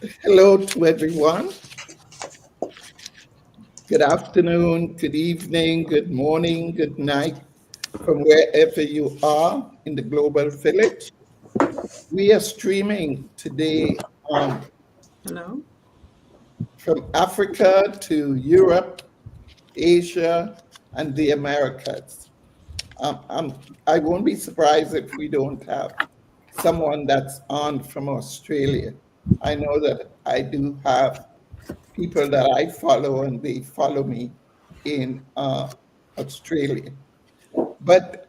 Hello to everyone. Good afternoon, good evening, good morning, good night from wherever you are in the global village. We are streaming today Hello? from Africa to Europe, Asia, and the Americas. I won't be surprised if we don't have someone that's on from Australia. I know that I do have people that I follow and they follow me in Australia. But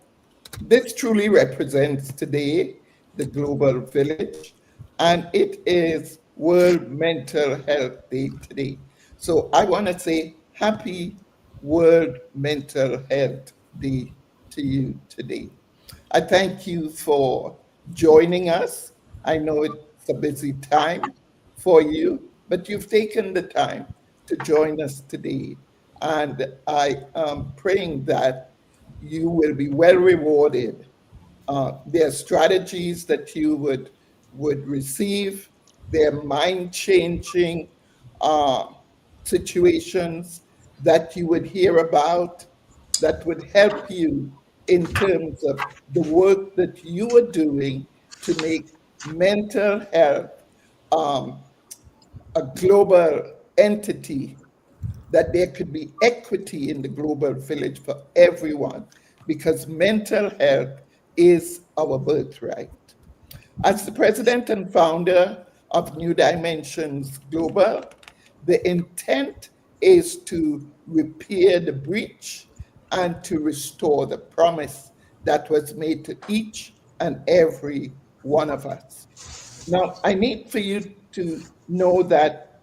this truly represents today the global village, and it is World Mental Health Day today. So I want to say happy World Mental Health Day to you today. I thank you for joining us. I know it's a busy time for you, but you've taken the time to join us today. And I am praying that you will be well rewarded. There are strategies that you would receive. There are mind changing uh, situations that you would hear about that would help you in terms of the work that you are doing to make mental health um, a global entity, that there could be equity in the global village for everyone, because mental health is our birthright. As the president and founder of New Dimensions Global, the intent is to repair the breach and to restore the promise that was made to each and every one of us. Now, I need for you to know that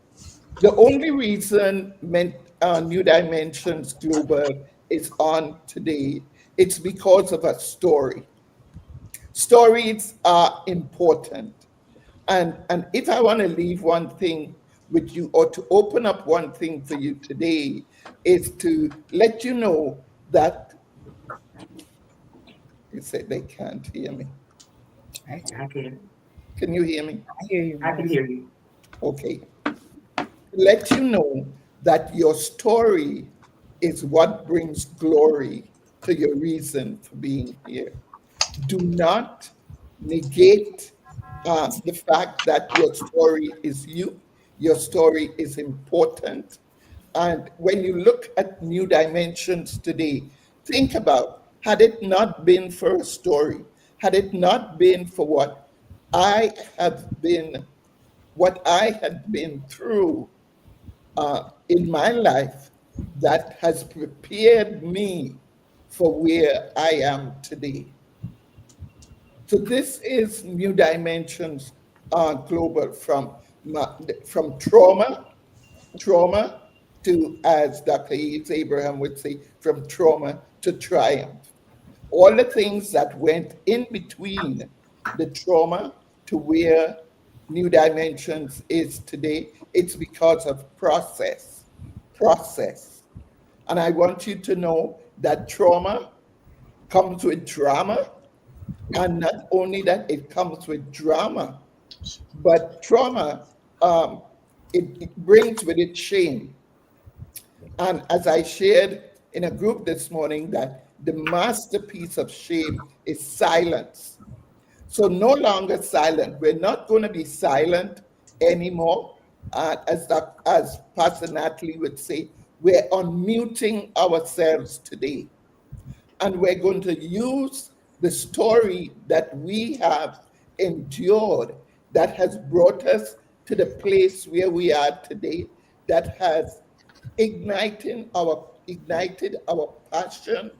the only reason New Dimensions Global is on today, it's because of a story. Stories are important. And if I want to leave one thing with you, or to open up one thing for you today, is to let you know that you said they can't hear me. I can. Can you hear me? I hear you, I can Miles. hear you. Okay. Let you know that your story is what brings glory to your reason for being here. Do not negate the fact that your story is you, your story is important. And when you look at New Dimensions today, think about, had it not been for a story, had it not been for I have been, what I had been through in my life, that has prepared me for where I am today. So this is New Dimensions Global, from trauma to, as Dr. Eves Abraham would say, from trauma to triumph. All the things that went in between the trauma to where New Dimensions is today, it's because of process. And I want you to know that trauma comes with drama, and not only that, it comes with drama, but trauma, um, it brings with it shame. And as I shared in a group this morning, that the masterpiece of shame is silence. So no longer silent. We're not going to be silent anymore. As Pastor Natalie would say, we're unmuting ourselves today. And we're going to use the story that we have endured, that has brought us to the place where we are today, that has ignited our passion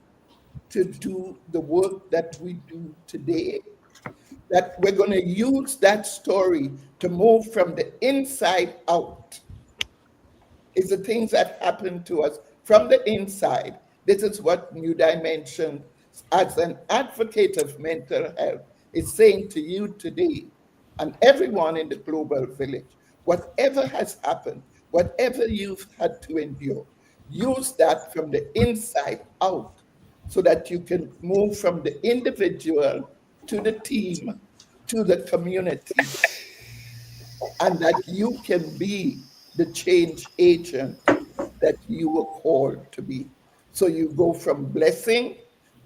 to do the work that we do today, that we're going to use that story to move from the inside out. Is the things that happen to us from the inside. This is what New Dimension, as an advocate of mental health, is saying to you today, and everyone in the global village. Whatever has happened, whatever you've had to endure, use that from the inside out, so that you can move from the individual to the team to the community. and that you can be the change agent that you were called to be. So you go from blessing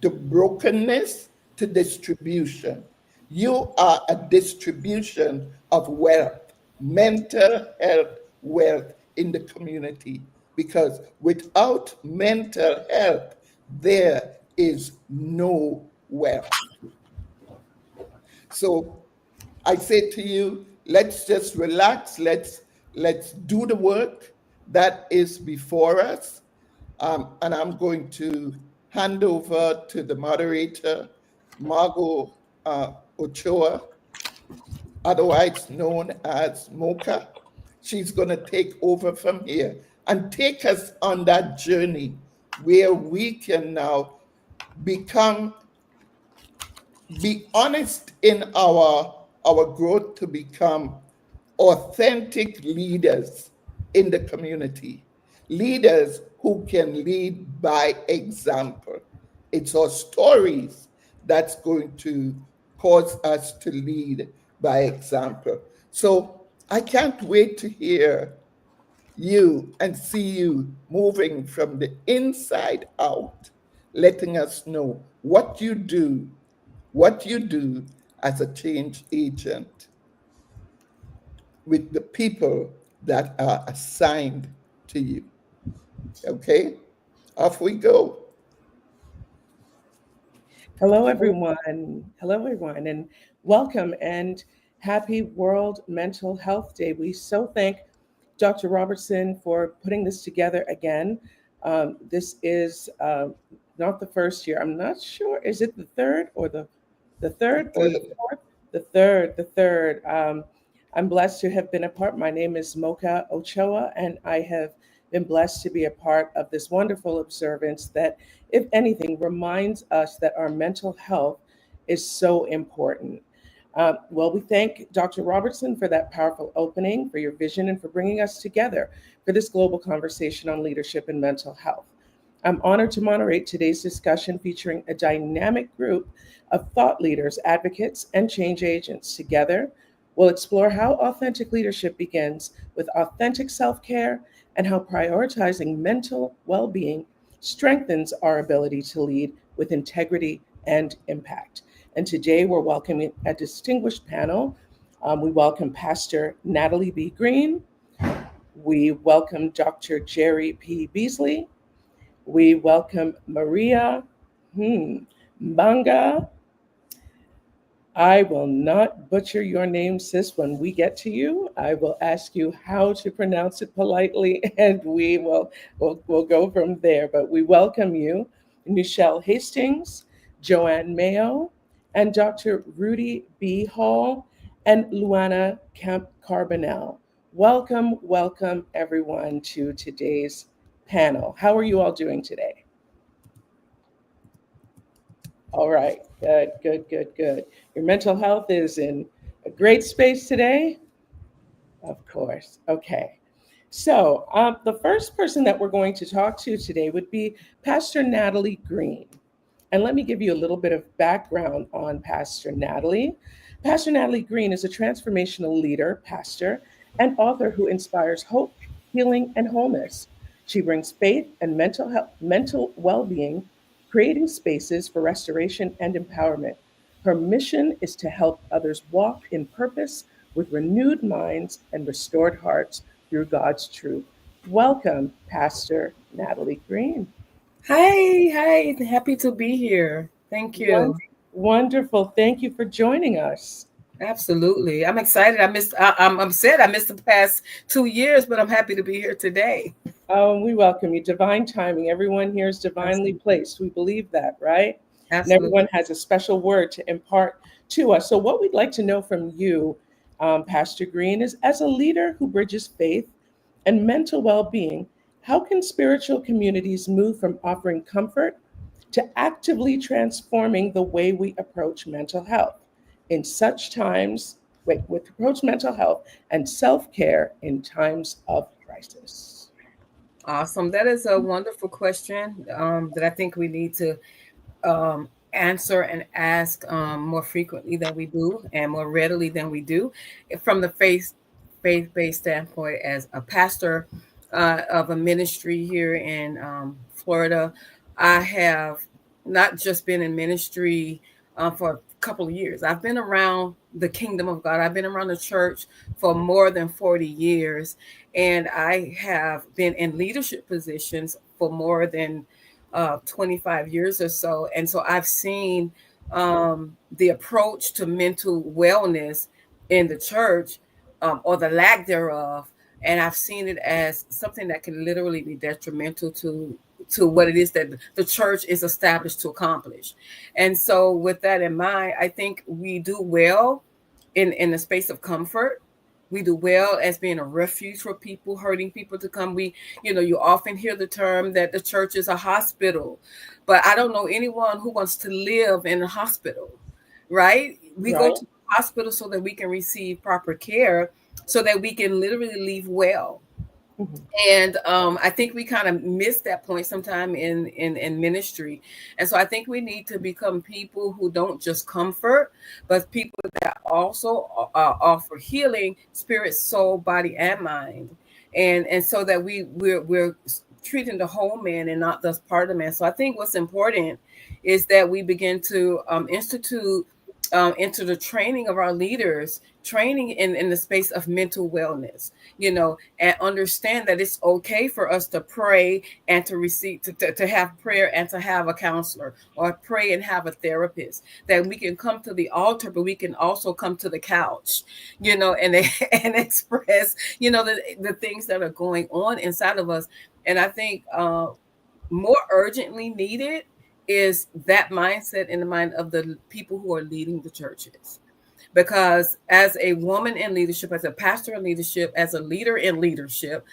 to brokenness to distribution. You are a distribution of wealth, mental health wealth in the community. Because without mental health, there is no wealth. So I say to you, let's just relax. Let's do the work that is before us. And I'm going to hand over to the moderator, Margot Ochoa, otherwise known as Mocha. She's going to take over from here and take us on that journey where we can now become be honest in our growth to become authentic leaders in the community, leaders who can lead by example. It's our stories that's going to cause us to lead by example. So I can't wait to hear you and see you moving from the inside out, letting us know what you do as a change agent with the people that are assigned to you. Okay? Off we go. Hello, everyone, and welcome and happy World Mental Health Day. We so thank Dr. Robertson for putting this together again. This is not the first year. I'm not sure. Is it the third or the third or the fourth? The third. I'm blessed to have been a part. My name is Mocha Ochoa, and I have been blessed to be a part of this wonderful observance that, if anything, reminds us that our mental health is so important. Well, we thank Dr. Robertson for that powerful opening, for your vision, and for bringing us together for this global conversation on leadership and mental health. I'm honored to moderate today's discussion featuring a dynamic group of thought leaders, advocates, and change agents. Together, we'll explore how authentic leadership begins with authentic self care and how prioritizing mental well being strengthens our ability to lead with integrity and impact. And today we're welcoming a distinguished panel. We welcome Pastor Natalie B. Green. We welcome Dr. Jerry P. Beasley. We welcome Maria Mbanga. I will not butcher your name, sis. When we get to you, I will ask you how to pronounce it politely, and we'll go from there. But we welcome you, Michelle Hastings, Joanne Mayo, and Dr. Rudy B. Hall, and Luana Camp Carbonell. Welcome, everyone, to today's panel. How are you all doing today? All right, good. Your mental health is in a great space today? Of course. Okay. So, the first person that we're going to talk to today would be Pastor Natalie Green. And let me give you a little bit of background on Pastor Natalie. Pastor Natalie Green is a transformational leader, pastor, and author who inspires hope, healing, and wholeness. She brings faith and mental health, mental well-being, creating spaces for restoration and empowerment. Her mission is to help others walk in purpose with renewed minds and restored hearts through God's truth. Welcome, Pastor Natalie Green. Hi, happy to be here. Thank you. Wonderful. Thank you for joining us. Absolutely. I'm excited. I'm upset. I missed the past 2 years, but I'm happy to be here today. We welcome you. Divine timing. Everyone here is divinely placed. We believe that, right? Absolutely. And everyone has a special word to impart to us. So what we'd like to know from you, Pastor Green, is as a leader who bridges faith and mental well-being, how can spiritual communities move from offering comfort to actively transforming the way we approach mental health in such times, with approach mental health and self-care in times of crisis? Awesome. That is a wonderful question that I think we need to answer and ask more frequently than we do and more readily than we do from the faith-based standpoint, as a pastor of a ministry here in Florida, I have not just been in ministry for a couple of years. I've been around the kingdom of God. I've been around the church for more than 40 years, and I have been in leadership positions for more than 25 years or so. And so I've seen the approach to mental wellness in the church, or the lack thereof, and I've seen it as something that can literally be detrimental to what it is that the church is established to accomplish. And so, with that in mind, I think we do well in the space of comfort. We do well as being a refuge for people, hurting people to come. You often hear the term that the church is a hospital, but I don't know anyone who wants to live in a hospital, right? We go Right. to the hospital so that we can receive proper care, so that we can literally leave well. Mhm. And I think we kind of miss that point sometime in ministry. And so I think we need to become people who don't just comfort, but people that also offer healing, spirit, soul, body, and mind. And so that we're treating the whole man and not just part of the man. So I think what's important is that we begin to institute into the training of our leaders, training in the space of mental wellness, and understand that it's okay for us to pray and to receive, to have prayer and to have a counselor, or pray and have a therapist, that we can come to the altar, but we can also come to the couch, and and express, the things that are going on inside of us. And I think more urgently needed is that mindset in the mind of the people who are leading the churches. Because as a woman in leadership, as a pastor in leadership, as a leader in leadership,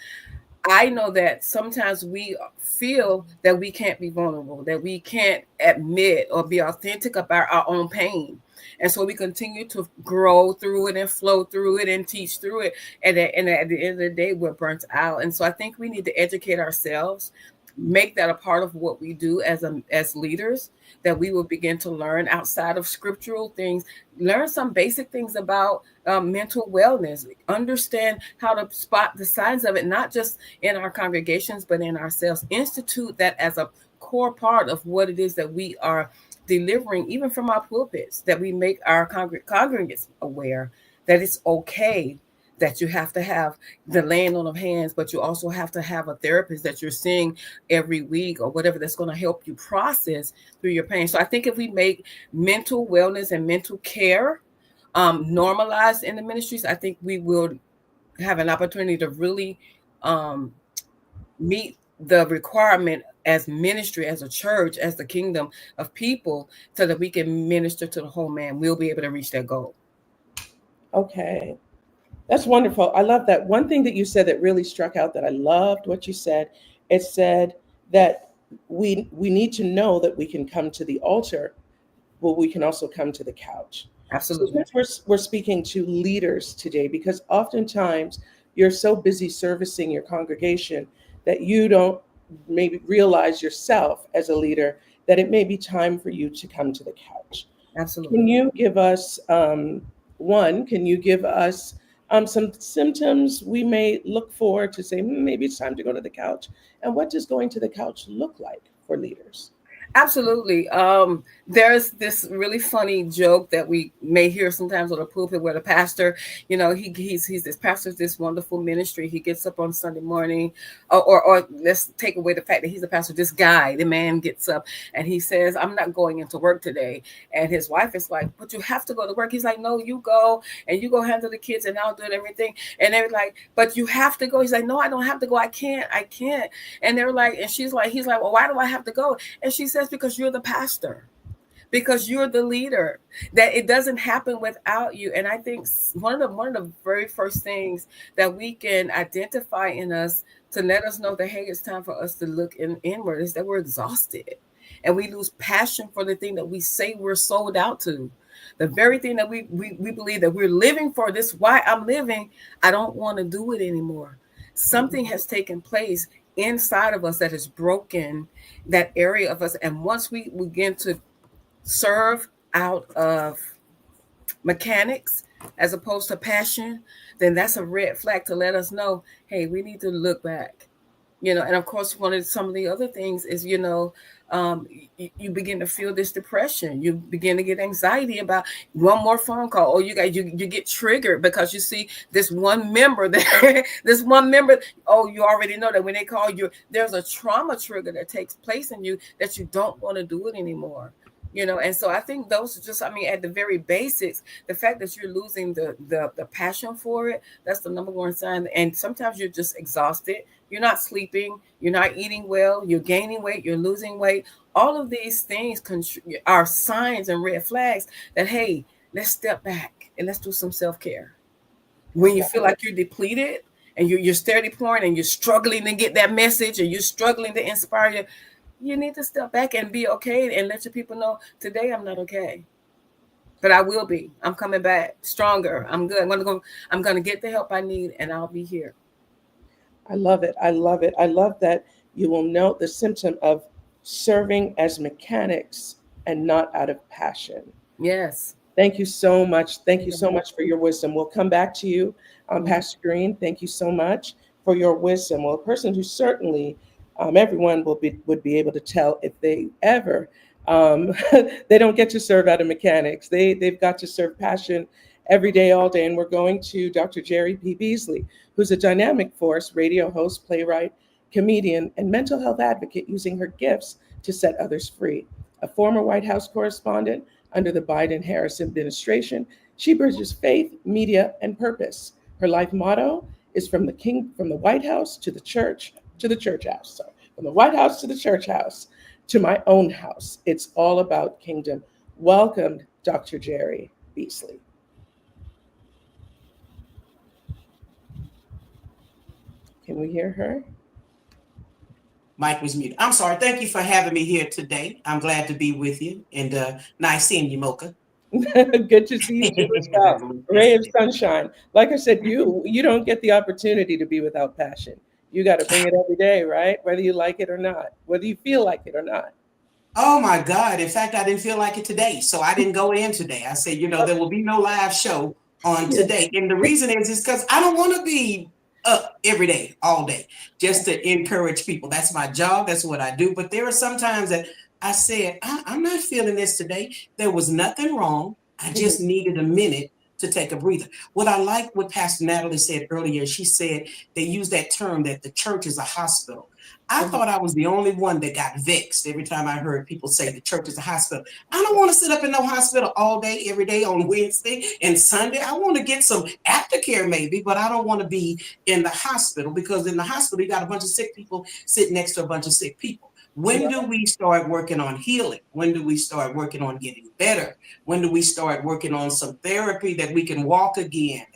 I know that sometimes we feel that we can't be vulnerable, that we can't admit or be authentic about our own pain. And so we continue to grow through it and flow through it and teach through it. And at the end of the day, we're burnt out. And so I think we need to educate ourselves, make that a part of what we do as leaders, that we will begin to learn outside of scriptural things, learn some basic things about mental wellness, understand how to spot the signs of it, not just in our congregations, but in ourselves. Institute that as a core part of what it is that we are delivering, even from our pulpits, that we make our congregants aware that it's okay, that you have to have the laying on of hands, but you also have to have a therapist that you're seeing every week or whatever, that's going to help you process through your pain. So I think if we make mental wellness and mental care normalized in the ministries, I think we will have an opportunity to really meet the requirement as ministry, as a church, as the kingdom of people, so that we can minister to the whole man. We'll be able to reach that goal. Okay. That's wonderful. I love that. One thing that you said that really struck out, that I loved what you said, it said that we need to know that we can come to the altar, but we can also come to the couch. So Absolutely. since we're speaking to leaders today, because oftentimes you're so busy servicing your congregation that you don't maybe realize yourself as a leader that it may be time for you to come to the couch. Can Absolutely. you give us can you give us some symptoms we may look for to say, maybe it's time to go to the couch? And what does going to the couch look like for leaders? Absolutely. There's this really funny joke that we may hear sometimes on the pulpit, where the pastor, he's this pastor's this wonderful ministry. He gets up on Sunday morning, or let's take away the fact that he's a pastor. This guy, the man, gets up and he says, "I'm not going into work today." And his wife is like, "But you have to go to work." He's like, "No, you go and you go handle the kids and I'll do everything." And they're like, "But you have to go." He's like, "No, I don't have to go. I can't." And they're like, and he's like, "Well, why do I have to go?" And she says, "Because you're the pastor, because you're the leader, that it doesn't happen without you." And I think one of the very first things that we can identify in us to let us know that, hey, it's time for us to look inward, is that we're exhausted and we lose passion for the thing that we say we're sold out to. The very thing that we believe that we're living for, this why I'm living, I don't want to do it anymore. Something has taken place inside of us that has broken that area of us. And once we begin to serve out of mechanics, as opposed to passion, then that's a red flag to let us know, hey, we need to look back. And of course, some of the other things is, you begin to feel this depression. You begin to get anxiety about one more phone call, or you get triggered because you see this one member that this one member. Oh, you already know that when they call you, there's a trauma trigger that takes place in you that you don't want to do it anymore. And so I think those are just, at the very basics, the fact that you're losing the passion for it, that's the number one sign. And sometimes you're just exhausted. You're not sleeping. You're not eating well. You're gaining weight. You're losing weight. All of these things are signs and red flags that, hey, let's step back and let's do some self-care. When you feel like you're depleted and you're steady pouring and you're struggling to get that message, and you're struggling to inspire you need to step back and be okay, and let your people know, today I'm not okay, but I will be. I'm coming back stronger. I'm good. I'm gonna get the help I need, and I'll be here. I love it. I love it. I love that you will note the symptom of serving as mechanics and not out of passion. Yes. Thank you so much. Thank you so much for your wisdom. We'll come back to you, Pastor Green. Thank you so much for your wisdom. Well, a person who certainly everyone would be able to tell if they ever they don't get to serve out of mechanics. They've got to serve passion every day, all day. And we're going to Dr. Jerry P. Beasley, who's a dynamic force, radio host, playwright, comedian, and mental health advocate using her gifts to set others free. A former White House correspondent under the Biden-Harris administration, she bridges faith, media, and purpose. Her life motto is from the White House to the church house. So from the White House to the church house, to my own house. It's all about kingdom. Welcome, Dr. Jerry Beasley. Can we hear her? Mike was muted. I'm sorry. Thank you for having me here today. I'm glad to be with you, and nice seeing you, Mocha. Good to see you too as well. Ray of sunshine. Like I said, you don't get the opportunity to be without passion. You got to bring it every day, right? Whether you like it or not, whether you feel like it or not. Oh my God. In fact, I didn't feel like it today. So I didn't go in today. I said, there will be no live show on today. And the reason is because I don't want to be up every day, all day, just to encourage people. That's my job. That's what I do. But there are some times that I said, I'm not feeling this today. There was nothing wrong. I just needed a minute to take a breather. What I like what Pastor Natalie said earlier, she said they use that term that the church is a hospital. I thought I was the only one that got vexed every time I heard people say the church is a hospital. I don't want to sit up in no hospital all day, every day on Wednesday and Sunday. I want to get some aftercare maybe, but I don't want to be in the hospital, because in the hospital, you got a bunch of sick people sitting next to a bunch of sick people. When do we start working on healing? When do we start working on getting better? When do we start working on some therapy that we can walk again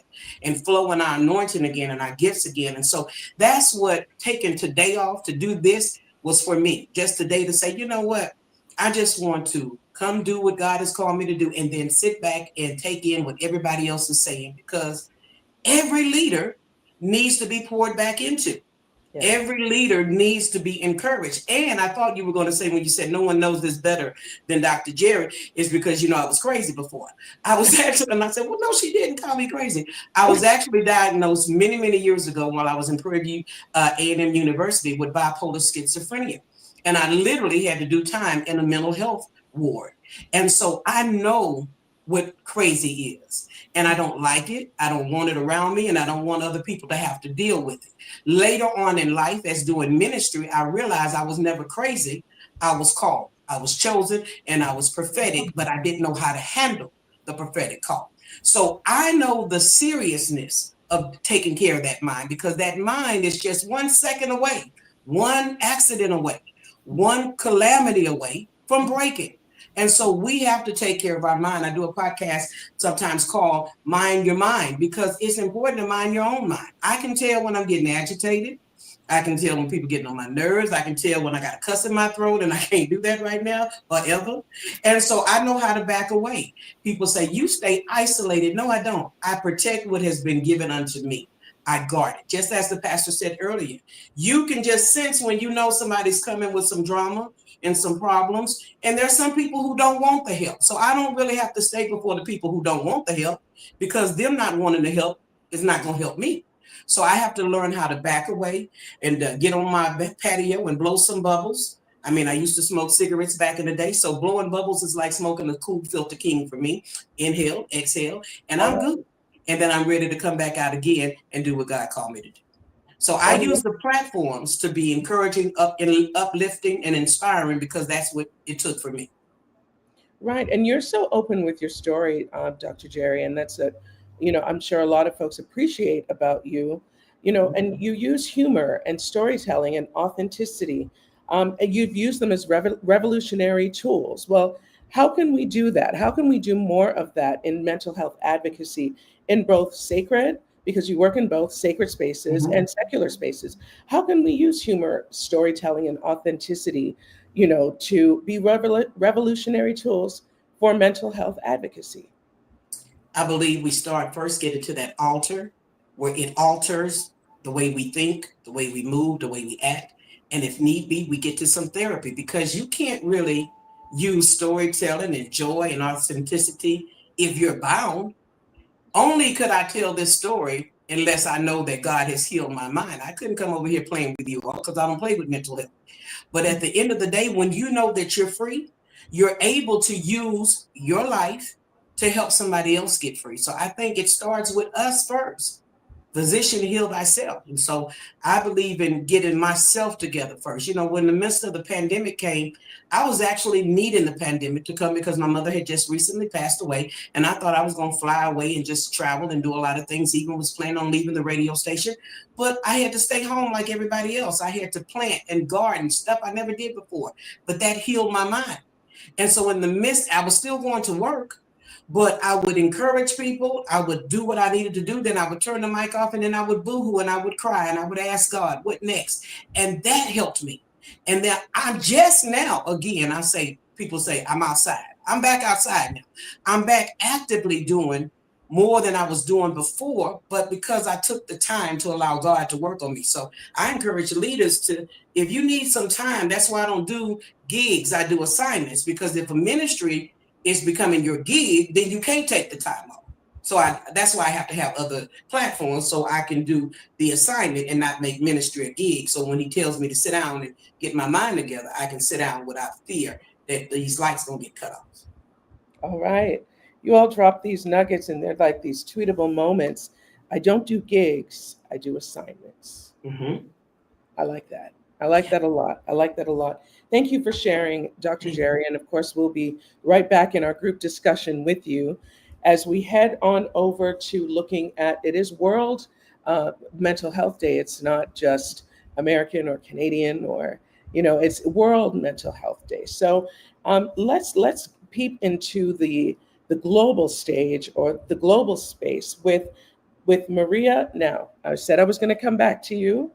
and flow in our anointing again and our gifts again? And so that's what taking today off to do this was for me. Just today to say, you know what? I just want to come do what God has called me to do, and then sit back and take in what everybody else is saying, because every leader needs to be poured back into. Yes. Every leader needs to be encouraged. And I thought you were going to say, when you said no one knows this better than Dr. Jerry, is because, I was crazy before. I was actually, and I said, well, no, she didn't call me crazy. I was actually diagnosed many, many years ago while I was in Prairie View A&M University with bipolar schizophrenia. And I literally had to do time in a mental health ward. And so I know what crazy is. And I don't like it. I don't want it around me, and I don't want other people to have to deal with it. Later on in life, as doing ministry, I realized I was never crazy. I was called, I was chosen, and I was prophetic, but I didn't know how to handle the prophetic call. So I know the seriousness of taking care of that mind, because that mind is just 1 second away, one accident away, one calamity away from breaking. And so we have to take care of our mind. I do a podcast sometimes called Mind Your Mind, because it's important to mind your own mind. I can tell when I'm getting agitated. I can tell when people getting on my nerves. I can tell when I got a cuss in my throat, and I can't do that right now or ever. And so I know how to back away. People say, you stay isolated. No, I don't. I protect what has been given unto me. I guard it. Just as the pastor said earlier, you can just sense when you know somebody's coming with some drama and some problems. And there's some people who don't want the help. So I don't really have to stay before the people who don't want the help. because them not wanting to help is not going to help me. So I have to learn how to back away and get on my patio and blow some bubbles. I mean, I used to smoke cigarettes back in the day, so blowing bubbles is like smoking a cool filter king for me. Inhale, exhale, and I'm good. And then I'm ready to come back out again and do what God called me to do. So I use the platforms to be encouraging, uplifting, and inspiring because that's what it took for me. Right. And you're so open with your story, Dr. Jerry. And that's a, I'm sure a lot of folks appreciate about you, and you use humor and storytelling and authenticity. And you've used them as revolutionary tools. Well, how can we do that? How can we do more of that in mental health advocacy in both sacred, because you work in both sacred spaces and secular spaces? How can we use humor, storytelling, and authenticity to be revolutionary tools for mental health advocacy? I believe we start first getting to that altar where it alters the way we think, the way we move, the way we act. And if need be, we get to some therapy because you can't really use storytelling and joy and authenticity if you're bound. Only could I tell this story unless I know that God has healed my mind. I couldn't come over here playing with you all because I don't play with mental health. But at the end of the day, when you know that you're free, you're able to use your life to help somebody else get free. So I think it starts with us first. Physician, heal thyself. And so I believe in getting myself together first. When the midst of the pandemic came, I was actually needing the pandemic to come because my mother had just recently passed away. And I thought I was going to fly away and just travel and do a lot of things. Even was planning on leaving the radio station. But I had to stay home like everybody else. I had to plant and garden, stuff I never did before. But that healed my mind. And so in the midst, I was still going to work, but I would encourage people. I would do what I needed to do. Then I would turn the mic off and then I would boohoo and I would cry and I would ask God, what next? And that helped me. And then I'm just now, again, people say I'm outside. I'm back outside now. I'm back actively doing more than I was doing before, but because I took the time to allow God to work on me. So I encourage leaders to, if you need some time, that's why I don't do gigs. I do assignments, because if a ministry is becoming your gig, then you can't take the time off. So that's why I have to have other platforms so I can do the assignment and not make ministry a gig. So when he tells me to sit down and get my mind together, I can sit down without fear that these lights gonna get cut off. All right. You all drop these nuggets and they're like these tweetable moments. I don't do gigs, I do assignments. I like that. I like that a lot. I like that a lot. Thank you for sharing, Dr. Jerry. And of course, we'll be right back in our group discussion with you as we head on over to looking at, it is World Mental Health Day. It's not just American or Canadian or, it's World Mental Health Day. So let's peep into the global stage or the global space with Maria. Now, I said I was going to come back to you,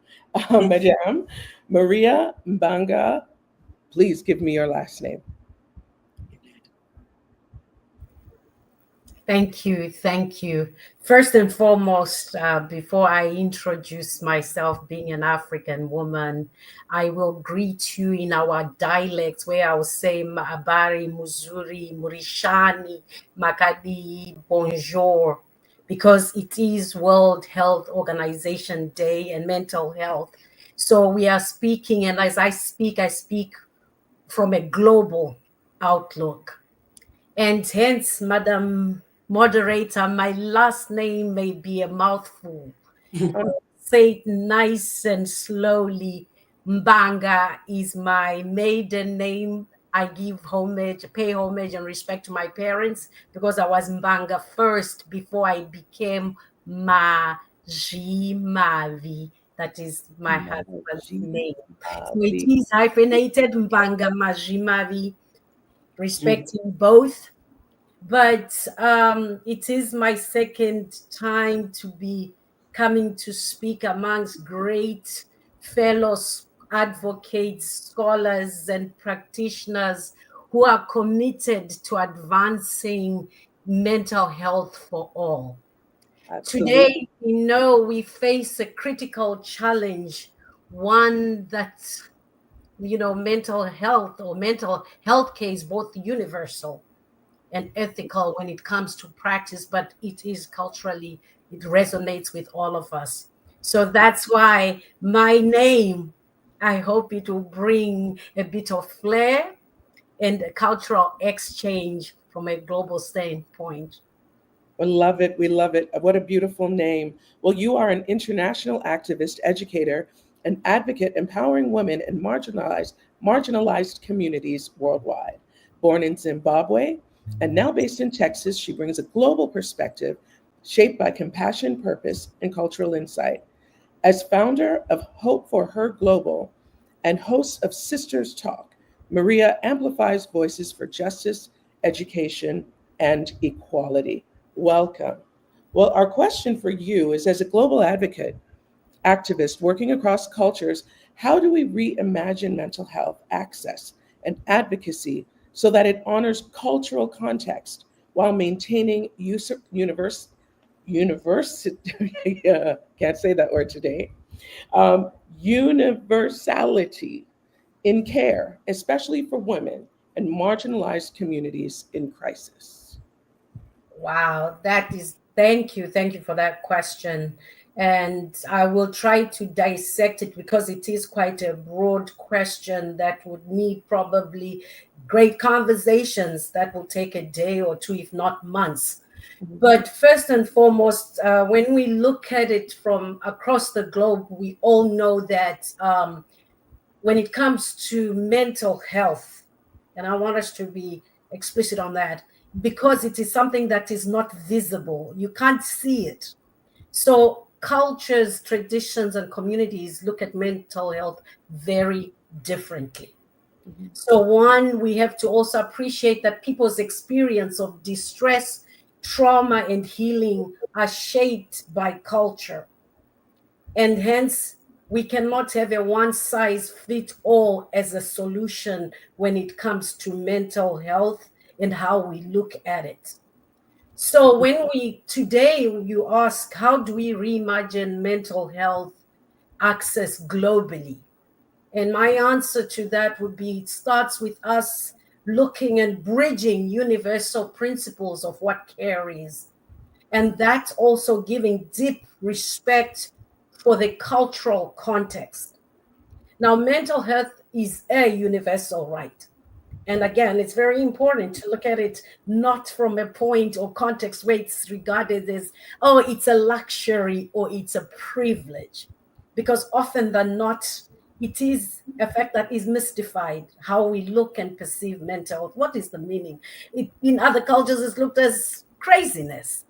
Madam Maria Mbanga. Please give me your last name. Thank you. Thank you. First and foremost, before I introduce myself, being an African woman, I will greet you in our dialects where I will say Maabari, Muzuri, Murishani, Makadi, Bonjour, because it is World Health Organization Day and mental health. So we are speaking, and as I speak from a global outlook. And hence, Madam Moderator, my last name may be a mouthful. Say it nice and slowly. Mbanga is my maiden name. I pay homage and respect to my parents because I was Mbanga first before I became Majimavi. That is my husband's name. So it is hyphenated, Mbanga Majimavi, respecting both. But it is my second time to be coming to speak amongst great fellows, advocates, scholars, and practitioners who are committed to advancing mental health for all. Absolutely. Today, we face a critical challenge, one that, mental health or mental health care is both universal. and ethical when it comes to practice, but it is culturally, it resonates with all of us. So that's why my name, I hope it will bring a bit of flair and a cultural exchange from a global standpoint. We love it. We love it. What a beautiful name. Well, you are an international activist, educator, and advocate empowering women in marginalized communities worldwide. Born in Zimbabwe and now based in Texas, she brings a global perspective shaped by compassion, purpose, and cultural insight. As founder of Hope for Her Global and host of Sisters Talk, Maria amplifies voices for justice, education, and equality. Welcome. Well, our question for you is, as a global advocate, activist working across cultures, how do we reimagine mental health access and advocacy so that it honors cultural context while maintaining university, can't say that word today, universality in care, especially for women and marginalized communities in crisis? Wow, that is, thank you. Thank you for that question. And I will try to dissect it because it is quite a broad question that would need probably great conversations that will take a day or two, if not months. But first and foremost, when we look at it from across the globe, we all know that when it comes to mental health, and I want us to be explicit on that, because it is something that is not visible, you can't see it. So cultures, traditions, and communities look at mental health very differently. So, one, we have to also appreciate that people's experience of distress, trauma, and healing are shaped by culture. And hence, we cannot have a one size fit all as a solution when it comes to mental health and how we look at it. So, when we today you ask, how do we reimagine mental health access globally? And my answer to that would be it starts with us looking and bridging universal principles of what care is. And that's also giving deep respect for the cultural context. Now, mental health is a universal right. And again, it's very important to look at it not from a point or context where it's regarded as, oh, it's a luxury or it's a privilege. Because often than not, it is a fact that is mystified how we look and perceive mental health. What is the meaning? In other cultures, it's looked as craziness.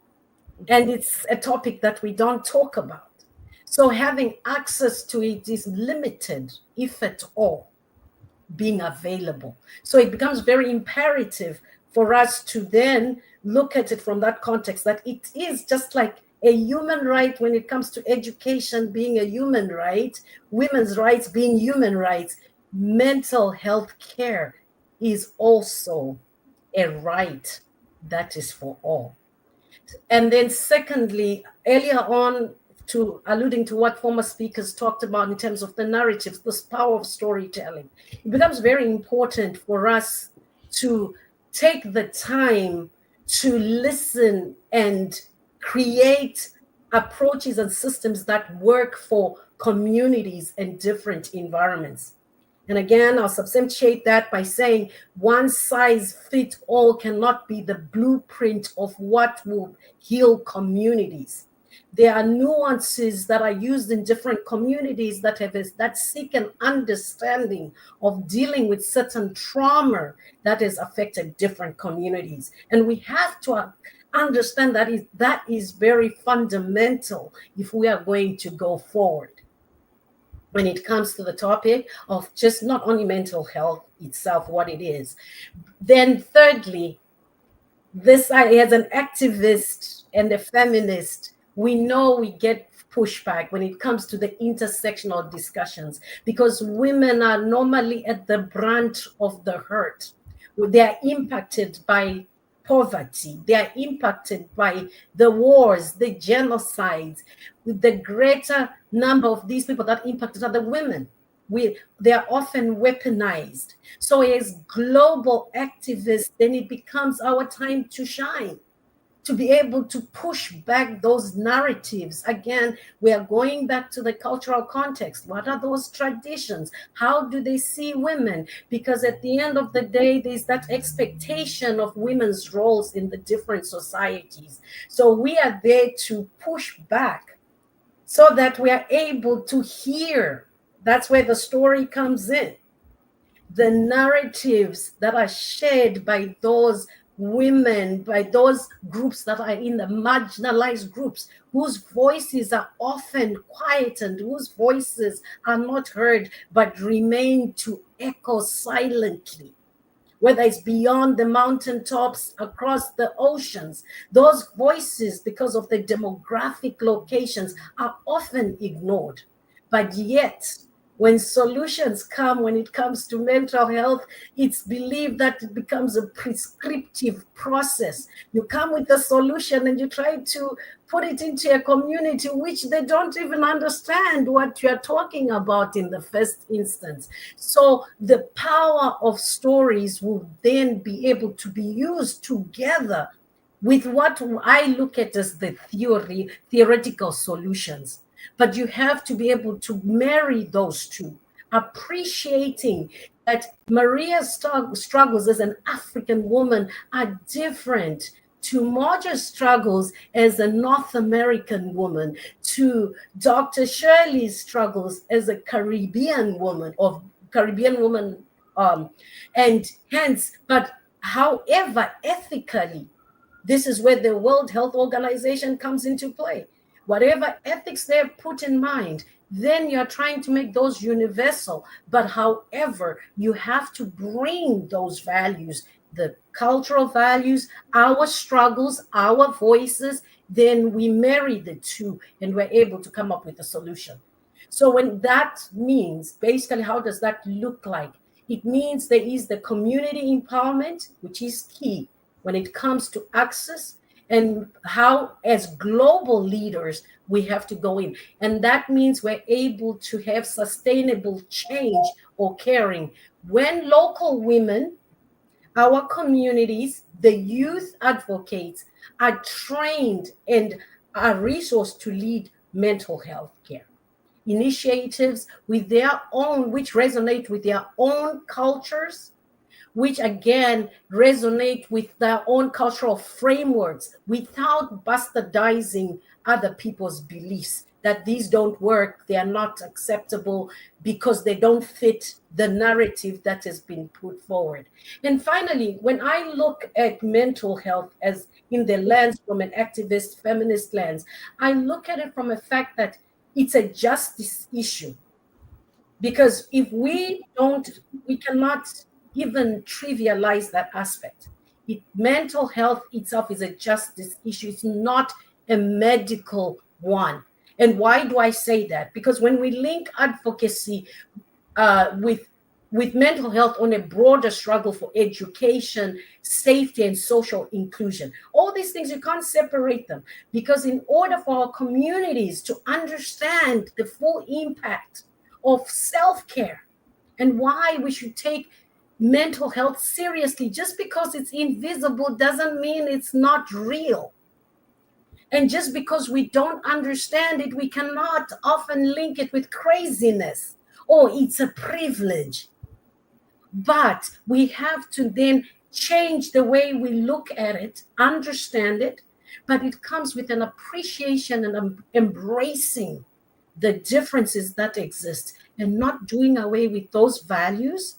And it's a topic that we don't talk about. So having access to it is limited, if at all, being available. So it becomes very imperative for us to then look at it from that context, that it is just like a human right when it comes to education being a human right, women's rights being human rights, mental health care is also a right that is for all. And then secondly, earlier on, to alluding to what former speakers talked about in terms of the narratives, this power of storytelling, it becomes very important for us to take the time to listen and create approaches and systems that work for communities and different environments. And again, I'll substantiate that by saying one size fits all cannot be the blueprint of what will heal communities. There are nuances that are used in different communities that seek an understanding of dealing with certain trauma that has affected different communities. And we have to understand that is very fundamental if we are going to go forward when it comes to the topic of just not only mental health itself, what it is. Then thirdly, this as an activist and a feminist, we know we get pushback when it comes to the intersectional discussions because women are normally at the brunt of the hurt. They are impacted by poverty. They are impacted by the wars, the genocides. With the greater number of these people that impacted are the women. they are often weaponized. So as global activists, then it becomes our time to shine, to be able to push back those narratives. Again, we are going back to the cultural context. What are those traditions? How do they see women? Because at the end of the day, there's that expectation of women's roles in the different societies. So we are there to push back so that we are able to hear. That's where the story comes in. The narratives that are shared by those women, by those groups that are in the marginalized groups, whose voices are often quietened, whose voices are not heard, but remain to echo silently. Whether it's beyond the mountaintops, across the oceans, those voices, because of the demographic locations, are often ignored. But yet, when solutions come, when it comes to mental health, it's believed that it becomes a prescriptive process. You come with a solution and you try to put it into a community which they don't even understand what you're talking about in the first instance. So the power of stories will then be able to be used together with what I look at as the theoretical solutions. But you have to be able to marry those two, appreciating that Maria's struggles as an African woman are different to Marge's struggles as a North American woman, to Dr. Shirley's struggles as a Caribbean woman, and hence, but however, ethically, this is where the World Health Organization comes into play. Whatever ethics they've put in mind, then you're trying to make those universal. But however, you have to bring those values, the cultural values, our struggles, our voices, then we marry the two and we're able to come up with a solution. So when that means, basically, how does that look like? It means there is the community empowerment, which is key when it comes to access, and how as global leaders we have to go in. And that means we're able to have sustainable change or caring when local women, our communities, the youth advocates are trained and are resourced to lead mental health care initiatives with their own, which resonate with their own cultures, which again resonate with their own cultural frameworks without bastardizing other people's beliefs that these don't work, they are not acceptable because they don't fit the narrative that has been put forward. And finally, when I look at mental health as in the lens from an activist feminist lens, I look at it from a fact that it's a justice issue. Because if we cannot even trivialize that aspect. Mental health itself is a justice issue. It's not a medical one. And why do I say that? Because when we link advocacy with mental health on a broader struggle for education, safety, and social inclusion, all these things, you can't separate them. Because in order for our communities to understand the full impact of self-care and why we should take mental health seriously, just because it's invisible doesn't mean it's not real. And just because we don't understand it, we cannot often link it with craziness or it's a privilege. But we have to then change the way we look at it, understand it, but it comes with an appreciation and embracing the differences that exist and not doing away with those values,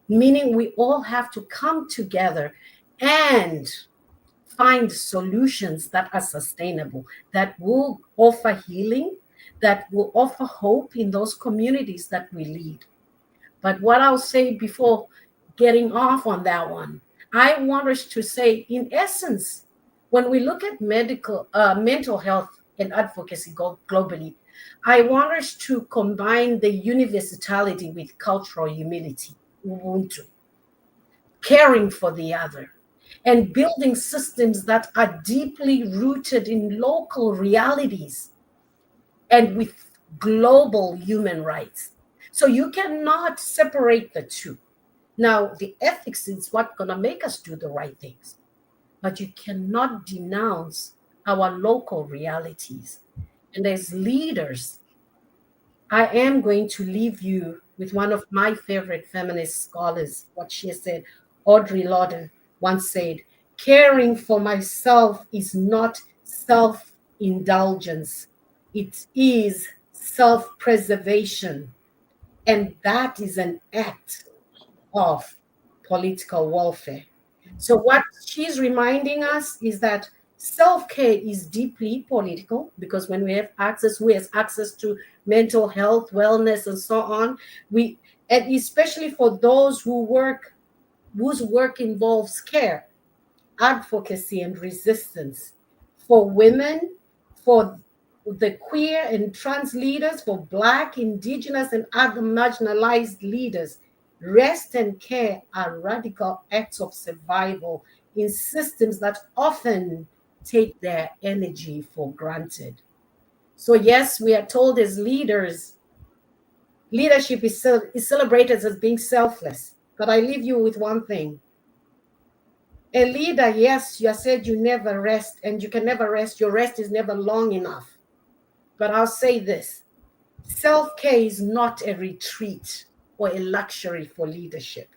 meaning we all have to come together and find solutions that are sustainable, that will offer healing, that will offer hope in those communities that we lead. But what I'll say before getting off on that one, I want us to say, in essence, when we look at mental health and advocacy globally, I want us to combine the universality with cultural humility, Ubuntu, caring for the other, and building systems that are deeply rooted in local realities and with global human rights. So you cannot separate the two. Now, the ethics is what's going to make us do the right things, but you cannot denounce our local realities. And as leaders, I am going to leave you with one of my favorite feminist scholars, what she said. Audre Lorde once said, caring for myself is not self indulgence, it is self preservation. And that is an act of political warfare. So, what she's reminding us is that self care is deeply political because when we have access, who has access to mental health, wellness, and so on, and especially for those whose work involves care, advocacy, and resistance for women, for the queer and trans leaders, for Black, Indigenous, and other marginalized leaders. Rest and care are radical acts of survival in systems that often take their energy for granted. So, yes, we are told as leaders, leadership is celebrated as being selfless. But I leave you with one thing. A leader, yes, you said you never rest, and you can never rest. Your rest is never long enough. But I'll say this: self-care is not a retreat or a luxury for leadership.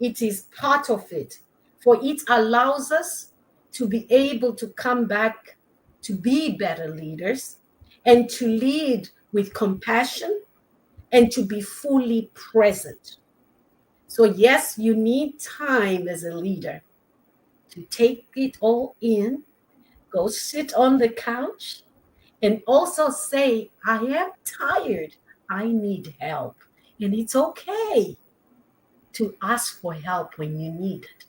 It is part of it, for it allows us to be able to come back to be better leaders and to lead with compassion and to be fully present. So, yes, you need time as a leader to take it all in, go sit on the couch, and also say, I am tired, I need help. And it's okay to ask for help when you need it,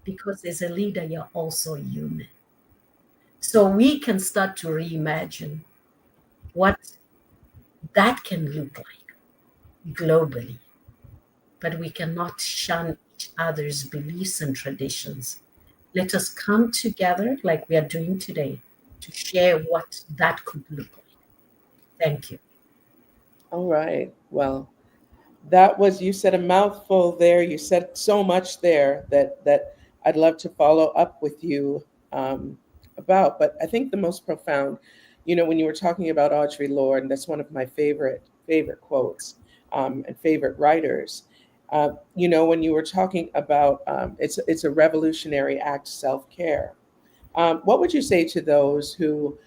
because as a leader, you're also human. So we can start to reimagine what that can look like globally, but we cannot shun each other's beliefs and traditions. Let us come together like we are doing today to share what that could look like. Thank you. All right. Well, that was, you said a mouthful there. You said so much there that I'd love to follow up with you about. But I think the most profound, when you were talking about Audre Lorde, and that's one of my favorite quotes and favorite writers. When you were talking about it's a revolutionary act, self-care. What would you say to those who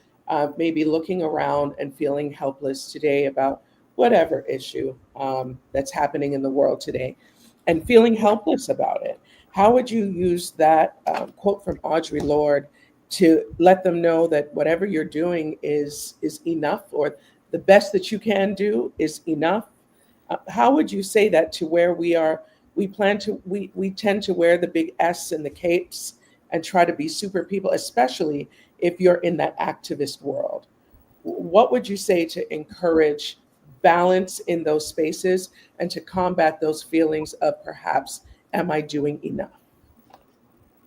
may be looking around and feeling helpless today about whatever issue that's happening in the world today and feeling helpless about it? How would you use that quote from Audre Lorde to let them know that whatever you're doing is enough, or the best that you can do is enough? How would you say that to where we are? We tend to wear the big S and the capes and try to be super people, especially if you're in that activist world. What would you say to encourage balance in those spaces and to combat those feelings of perhaps, am I doing enough?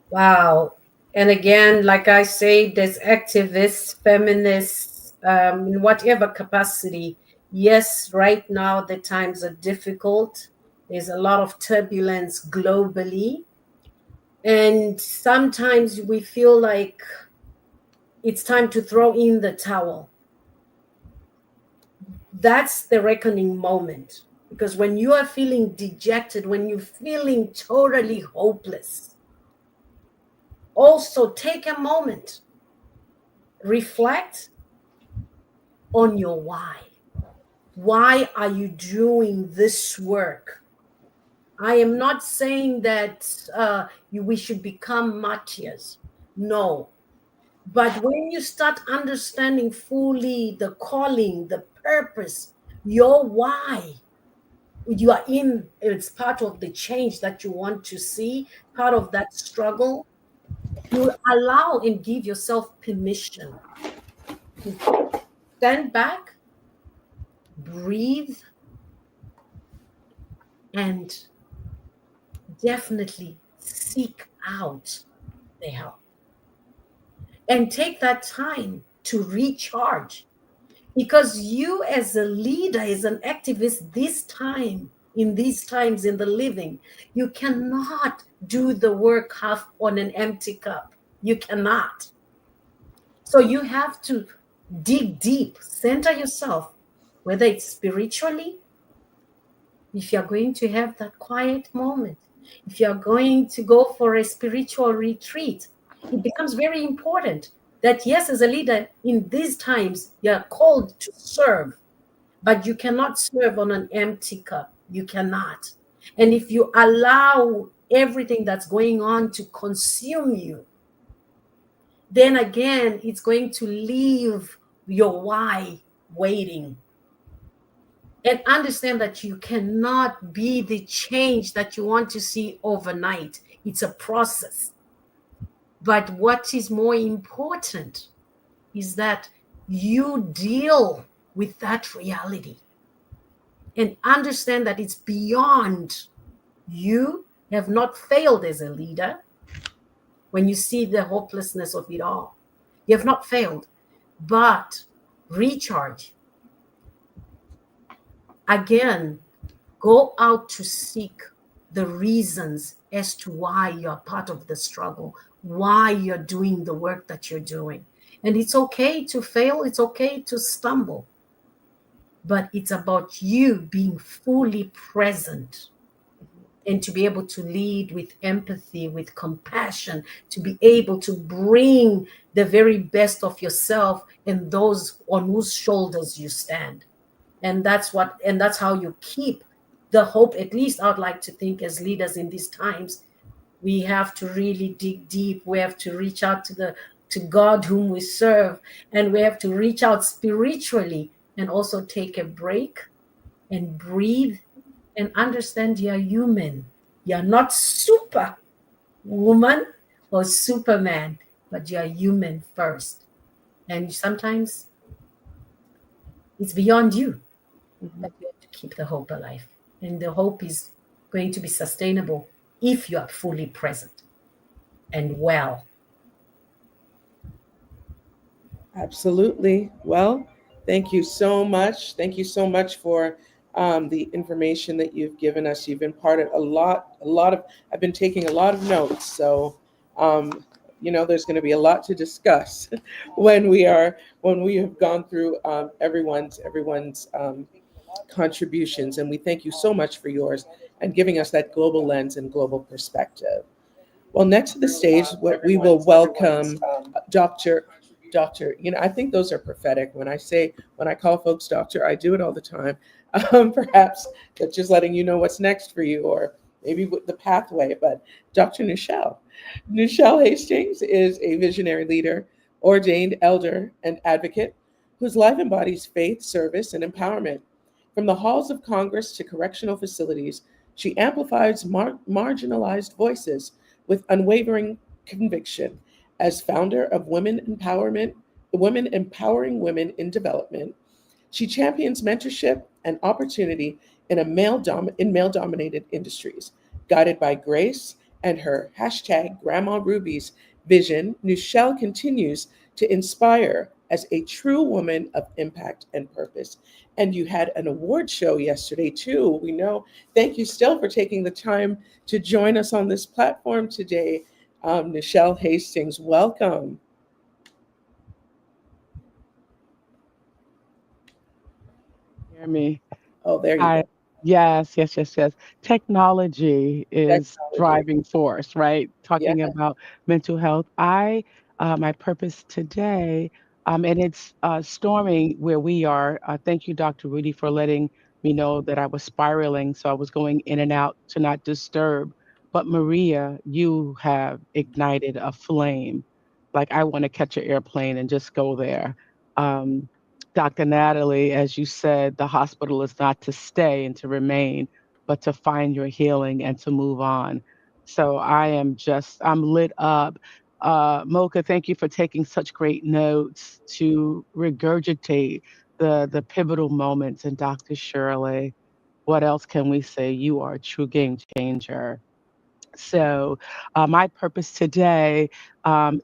Wow. And again, like I say, there's activists, feminists, in whatever capacity. Yes, right now the times are difficult. There's a lot of turbulence globally. And sometimes we feel like it's time to throw in the towel. That's the reckoning moment. Because when you are feeling dejected, when you're feeling totally hopeless, also take a moment, reflect on your why. Why are you doing this work? I am not saying that we should become martyrs. No. But when you start understanding fully the calling, the purpose, your why, you are in, it's part of the change that you want to see, part of that struggle, you allow and give yourself permission to stand back, breathe, and definitely seek out the help. And take that time to recharge. Because you, as a leader, as an activist, in these times in the living, you cannot do the work half on an empty cup. You cannot. So you have to dig deep, center yourself, whether it's spiritually, if you're going to have that quiet moment, if you're going to go for a spiritual retreat, it becomes very important that, yes, as a leader in these times, you're called to serve, but you cannot serve on an empty cup. You cannot. And if you allow everything that's going on to consume you, then again, it's going to leave your why waiting. And understand that you cannot be the change that you want to see overnight. It's a process. But what is more important is that you deal with that reality and understand that it's beyond. You have not failed as a leader when you see the hopelessness of it all. You have not failed, but recharge. Again, go out to seek the reasons as to why you're part of the struggle, why you're doing the work that you're doing. And it's okay to fail, it's okay to stumble, but it's about you being fully present and to be able to lead with empathy, with compassion, to be able to bring the very best of yourself and those on whose shoulders you stand. And that's how you keep the hope. At least I'd like to think, as leaders in these times, we have to really dig deep. We have to reach out to God whom we serve, and we have to reach out spiritually and also take a break and breathe and understand you're human. You're not super woman or superman, but you're human first. And sometimes it's beyond you, but you have to keep the hope alive. And the hope is going to be sustainable if you are fully present and well. Absolutely. Well, thank you so much. Thank you so much for the information that you've given us. You've imparted a lot of. I've been taking a lot of notes, so there's going to be a lot to discuss when we have gone through everyone's contributions, and we thank you so much for yours and giving us that global lens and global perspective. Well, next to the stage, we will welcome Dr. I think those are prophetic. When I call folks doctor, I do it all the time. Perhaps that's just letting you know what's next for you, or maybe with the pathway. But Dr. Nichelle Hastings is a visionary leader, ordained elder, and advocate whose life embodies faith, service, and empowerment. From the halls of Congress to correctional facilities, she amplifies marginalized voices with unwavering conviction. As founder of Women Empowering Women in Development, she champions mentorship and opportunity in male-dominated industries. Guided by grace and her hashtag Grandma Ruby's vision, Nichelle continues to inspire as a true woman of impact and purpose. And you had an award show yesterday too. We know. Thank you still for taking the time to join us on this platform today. Nichelle Hastings, welcome. Hear me? Oh, there you I go. yes. Technology is Technology. driving force, right? Yeah. Talking about mental health. I My purpose today, and it's storming where we are. Thank you, Dr. Rudy, for letting me know that I was spiraling, so I was going in and out to not disturb. But Maria, you have ignited a flame. Like I want to catch an airplane and just go there. Um, Dr. Natalie, as you said, the hospital is not to stay and to remain, but to find your healing and to move on. So I'm lit up. Mocha, thank you for taking such great notes to regurgitate the pivotal moments. And Dr. Shirley, what else can we say? You are a true game changer. So, my purpose today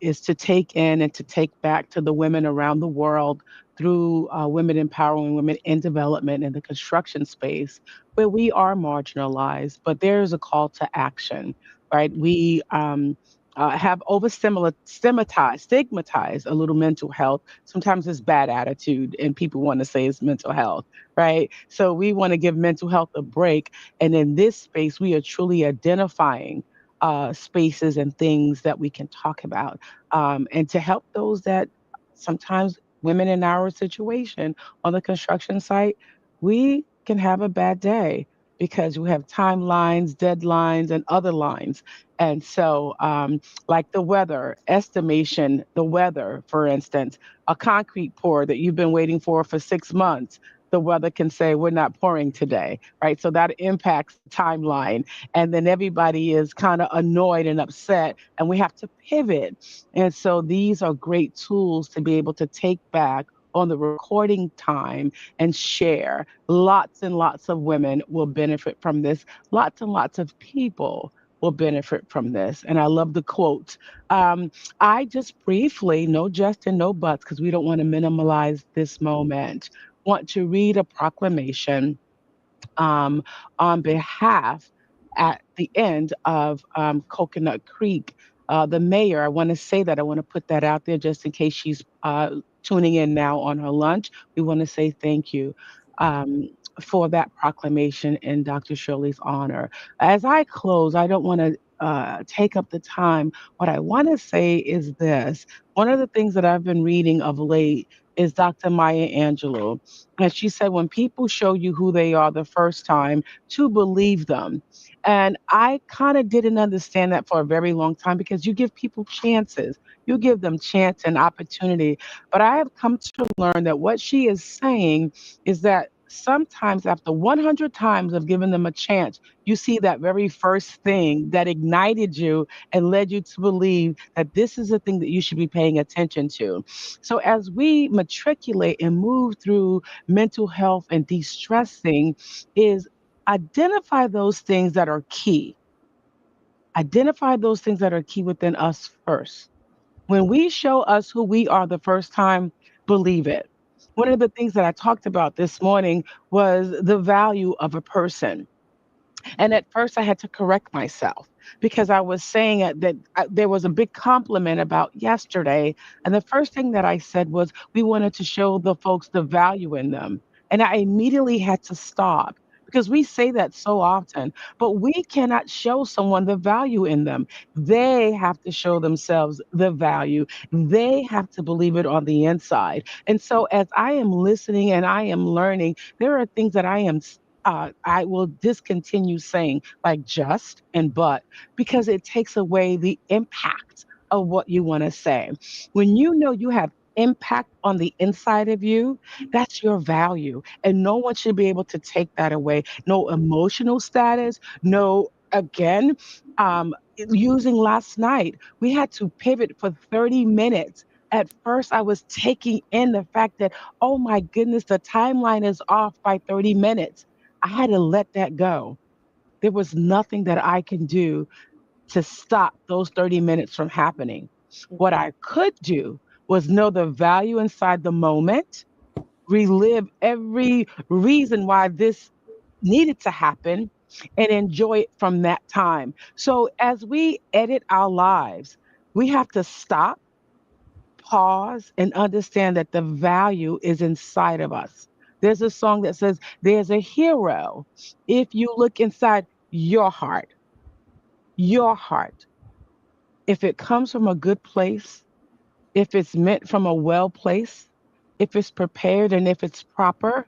is to take in and to take back to the women around the world through women empowering women in development in the construction space where we are marginalized, but there is a call to action, right? We have stigmatized a little mental health. Sometimes it's bad attitude, and people want to say it's mental health, right? So we want to give mental health a break, and in this space, we are truly identifying spaces and things that we can talk about, and to help those that sometimes women in our situation on the construction site, we can have a bad day because we have timelines, deadlines, and other lines. And so, like the weather, estimation, the weather, for instance, a concrete pour that you've been waiting for 6 months, the weather can say, we're not pouring today, right? So that impacts the timeline. And then everybody is kind of annoyed and upset, and we have to pivot. And so these are great tools to be able to take back on the recording time and share. Lots and lots of women will benefit from this. Lots and lots of people will benefit from this. And I love the quote. Um, I just briefly, no just and no buts, because we don't want to minimalize this moment, want to read a proclamation um, on behalf at the end of Coconut Creek. The mayor, I want to say that, I want to put that out there just in case she's tuning in now on her lunch. We want to say thank you um, for that proclamation in Dr. Shirley's honor. As I close, I don't want to take up the time. What I want to say is this. One of the things that I've been reading of late is Dr. Maya Angelou. And she said, when people show you who they are the first time, to believe them. And I kind of didn't understand that for a very long time because you give people chances, you give them chance and opportunity. But I have come to learn that what she is saying is that sometimes after 100 times of giving them a chance, you see that very first thing that ignited you and led you to believe that this is the thing that you should be paying attention to. So as we matriculate and move through mental health and de-stressing, is identify those things that are key. Identify those things that are key within us first. When we show us who we are the first time, believe it. One of the things that I talked about this morning was the value of a person. And at first, I had to correct myself because I was saying that there was a big compliment about yesterday. And the first thing that I said was, we wanted to show the folks the value in them. And I immediately had to stop because we say that so often, but we cannot show someone the value in them. They have to show themselves the value. They have to believe it on the inside. And so, as I am listening and I am learning, there are things that I will discontinue saying like just and but because it takes away the impact of what you want to say. When you know you have impact on the inside of you, that's your value. And no one should be able to take that away. No emotional status, no, again, using last night, we had to pivot for 30 minutes. At first, I was taking in the fact that, oh my goodness, the timeline is off by 30 minutes. I had to let that go. There was nothing that I can do to stop those 30 minutes from happening. What I could do was know the value inside the moment, relive every reason why this needed to happen, and enjoy it from that time. So as we edit our lives, we have to stop, pause, and understand that the value is inside of us. There's a song that says, there's a hero. If you look inside your heart, if it comes from a good place, if it's meant from a well place, if it's prepared and if it's proper,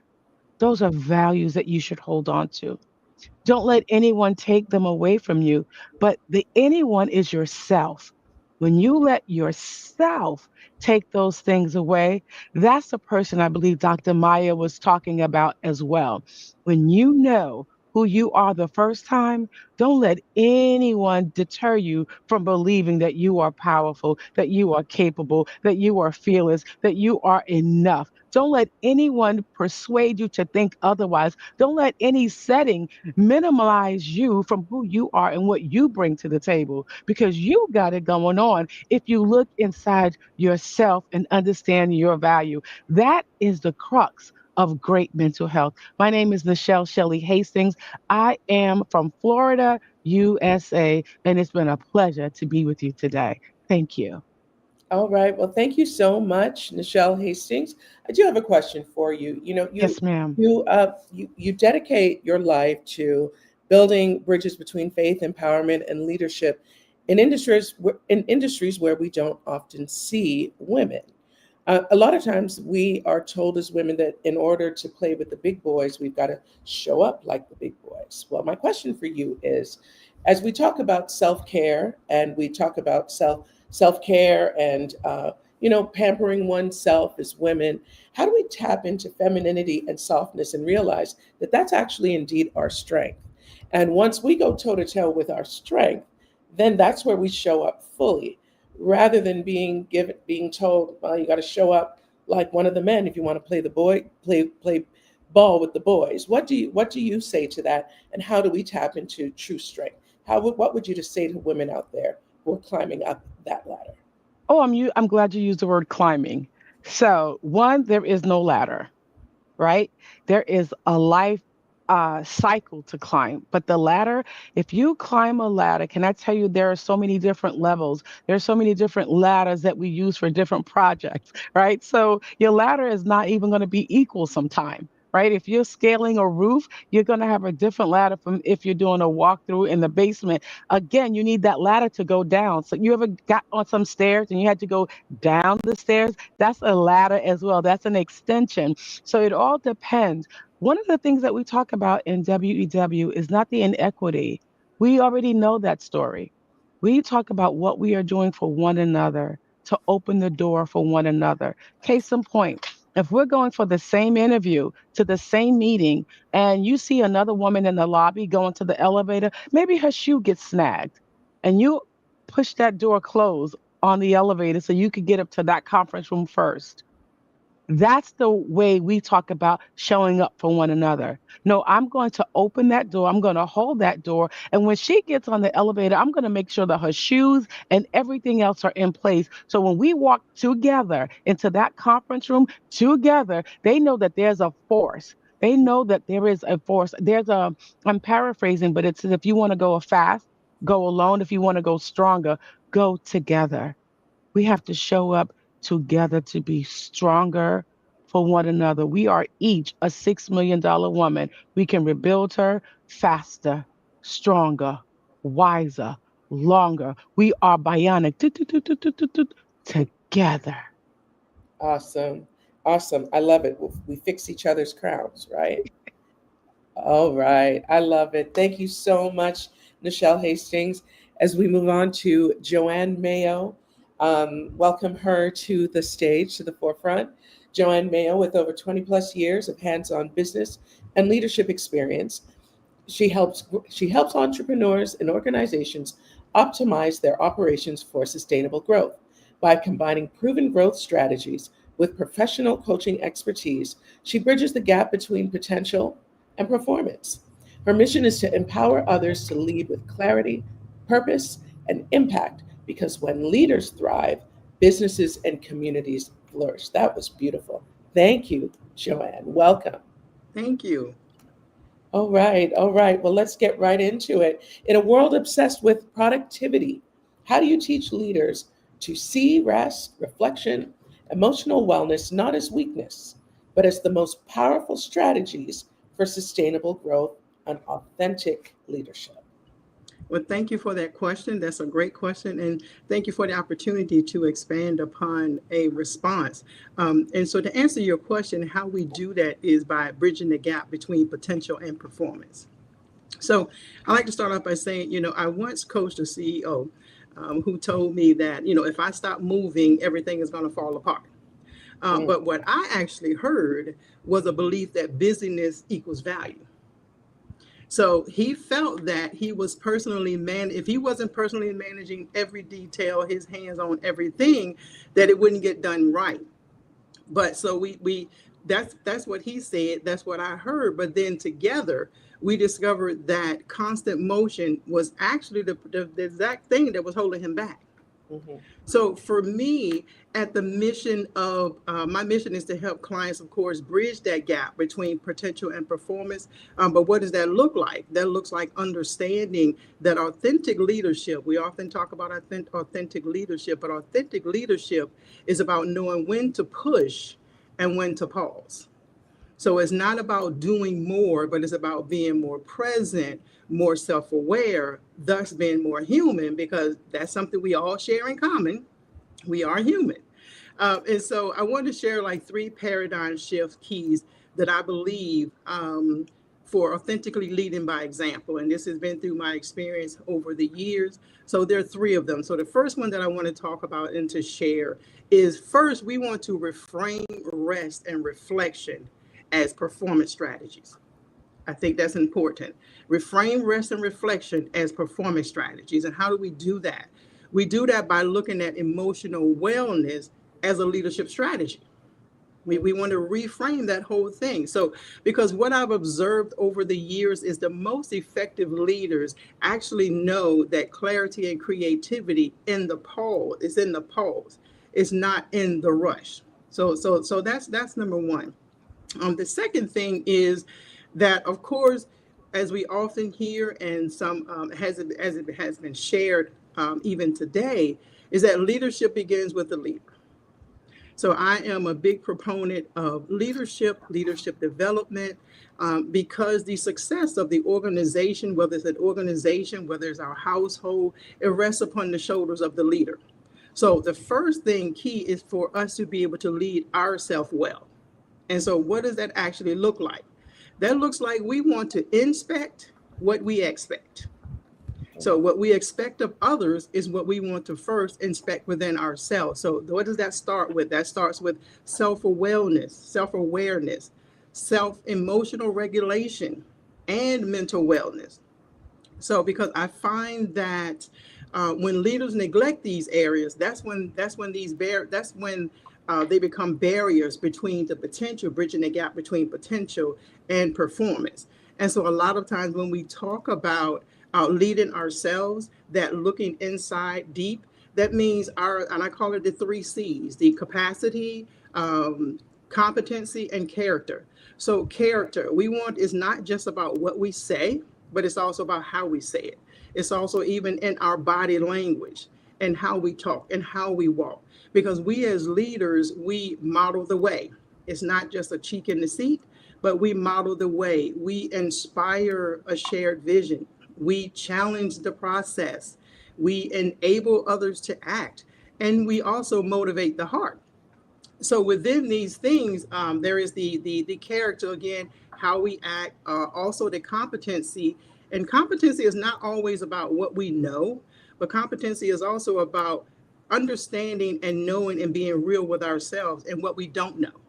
those are values that you should hold on to. Don't let anyone take them away from you, but the anyone is yourself. When you let yourself take those things away, that's the person I believe Dr. Maya was talking about as well. When you know who you are the first time, don't let anyone deter you from believing that you are powerful, that you are capable, that you are fearless, that you are enough. Don't let anyone persuade you to think otherwise. Don't let any setting minimize you from who you are and what you bring to the table because you got it going on. If you look inside yourself and understand your value, that is the crux of great mental health. My name is Nichelle Shelley Hastings. I am from Florida, USA, and it's been a pleasure to be with you today. Thank you. All right. Well, thank you so much, Nichelle Hastings. I do have a question for you. Yes, ma'am. You dedicate your life to building bridges between faith, empowerment, and leadership in industries where we don't often see women. A lot of times we are told as women that in order to play with the big boys, we've got to show up like the big boys. Well, my question for you is, as we talk about self-care and we talk about self-care and pampering oneself as women, how do we tap into femininity and softness and realize that that's actually indeed our strength? And once we go toe to toe with our strength, then that's where we show up fully rather than being told, well, you got to show up like one of the men if you want to play ball with the boys. What do you say to that, and how do we tap into true strength? What would you just say to women out there who are climbing up that ladder? Oh, I'm glad you used the word climbing. So, one, there is no ladder, right? There is a life cycle to climb. But the ladder, if you climb a ladder, can I tell you, there are so many different levels. There are so many different ladders that we use for different projects, right? So your ladder is not even going to be equal sometime. Right. If you're scaling a roof, you're going to have a different ladder from if you're doing a walkthrough in the basement. Again, you need that ladder to go down. So you ever got on some stairs and you had to go down the stairs? That's a ladder as well. That's an extension. So it all depends. One of the things that we talk about in WEW is not the inequity. We already know that story. We talk about what we are doing for one another to open the door for one another. Case in point, if we're going for the same interview to the same meeting and you see another woman in the lobby going to the elevator, maybe her shoe gets snagged and you push that door closed on the elevator so you could get up to that conference room first. That's the way we talk about showing up for one another. No, I'm going to open that door. I'm going to hold that door. And when she gets on the elevator, I'm going to make sure that her shoes and everything else are in place. So when we walk together into that conference room together, they know that there's a force. They know that there is a force. I'm paraphrasing, but it's if you want to go fast, go alone. If you want to go stronger, go together. We have to show up together to be stronger for one another. We are each a $6 million woman. We can rebuild her faster, stronger, wiser, longer. We are bionic together. Awesome. Awesome. I love it. We fix each other's crowns, right? All right. I love it. Thank you so much, Nichelle Hastings. As we move on to Joanne Mayo, welcome her to the stage, to the forefront. Joanne Mayo, with over 20 plus years of hands-on business and leadership experience, she helps entrepreneurs and organizations optimize their operations for sustainable growth. By combining proven growth strategies with professional coaching expertise, she bridges the gap between potential and performance. Her mission is to empower others to lead with clarity, purpose, and impact because when leaders thrive, businesses and communities flourish. That was beautiful. Thank you, Joanne. Welcome. Thank you. All right, all right. Well, let's get right into it. In a world obsessed with productivity, how do you teach leaders to see rest, reflection, emotional wellness not as weakness, but as the most powerful strategies for sustainable growth and authentic leadership? Well, thank you for that question. That's a great question. And thank you for the opportunity to expand upon a response. And so, to answer your question, how we do that is by bridging the gap between potential and performance. So, I like to start off by saying, I once coached a CEO who told me that, if I stop moving, everything is going to fall apart. Mm, But what I actually heard was a belief that busyness equals value. So he felt that he was if he wasn't personally managing every detail, his hands on everything, that it wouldn't get done right. But so we that's what he said, that's what I heard. But then together we discovered that constant motion was actually the exact thing that was holding him back. Mhm. So for me, at the mission of my mission is to help clients, of course, bridge that gap between potential and performance. But what does that look like? That looks like understanding that authentic leadership. We often talk about authentic leadership, but authentic leadership is about knowing when to push and when to pause. So it's not about doing more, but it's about being more present, more self-aware, thus being more human, because that's something we all share in common. We are human. And so I want to share like 3 paradigm shift keys that I believe for authentically leading by example. And this has been through my experience over the years. So there are 3 of them. So the first one that I want to talk about and to share is, first, we want to reframe rest and reflection as performance strategies. I think that's important. Reframe rest and reflection as performance strategies. And how do we do that? We do that by looking at emotional wellness as a leadership strategy. We want to reframe that whole thing. So, because what I've observed over the years is the most effective leaders actually know that clarity and creativity in the pause is in the pause. It's not in the rush. So that's number one. The second thing is that, of course, as we often hear, and some as it has been shared even today, is that leadership begins with the leader. So I am a big proponent of leadership development, because the success of the organization, whether it's an organization, whether it's our household, it rests upon the shoulders of the leader. So the first thing key is for us to be able to lead ourselves well. And so what does that actually look like? That looks like we want to inspect what we expect. So what we expect of others is what we want to first inspect within ourselves. So what does that start with? That starts with self-awareness, self-emotional regulation, and mental wellness. So because I find that when leaders neglect these areas, that's when they become barriers between the potential, bridging the gap between potential and performance. And so a lot of times when we talk about leading ourselves, that looking inside deep, that means and I call it the 3 C's: the capacity, competency, and character. So character, we want, is not just about what we say, but it's also about how we say it. It's also even in our body language and how we talk and how we walk. Because we as leaders, we model the way. It's not just a cheek in the seat, but we model the way. We inspire a shared vision. We challenge the process. We enable others to act. And we also motivate the heart. So within these things, there is the character, again, how we act, also the competency. And competency is not always about what we know, but competency is also about understanding and knowing and being real with ourselves and what we don't know.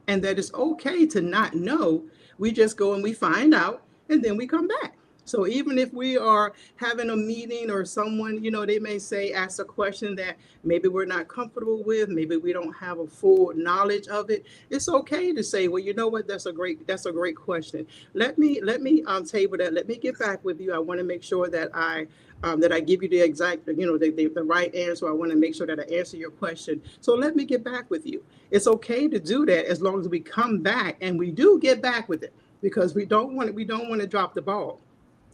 And that it's okay to not know. We just go and we find out, and then we come back. So even if we are having a meeting or someone, they may ask a question that maybe we're not comfortable with, maybe we don't have a full knowledge of it. It's okay to say, well, you know what, that's a great question. Let me table that. Let me get back with you. I want to make sure that I give you the exact, the right answer. I want to make sure that I answer your question. So let me get back with you. It's okay to do that as long as we come back and we do get back with it, because we don't want to drop the ball.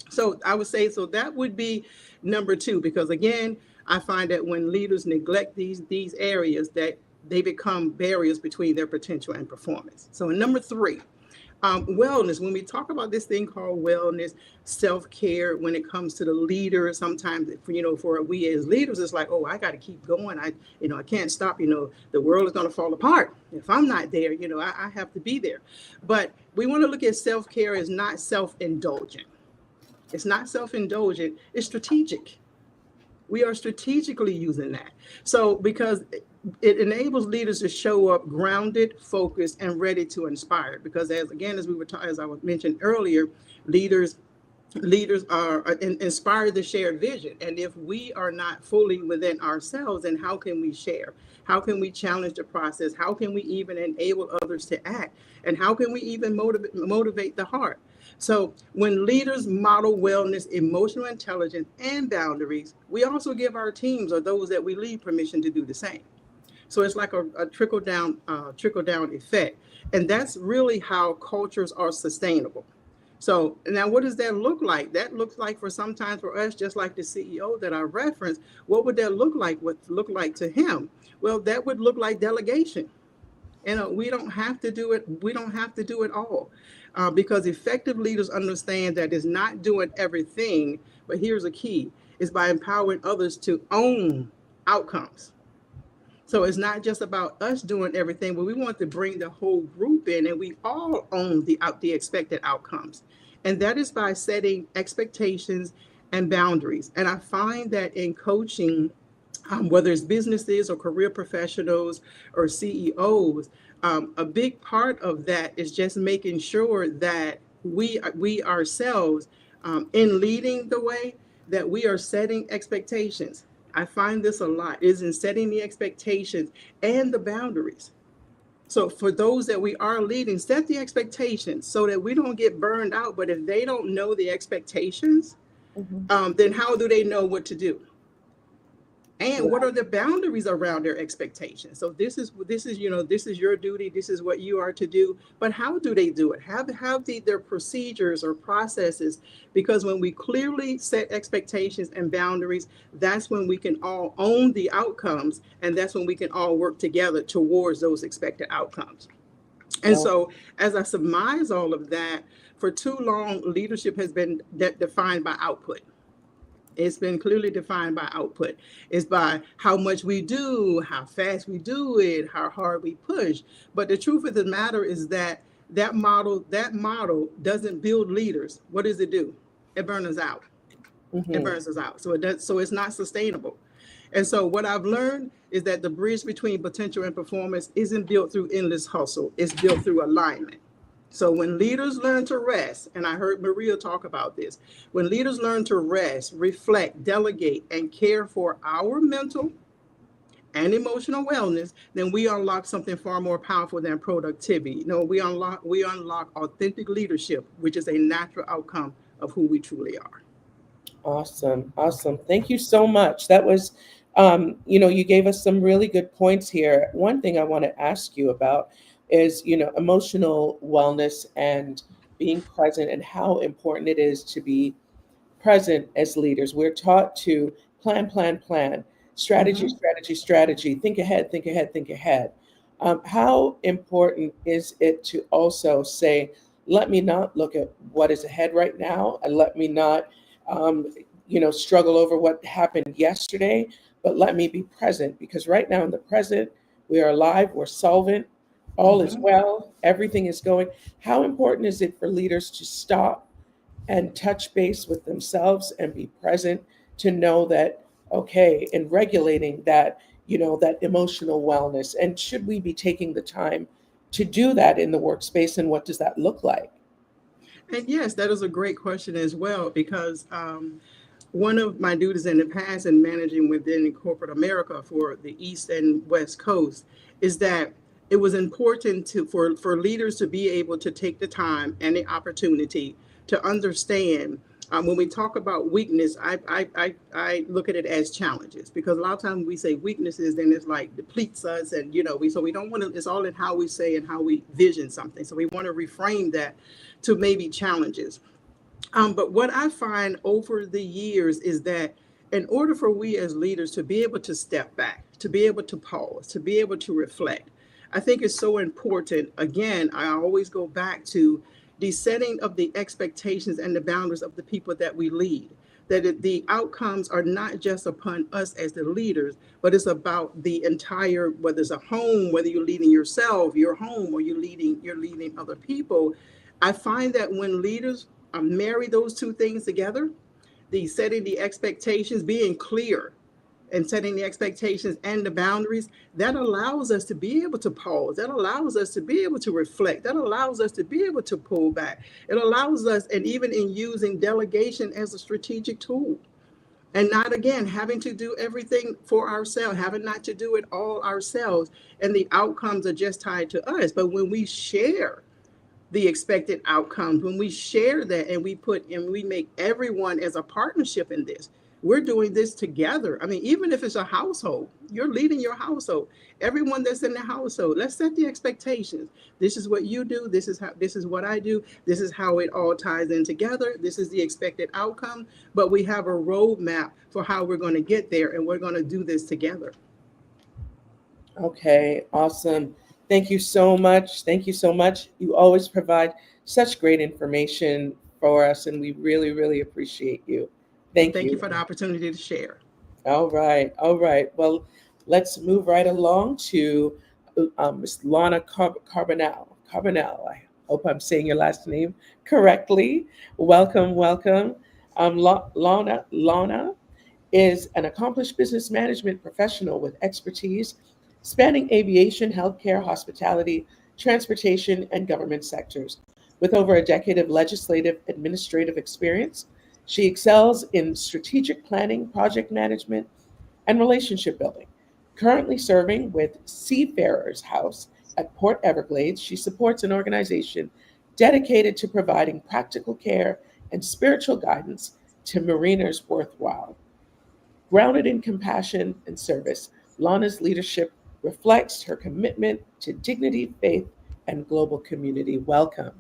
So I would say, so that would be number 2, because again, I find that when leaders neglect these areas, that they become barriers between their potential and performance. So number 3, wellness. When we talk about this thing called wellness, self-care, when it comes to the leader, sometimes, for we as leaders, it's like, oh, I got to keep going. I can't stop. The world is going to fall apart if I'm not there. I have to be there. But we want to look at self-care as not self-indulgent. It's not self-indulgent. It's strategic. We are strategically using that. So because it enables leaders to show up grounded, focused, and ready to inspire. Because as we were as I was mentioned earlier, leaders are inspired to share vision. And if we are not fully within ourselves, then how can we share? How can we challenge the process? How can we even enable others to act? And how can we even motivate the heart? So when leaders model wellness, emotional intelligence, and boundaries, we also give our teams or those that we lead permission to do the same. So it's like a trickle down effect, and that's really how cultures are sustainable. So now, what does that look like? That looks like for sometimes for us, just like the CEO that I referenced. What would that look like? What look like to him? Well, that would look like delegation. We don't have to do it. We don't have to do it all, because effective leaders understand that it's not doing everything. But here's a key: is by empowering others to own outcomes. So it's not just about us doing everything, but we want to bring the whole group in, and we all own the expected outcomes. And that is by setting expectations and boundaries. And I find that in coaching, whether it's businesses or career professionals or CEOs, a big part of that is just making sure that we ourselves, in leading the way, that we are setting expectations. I find this a lot is in setting the expectations and the boundaries. So for those that we are leading, set the expectations so that we don't get burned out. But if they don't know the expectations, then how do they know what to do? And what are the boundaries around their expectations? So this is your duty. This is what you are to do. But how do they do it? Have their procedures or processes? Because when we clearly set expectations and boundaries, that's when we can all own the outcomes, and that's when we can all work together towards those expected outcomes. And so, as I surmise all of that, for too long, leadership has been defined by output. It's been clearly defined by output. It's by how much we do, how fast we do it, how hard we push. But the truth of the matter is that that model doesn't build leaders. What does it do? It burns us out. It burns us out. So it does. So it's not sustainable. And so what I've learned is that the bridge between potential and performance isn't built through endless hustle. It's built through alignment. So when leaders learn to rest, and I heard Maria talk about this, when leaders learn to rest, reflect, delegate, and care for our mental and emotional wellness, then we unlock something far more powerful than productivity. No, we unlock authentic leadership, which is a natural outcome of who we truly are. Awesome. Awesome. Thank you so much. That was, you gave us some really good points here. One thing I want to ask you about is, emotional wellness and being present, and how important it is to be present as leaders. We're taught to plan, strategy, Mhm. strategy, think ahead, think ahead, think ahead. How important is it to also say, let me not look at what is ahead right now, and let me not, struggle over what happened yesterday, but let me be present, because right now in the present, we are alive, we're solvent, all is Mhm. well, everything is going. How important is it for leaders to stop and touch base with themselves and be present, to know that, okay, in regulating that, that emotional wellness? And should we be taking the time to do that in the workspace? And what does that look like? And yes, that is a great question as well, because one of my duties in the past in managing within corporate America for the East and West Coast is that it was important for leaders to be able to take the time and the opportunity to understand. When we talk about weakness, I look at it as challenges, because a lot of times we say weaknesses, then it's like depletes us, and we don't want to. It's all in how we say and how we vision something. So we want to reframe that to maybe challenges. But what I find over the years is that in order for we as leaders to be able to step back, to be able to pause, to be able to reflect, I think it's so important. Again, I always go back to the setting of the expectations and the boundaries of the people that we lead. The outcomes are not just upon us as the leaders, but it's about the entire, whether it's a home, whether you're leading yourself, your home, or you're leading other people. I find that when leaders marry those two things together, the setting the expectations, being clear, and setting the expectations and the boundaries, that allows us to be able to pause. That allows us to be able to reflect. That allows us to be able to pull back. It allows us, and even in using delegation as a strategic tool, and not again having to do everything for ourselves, having not to do it all ourselves, and the outcomes are just tied to us. But when we share the expected outcomes, when we share that and we make everyone as a partnership in this, we're doing this together. I mean, even if it's a household, you're leading your household, everyone that's in the household, let's set the expectations. This is what you do, this is what I do, this is how it all ties in together, this is the expected outcome, but we have a roadmap for how we're going to get there, and we're going to do this together. Okay, awesome. Thank you so much. Thank you so much. You always provide such great information for us, and we really, really appreciate you. Thank Thank you you. for the opportunity to share. All right, all right. Well, let's move right along to Ms. Lana Carbonell. Carbonell, I hope I'm saying your last name correctly. Welcome, welcome. Lana is an accomplished business management professional with expertise spanning aviation, healthcare, hospitality, transportation, and government sectors. With over a decade of legislative administrative experience, she excels in strategic planning, project management, and relationship building. Currently serving with Seafarers House at Port Everglades, she supports an organization dedicated to providing practical care and spiritual guidance to mariners worthwhile. Grounded in compassion and service, Lana's leadership reflects her commitment to dignity, faith, and global community. Welcome.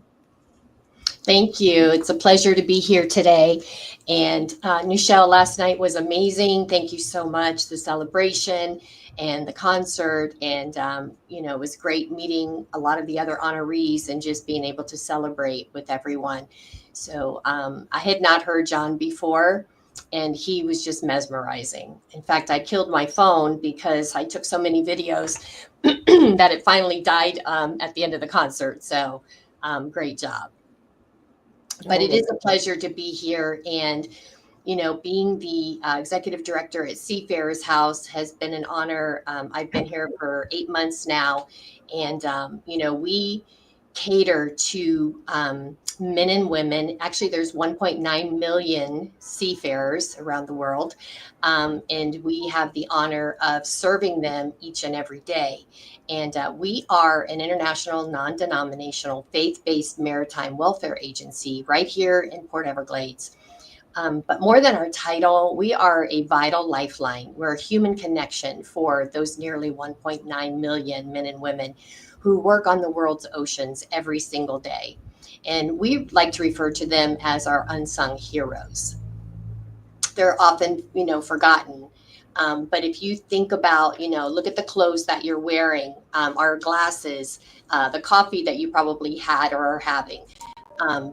Thank you. It's a pleasure to be here today. And Nichelle, last night was amazing. Thank you so much. The celebration and the concert. And, it was great meeting a lot of the other honorees and just being able to celebrate with everyone. So I had not heard John before, and he was just mesmerizing. In fact, I killed my phone because I took so many videos that it finally died at the end of the concert. So great job. But it is a pleasure to be here. And, being the executive director at Seafarers House has been an honor. I've been here for 8 months now. And, we cater to men and women. Actually, there's 1.9 million seafarers around the world. And we have the honor of serving them each and every day. And we are an international, non-denominational, faith-based maritime welfare agency right here in Port Everglades. But more than our title, we are a vital lifeline. We're a human connection for those nearly 1.9 million men and women who work on the world's oceans every single day. And we like to refer to them as our unsung heroes. They're often, forgotten. But if you think about, look at the clothes that you're wearing, our glasses, the coffee that you probably had or are having,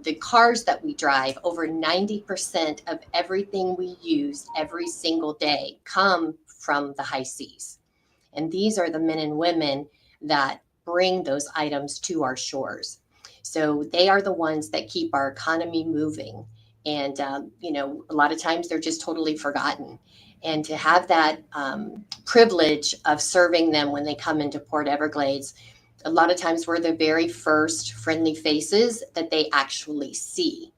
the cars that we drive, over 90% of everything we use every single day come from the high seas. And these are the men and women that bring those items to our shores. So they are the ones that keep our economy moving. And, a lot of times they're just totally forgotten. And to have that privilege of serving them when they come into Port Everglades, a lot of times we're the very first friendly faces that they actually see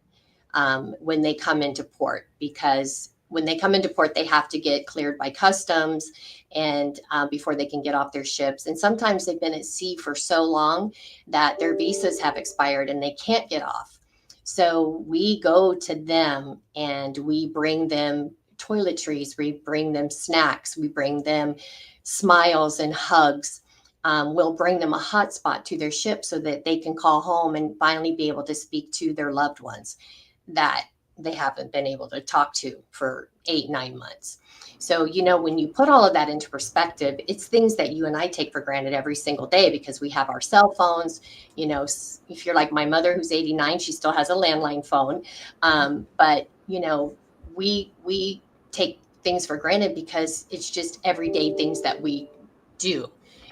when they come into port, because when they come into port, they have to get cleared by customs and before they can get off their ships. And sometimes they've been at sea for so long that their visas have expired and they can't get off. So we go to them and we bring them toiletries, we bring them snacks, we bring them smiles and hugs. We'll bring them a hotspot to their ship so that they can call home and finally be able to speak to their loved ones that they haven't been able to talk to for 8-9 months. So, when you put all of that into perspective, it's things that you and I take for granted every single day because we have our cell phones. If you're like my mother, who's 89, she still has a landline phone. But, we take things for granted because it's just everyday things that we do.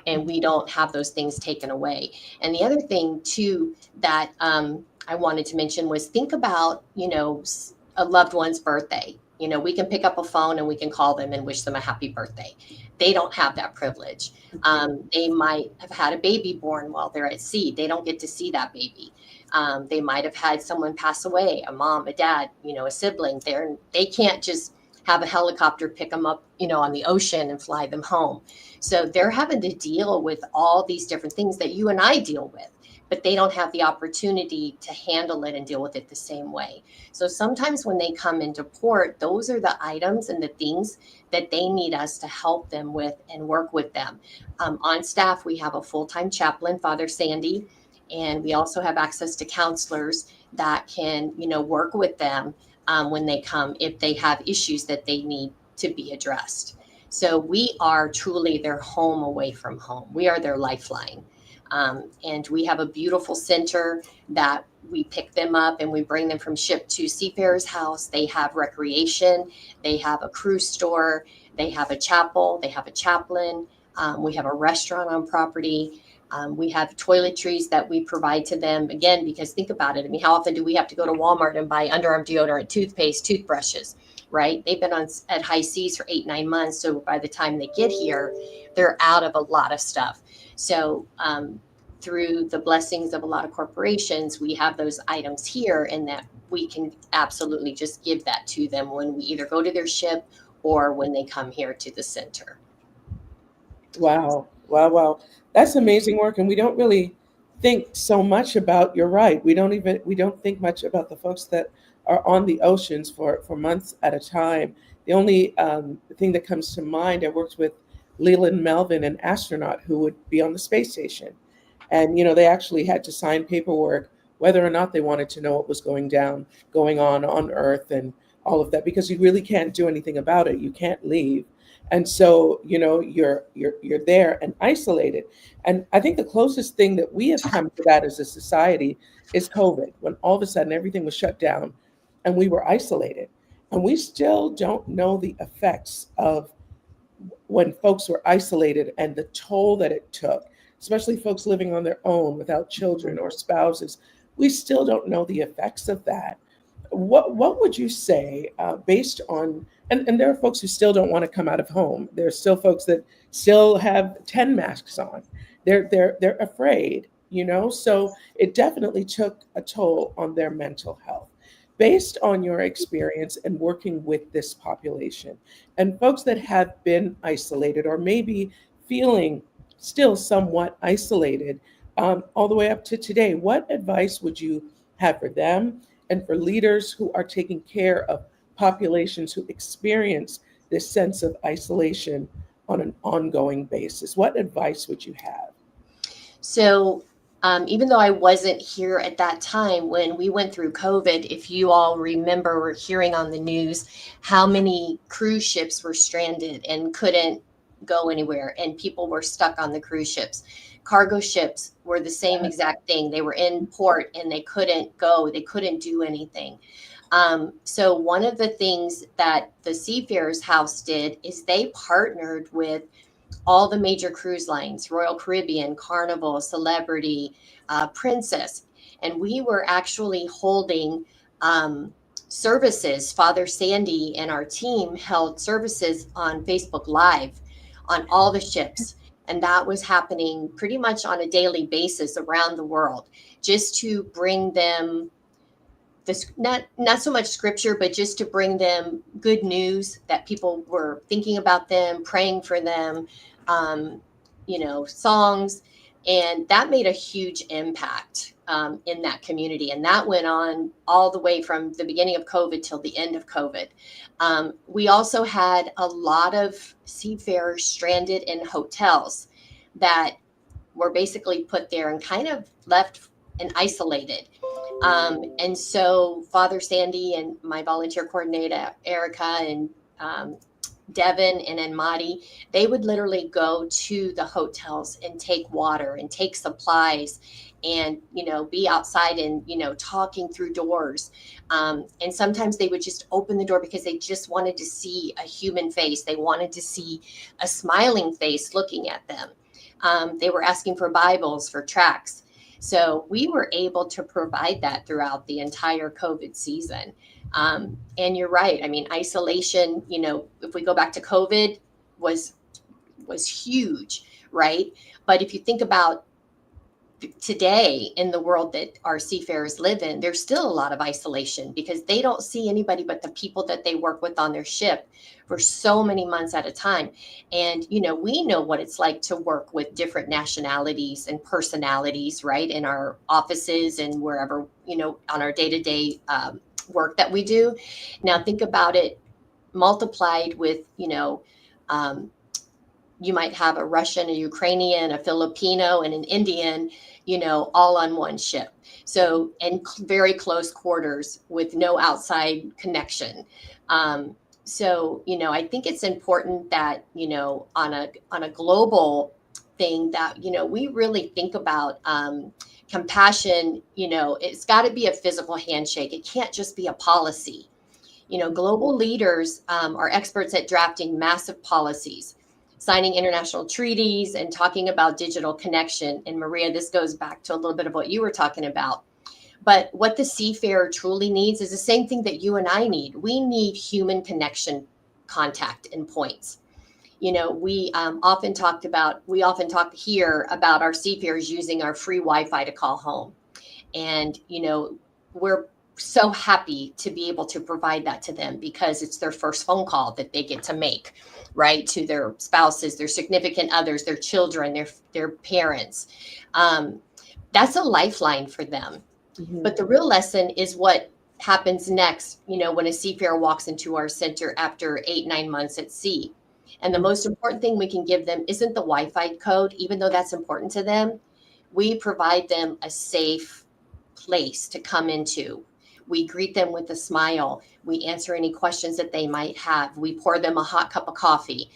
And we don't have those things taken away. And the other thing, too, that I wanted to mention was think about, a loved one's birthday. You know, we can pick up a phone and we can call them and wish them a happy birthday. They don't have that privilege. They might have had a baby born while they're at sea. They don't get to see that baby. They might have had someone pass away, a mom, a dad, you know, a sibling. They can't just have a helicopter pick them up, you know, on the ocean and fly them home. So they're having to deal with all these different things that you and I deal with, but they don't have the opportunity to handle it and deal with it the same way. So sometimes when they come into port, those are the items and the things that they need us to help them with and work with them. On staff, we have a full-time chaplain, Father Sandy, and we also have access to counselors that can, you know, work with them when they come, if they have issues that they need to be addressed. So we are truly their home away from home. We are their lifeline. And we have a beautiful center that we pick them up and we bring them from ship to Seafarer's House. They have recreation. They have a cruise store. They have a chapel. They have a chaplain. We have a restaurant on property. We have toiletries that we provide to them, again, because think about it. I mean, how often do we have to go to Walmart and buy underarm deodorant, toothpaste, toothbrushes, right? They've been at high seas for 8-9 months. So by the time they get here, they're out of a lot of stuff. So through the blessings of a lot of corporations, we have those items here, and that we can absolutely just give that to them when we either go to their ship or when they come here to the center. Wow. Wow. Wow. That's amazing work. And we don't really think so much about, you're right. We don't think much about the folks that are on the oceans for months at a time. The only thing that comes to mind, I worked with Leland Melvin, an astronaut who would be on the space station. And, you know, they actually had to sign paperwork whether or not they wanted to know what was going on Earth and all of that, because you really can't do anything about it. You can't leave. And so, you know, you're there and isolated. And I think the closest thing that we have come to that as a society is COVID, when all of a sudden everything was shut down and we were isolated. And we still don't know the effects of when folks were isolated and the toll that it took, especially folks living on their own without children or spouses. We still don't know the effects of that. What would you say based on, and there are folks who still don't want to come out of home. There are still folks that still have 10 masks on. They're afraid, you know, so it definitely took a toll on their mental health. Based on your experience and working with this population and folks that have been isolated or maybe feeling still somewhat isolated all the way up to today, what advice would you have for them and for leaders who are taking care of populations who experience this sense of isolation on an ongoing basis? What advice would you have? So even though I wasn't here at that time when we went through COVID, if you all remember, we're hearing on the news how many cruise ships were stranded and couldn't go anywhere, and people were stuck on the cruise ships. Cargo ships were the same exact thing. They were in port and they couldn't go, they couldn't do anything. So one of the things that the Seafarer's House did is they partnered with all the major cruise lines, Royal Caribbean, Carnival, Celebrity, Princess. And we were actually holding services. Father Sandy and our team held services on Facebook Live on all the ships. And that was happening pretty much on a daily basis around the world, just to bring them this, not so much scripture, but just to bring them good news that people were thinking about them, praying for them, you know, songs. And that made a huge impact in that community. And that went on all the way from the beginning of COVID till the end of COVID. We also had a lot of seafarers stranded in hotels that were basically put there and kind of left and isolated. And so Father Sandy and my volunteer coordinator, Erica, and Devin and Enmati, they would literally go to the hotels and take water and take supplies and, you know, be outside and, you know, talking through doors. And sometimes they would just open the door because they just wanted to see a human face. They wanted to see a smiling face looking at them. They were asking for Bibles, for tracts. So we were able to provide that throughout the entire COVID season. And you're right. I mean, isolation, you know, if we go back to COVID, was huge, right? But if you think about today in the world that our seafarers live in, there's still a lot of isolation because they don't see anybody but the people that they work with on their ship for so many months at a time. And, you know, we know what it's like to work with different nationalities and personalities, right, in our offices and wherever, you know, on our day-to-day work that we do. Now, think about it multiplied with, you know, you might have a Russian, a Ukrainian, a Filipino, and an Indian, you know, all on one ship. So, and very close quarters with no outside connection. So, you know, I think it's important that, you know, on a global thing that, you know, we really think about compassion. You know, it's got to be a physical handshake. It can't just be a policy. You know, global leaders are experts at drafting massive policies, signing international treaties, and talking about digital connection. And Maria, this goes back to a little bit of what you were talking about. But what the seafarer truly needs is the same thing that you and I need. We need human connection, contact, and points. You know, we often talk here about our seafarers using our free Wi-Fi to call home. And, you know, we're so happy to be able to provide that to them because it's their first phone call that they get to make, right, to their spouses, their significant others, their children, their parents. That's a lifeline for them. Mm-hmm. But the real lesson is what happens next, you know, when a seafarer walks into our center after 8-9 months at sea. And the most important thing we can give them isn't the Wi-Fi code, even though that's important to them. We provide them a safe place to come into. We greet them with a smile. We answer any questions that they might have. We pour them a hot cup of coffee.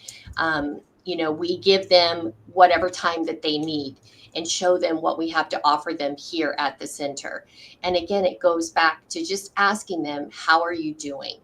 You know, we give them whatever time that they need and show them what we have to offer them here at the center. And again, it goes back to just asking them, how are you doing?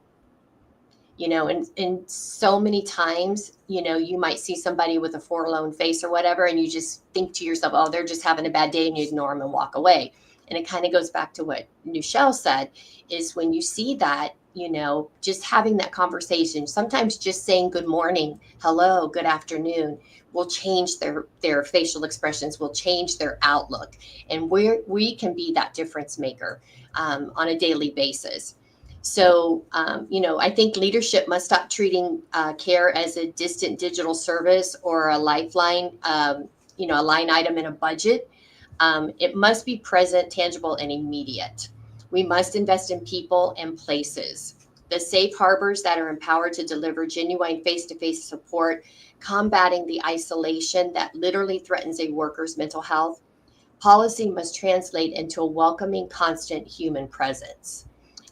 You know, and so many times, you know, you might see somebody with a forlorn face or whatever, and you just think to yourself, oh, they're just having a bad day, and you ignore them and walk away. And it kind of goes back to what Nushelle said, is when you see that, you know, just having that conversation, sometimes just saying good morning, hello, good afternoon, will change their facial expressions, will change their outlook. And we can be that difference maker on a daily basis. So, you know, I think leadership must stop treating care as a distant digital service or a lifeline, you know, a line item in a budget. It must be present, tangible, and immediate. We must invest in people and places. The safe harbors that are empowered to deliver genuine face-to-face support, combating the isolation that literally threatens a worker's mental health. Policy must translate into a welcoming, constant human presence.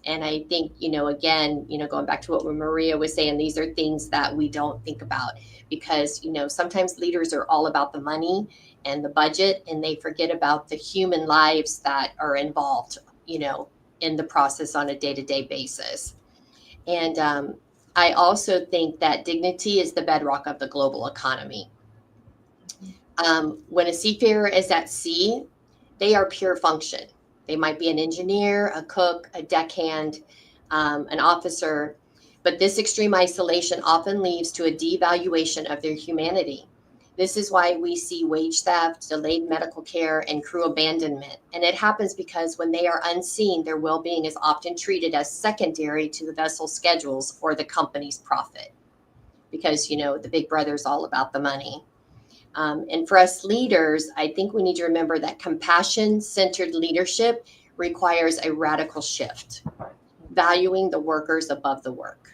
And I think, you know, again, you know, going back to what Maria was saying, these are things that we don't think about because, you know, sometimes leaders are all about the money and the budget, and they forget about the human lives that are involved, you know, in the process on a day-to-day basis. And I also think that dignity is the bedrock of the global economy. When a seafarer is at sea, they are pure function. They might be an engineer, a cook, a deckhand, an officer, but this extreme isolation often leads to a devaluation of their humanity. This is why we see wage theft, delayed medical care, and crew abandonment. And it happens because when they are unseen, their well-being is often treated as secondary to the vessel's schedules or the company's profit. Because, you know, the big brother's all about the money. And for us leaders, I think we need to remember that compassion-centered leadership requires a radical shift, valuing the workers above the work.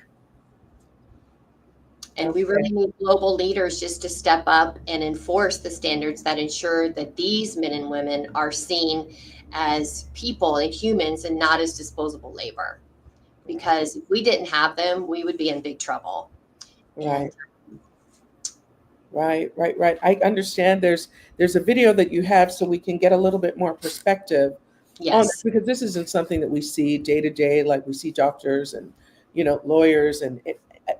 And we really need global leaders just to step up and enforce the standards that ensure that these men and women are seen as people and humans and not as disposable labor. Because if we didn't have them, we would be in big trouble. Right. Right. I understand there's a video that you have so we can get a little bit more perspective on this, because this isn't something that we see day to day, like we see doctors and, you know, lawyers and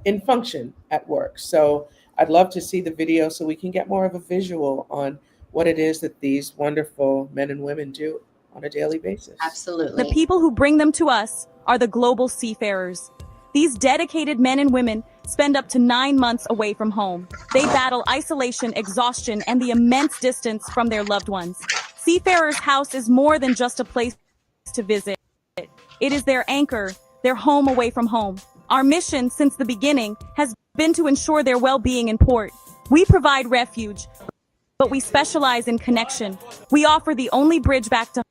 in function at work. So I'd love to see the video so we can get more of a visual on what it is that these wonderful men and women do on a daily basis. Absolutely. The people who bring them to us are the global seafarers. These dedicated men and women spend up to 9 months away from home. They battle isolation, exhaustion, and the immense distance from their loved ones. Seafarers' House is more than just a place to visit. It is their anchor, their home away from home. Our mission since the beginning has been to ensure their well-being in port. We provide refuge, but we specialize in connection. We offer the only bridge back to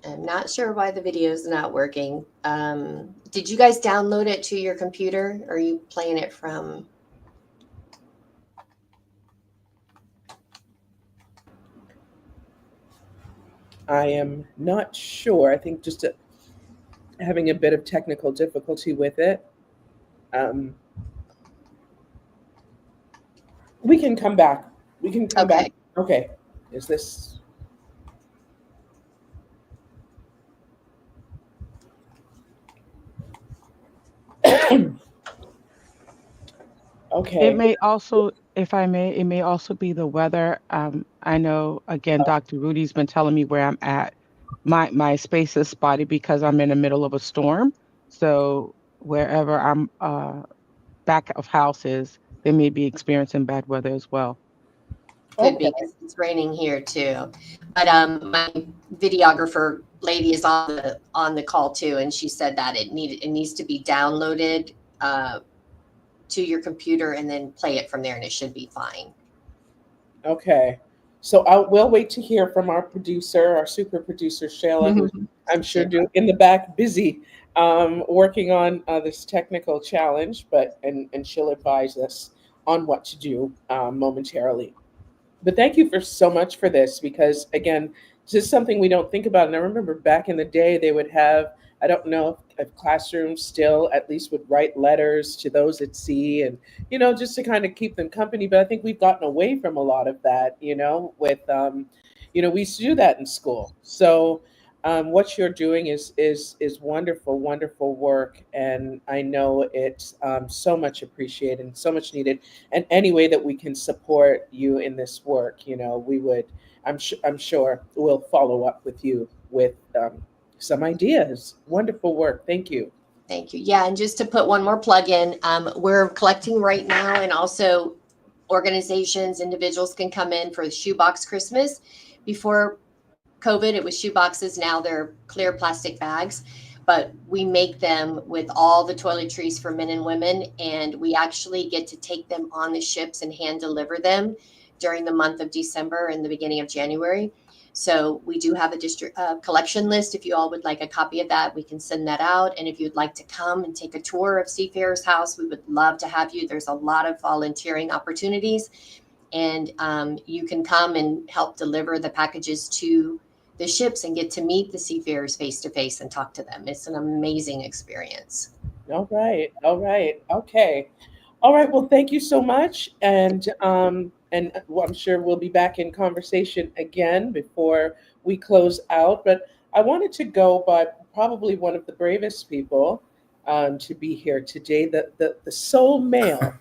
I'm not sure why the video is not working. Did you guys download it to your computer? Or are you playing it from? I am not sure. I think just having a bit of technical difficulty with it. We can come back. We can come back. Okay. Is this? Okay. It may also, if I may, it may also be the weather. I know, again, Dr. Rudy's been telling me where I'm at. My space is spotty because I'm in the middle of a storm. So wherever I'm back of house is, they may be experiencing bad weather as well. Could be because it's raining here too. But my videographer lady is on the call too, and she said that it needs to be downloaded to your computer and then play it from there, and it should be fine. Okay. So we'll wait to hear from our producer, our super producer, Shayla, who I'm sure in the back busy working on this technical challenge, and she'll advise us on what to do momentarily. But thank you for so much for this, because again, this is something we don't think about. And I remember back in the day, they would have, I don't know if classrooms still at least would write letters to those at sea, and, just to kind of keep them company. But I think we've gotten away from a lot of that, with, we used to do that in school. So what you're doing is wonderful, wonderful work. And I know it's so much appreciated and so much needed. And any way that we can support you in this work, we would, I'm sure we'll follow up with you with some ideas. Wonderful work. Thank you. Thank you. Yeah, and just to put one more plug in, we're collecting right now, and also organizations, individuals can come in for the shoebox Christmas. Before COVID, it was shoe boxes. Now they're clear plastic bags, but we make them with all the toiletries for men and women, and we actually get to take them on the ships and hand deliver them during the month of December and the beginning of January. So we do have a district collection list. If you all would like a copy of that, we can send that out. And if you'd like to come and take a tour of Seafarers House, we would love to have you. There's a lot of volunteering opportunities, and you can come and help deliver the packages to the ships and get to meet the seafarers face to face and talk to them. It's an amazing experience. All right. Okay. All right. Well, thank you so much. And I'm sure we'll be back in conversation again before we close out. But I wanted to go by probably one of the bravest people to be here today, the sole male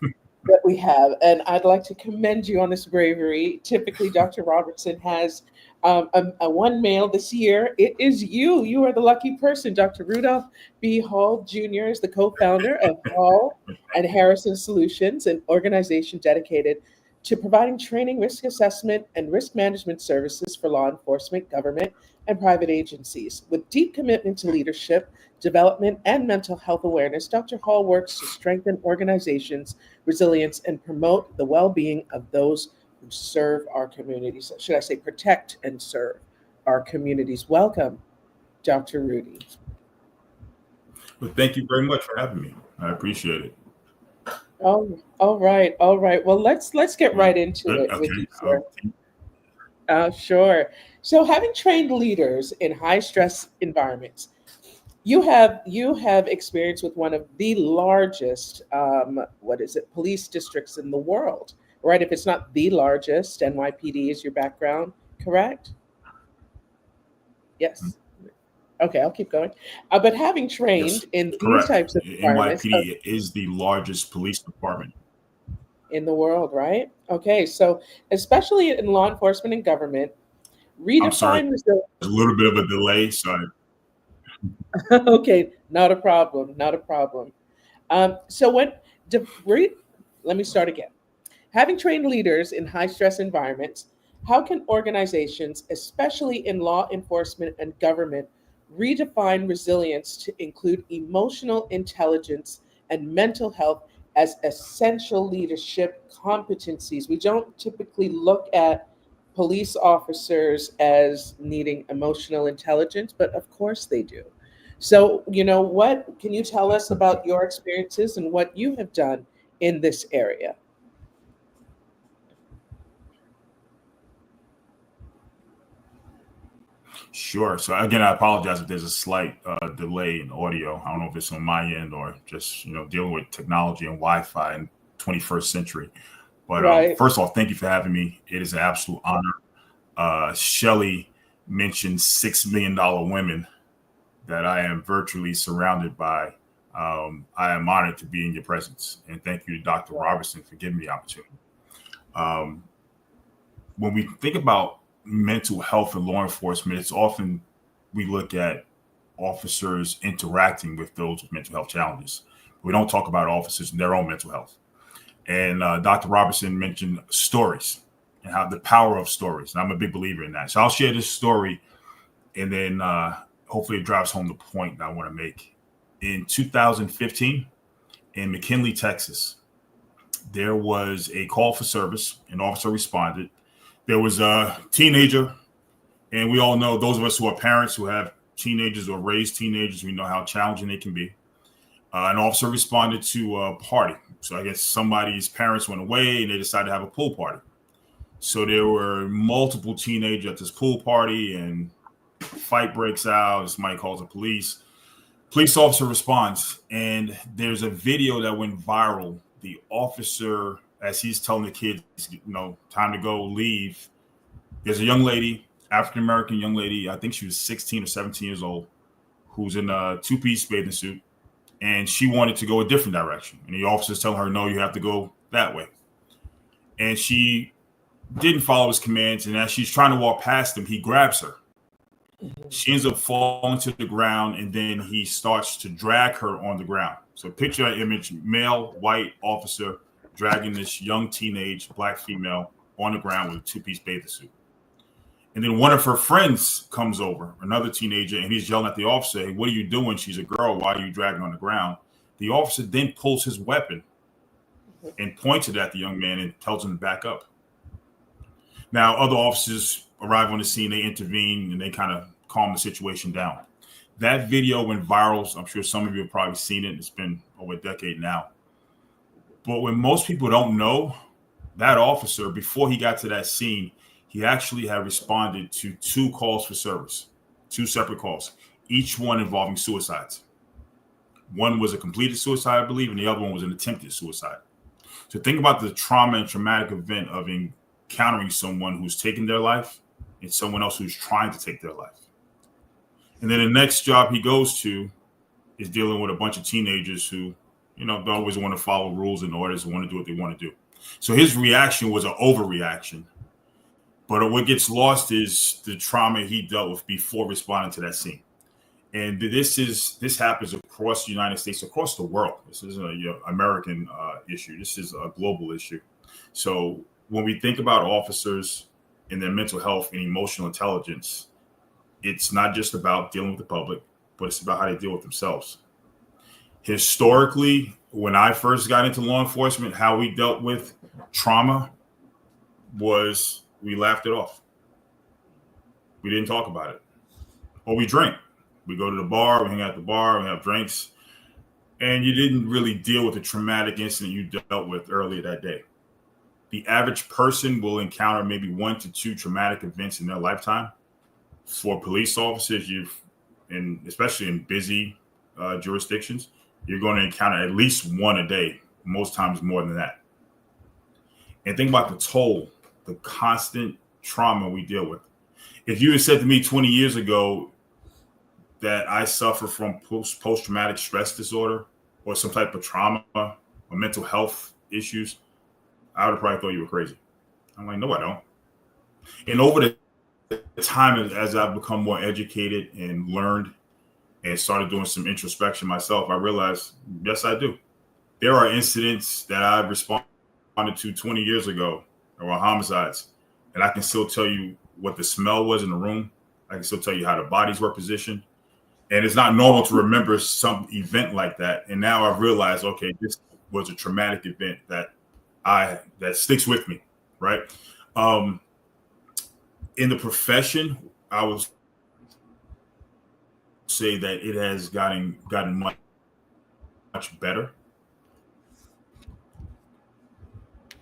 that we have. And I'd like to commend you on this bravery. Typically, Dr. Robertson has a one male this year. It is you. You are the lucky person. Dr. Rudolph B. Hall Jr. is the co-founder of Hall and Harrison Solutions, an organization dedicated to providing training, risk assessment, and risk management services for law enforcement, government, and private agencies. With deep commitment to leadership, development, and mental health awareness, Dr. Hall works to strengthen organizations' resilience and promote the well-being of those who serve our communities. Should I say protect and serve our communities? Welcome, Dr. Rudy. Well, thank you very much for having me. I appreciate it. Oh, all right, all right. Well, let's get right into Good. it with Okay. you, sir. Sure. So, having trained leaders in high stress environments, you have experience with one of the largest police districts in the world, right? If it's not the largest, NYPD is your background, correct? Yes. Okay, I'll keep going. But having trained Yes, in these correct. types of environments NYPD is the largest police department. in the world, right? Okay, so especially in law enforcement and government, I'm sorry, redefine resilience. there's a little bit of a delay. So Okay, not a problem, not a problem. So when de- re- let me start again. Having trained leaders in high stress environments, how can organizations, especially in law enforcement and government, redefine resilience to include emotional intelligence and mental health as essential leadership competencies? We don't typically look at police officers as needing emotional intelligence, but of course they do. So, what can you tell us about your experiences and what you have done in this area? sure. So again, I apologize if there's a slight delay in audio. I don't know if it's on my end or just dealing with technology and Wi-Fi in 21st century. But Right. first of all, thank you for having me. It is an absolute honor. Shelley mentioned $6 million women that I am virtually surrounded by. I am honored to be in your presence, and thank you to Dr. Robertson for giving me the opportunity. Um, when we think about mental health and law enforcement, it's often we look at officers interacting with those with mental health challenges. We don't talk about officers and their own mental health. And Dr. Robertson mentioned stories and how the power of stories. And I'm a big believer in that. So I'll share this story, and then hopefully it drives home the point that I want to make. In 2015, in McKinley, Texas, there was a call for service. An officer responded. There was a teenager, and we all know, those of us who are parents who have teenagers or raised teenagers, we know how challenging they can be. An officer responded to a party. So I guess somebody's parents went away and they decided to have a pool party. So there were multiple teenagers at this pool party, and a fight breaks out. Somebody calls the police. Police officer responds, and there's a video that went viral. The officer, as he's telling the kids, time to go, leave. There's a young lady, African American young lady. I think she was 16 or 17 years old, who's in a two-piece bathing suit, and she wanted to go a different direction. And the officer's telling her, no, you have to go that way. And she didn't follow his commands. And as she's trying to walk past him, he grabs her. She ends up falling to the ground, and then he starts to drag her on the ground. So picture that image: male, white officer dragging this young teenage black female on the ground with a two-piece bathing suit. And then one of her friends comes over, another teenager, and he's yelling at the officer, hey, what are you doing? She's a girl. Why are you dragging her on the ground? The officer then pulls his weapon and points it at the young man and tells him to back up. Now, other officers arrive on the scene, they intervene, and they kind of calm the situation down. That video went viral. I'm sure some of you have probably seen it. It's been over a decade now. But when most people don't know, that officer, before he got to that scene, he actually had responded to 2 calls for service, 2 separate calls, each one involving suicides. One was a completed suicide, I believe, and the other one was an attempted suicide. So think about the trauma and traumatic event of encountering someone who's taken their life and someone else who's trying to take their life. And then the next job he goes to is dealing with a bunch of teenagers who, don't always want to follow rules and orders and want to do what they want to do. So his reaction was an overreaction. But what gets lost is the trauma he dealt with before responding to that scene. And this happens across the United States, across the world. This isn't an American issue. This is a global issue. So when we think about officers and their mental health and emotional intelligence, it's not just about dealing with the public, but it's about how they deal with themselves. Historically, when I first got into law enforcement, how we dealt with trauma was we laughed it off. We didn't talk about it. Or we drink. We go to the bar, we hang out at the bar, we have drinks, and you didn't really deal with the traumatic incident you dealt with earlier that day. The average person will encounter maybe 1 to 2 traumatic events in their lifetime. For police officers, and especially in busy jurisdictions, you're going to encounter at least one a day, most times more than that. And think about the toll, the constant trauma we deal with. If you had said to me 20 years ago that I suffer from post-traumatic stress disorder or some type of trauma or mental health issues, I would have probably thought you were crazy. I'm like, no, I don't. And over the time, as I've become more educated and learned and started doing some introspection myself, I realized, yes, I do. There are incidents that I responded to 20 years ago that were homicides, and I can still tell you what the smell was in the room. I can still tell you how the bodies were positioned. And it's not normal to remember some event like that. And now I've realized, okay, this was a traumatic event that sticks with me, right? In the profession, I would say that it has gotten much better.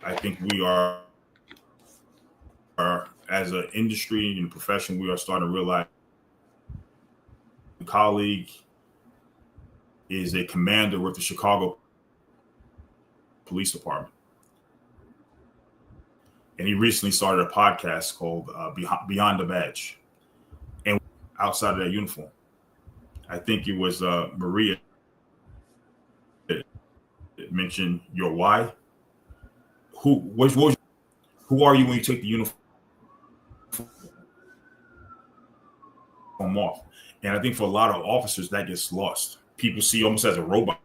I think we are as an industry and profession, we are starting to realize a colleague is a commander with the Chicago Police Department. And he recently started a podcast called Beyond the Badge. And outside of that uniform, I think it was Maria that mentioned your why. Who are you when you take the uniform off? And I think for a lot of officers, that gets lost. People see you almost as a robot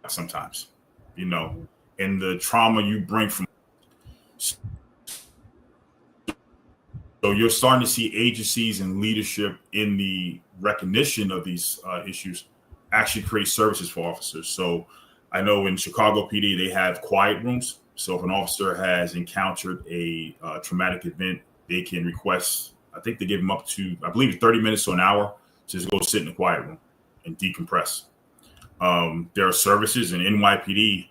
sometimes, and the trauma you bring from. So you're starting to see agencies and leadership in the recognition of these issues actually create services for officers. So I know in Chicago PD, they have quiet rooms. So if an officer has encountered a traumatic event, they can request, I think they give them up to, I believe, 30 minutes to an hour to just go sit in the quiet room and decompress. There are services in NYPD.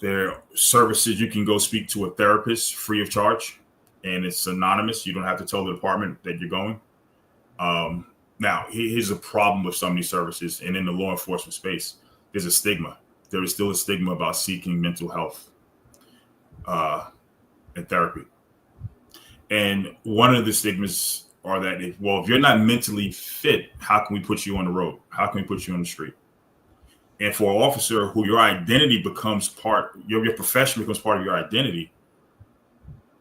There are services you can go speak to a therapist free of charge, and it's anonymous. You don't have to tell the department that you're going. Now, here's a problem with some of these services, and in the law enforcement space, there's a stigma. There is still a stigma about seeking mental health and therapy. And one of the stigmas are that if you're not mentally fit, how can we put you on the road? How can we put you on the street? And for an officer who your identity becomes your profession becomes part of your identity,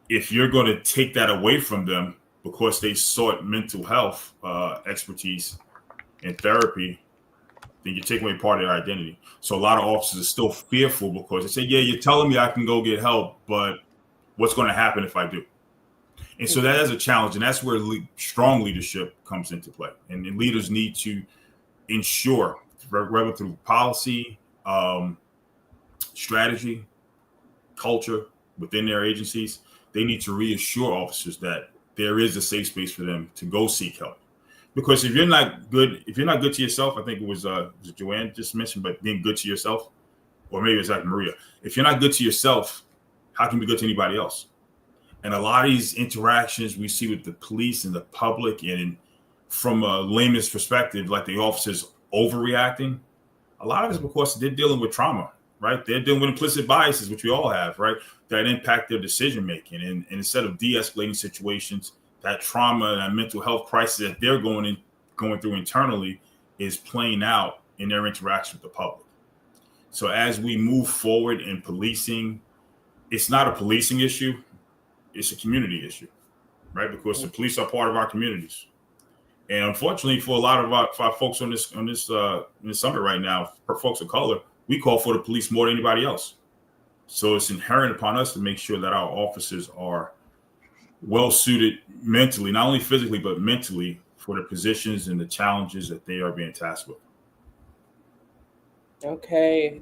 if you're going to take that away from them because they sought mental health expertise and therapy, then you're taking away part of their identity. So a lot of officers are still fearful because they say, yeah, you're telling me I can go get help, but what's going to happen if I do? And so that is a challenge, and that's where strong leadership comes into play. And leaders need to ensure, whether through policy, strategy, culture within their agencies, they need to reassure officers that there is a safe space for them to go seek help. Because if you're not good to yourself, I think it was Joanne just mentioned, but being good to yourself, or maybe it's like Maria. If you're not good to yourself, how can you be good to anybody else? And a lot of these interactions we see with the police and the public, and from a layman's perspective, like the officers overreacting, a lot of it is because they're dealing with trauma, right? They're dealing with implicit biases, which we all have, right? That impact their decision making. And instead of de-escalating situations, that trauma and that mental health crisis that they're going through internally is playing out in their interaction with the public. So as we move forward in policing, it's not a policing issue, it's a community issue, right? Because the police are part of our communities. And unfortunately, for a lot of our folks on this summit right now, for folks of color, we call for the police more than anybody else. So it's inherent upon us to make sure that our officers are well suited mentally, not only physically, but mentally, for the positions and the challenges that they are being tasked with. Okay.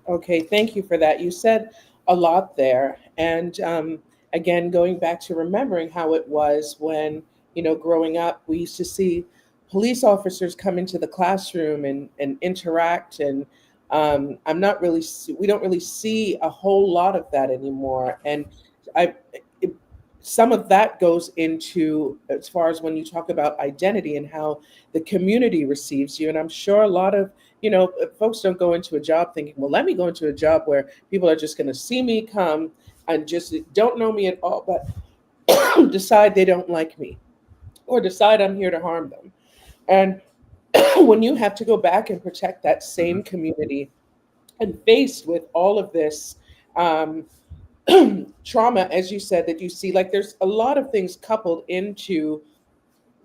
Thank you for that. You said a lot there. And again, going back to remembering how it was when, growing up, we used to see police officers come into the classroom and interact. And we don't really see a whole lot of that anymore. And I, it, some of that goes into as far as when you talk about identity and how the community receives you. And I'm sure a lot of, folks don't go into a job thinking, well, let me go into a job where people are just going to see me come and just don't know me at all, but decide they don't like me or decide I'm here to harm them. And when you have to go back and protect that same community and faced with all of this um, trauma, as you said, that you see, like there's a lot of things coupled into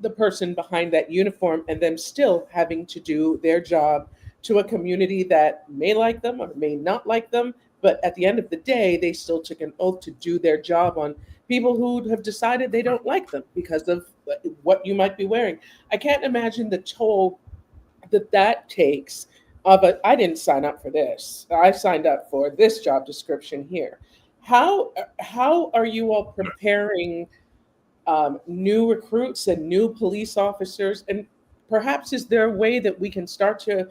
the person behind that uniform and them still having to do their job to a community that may like them or may not like them. But at the end of the day, they still took an oath to do their job on people who have decided they don't like them because of what you might be wearing. I can't imagine the toll that takes of I didn't sign up for this. I signed up for this job description here. How are you all preparing new recruits and new police officers? And perhaps is there a way that we can start to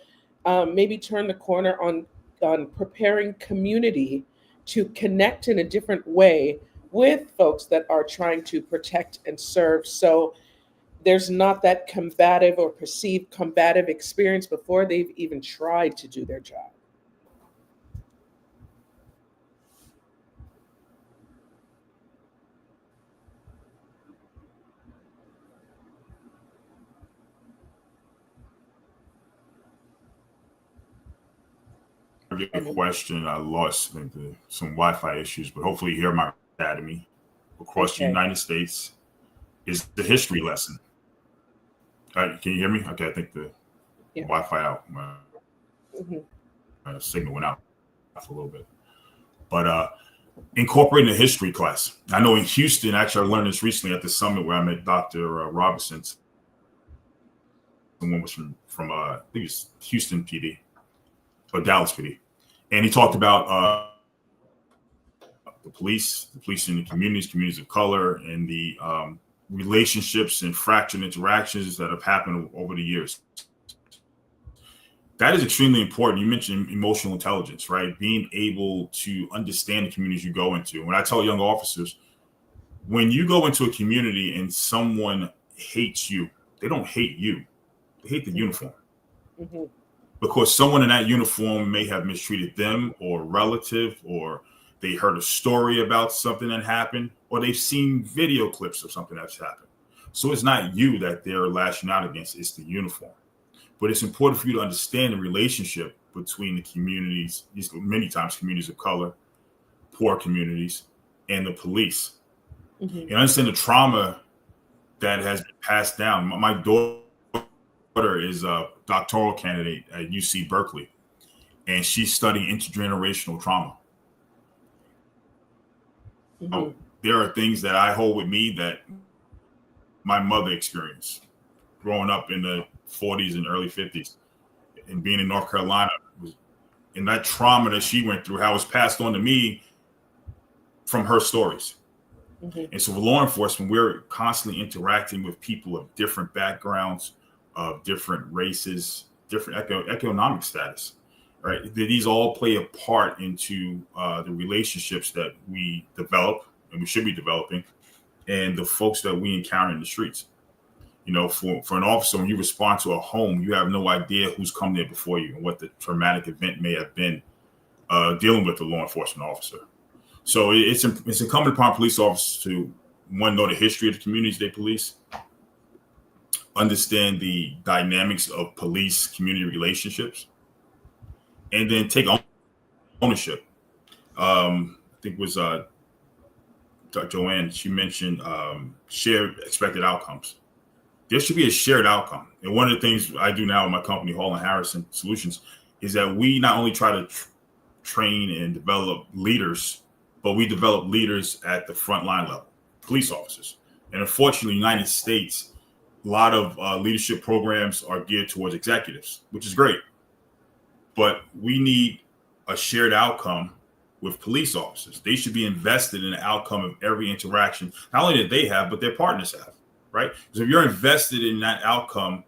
maybe turn the corner on preparing community to connect in a different way with folks that are trying to protect and serve, so there's not that combative or perceived combative experience before they've even tried to do their job? A question. I lost some Wi-Fi issues, but hopefully you hear my academy across the Okay. United States is the history lesson. Can you hear me? Okay, I think the Yeah. Wi-Fi out. Mhm. Signal went out for a little bit. But incorporating the history class. I know in Houston, actually, I learned this recently at the summit where I met Dr. Robertson. Someone was from I think it's Houston PD or Dallas PD, and he talked about the police in the communities of color, and the relationships and fractured interactions that have happened over the years. That is extremely important. You mentioned emotional intelligence, right? Being able to understand the communities you go into. When I tell young officers, when you go into a community and someone hates you, they don't hate you. They hate the uniform. Mm-hmm. Because someone in that uniform may have mistreated them or a relative, or they heard a story about something that happened, or they've seen video clips of something that's happened. So it's not you that they're lashing out against, it's the uniform. But it's important for you to understand the relationship between the communities, many times communities of color, poor communities, and the police. Mm-hmm. And understand the trauma that has been passed down. My daughter is a doctoral candidate at UC Berkeley, and she's studying intergenerational trauma. Mm-hmm. There are things that I hold with me that my mother experienced growing up in the 40s and early 50s and being in North Carolina. And that trauma that she went through, how it was passed on to me from her stories. Mm-hmm. And so with law enforcement, we're constantly interacting with people of different backgrounds, of different races, different economic status, right? These all play a part into the relationships that we develop and we should be developing, and the folks that we encounter in the streets. You know, for an officer, when you respond to a home, you have no idea who's come there before you and what the traumatic event may have been dealing with the law enforcement officer. So it's incumbent upon police officers to, one, know the history of the communities they police, understand the dynamics of police community relationships, and then take ownership. I think it was Joanne, she mentioned shared expected outcomes. There should be a shared outcome. And one of the things I do now in my company, Hall and Harrison Solutions, is that we not only try to train and develop leaders, but we develop leaders at the frontline level, police officers. And unfortunately, in the United States, a lot of leadership programs are geared towards executives, which is great. But we need a shared outcome with police officers. They should be invested in the outcome of every interaction, not only that they have, but their partners have, right? Because if you're invested in that outcome,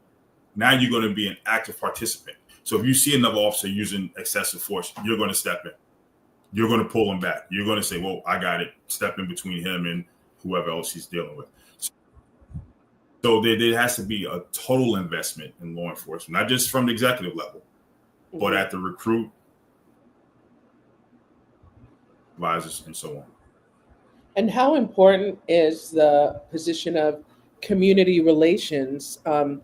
now you're going to be an active participant. So if you see another officer using excessive force, you're going to step in. You're going to pull him back. You're going to say, well, I got it. Step in between him and whoever else he's dealing with. So there has to be a total investment in law enforcement, not just from the executive level, but at the recruit, advisors, and so on. And how important is the position of community relations,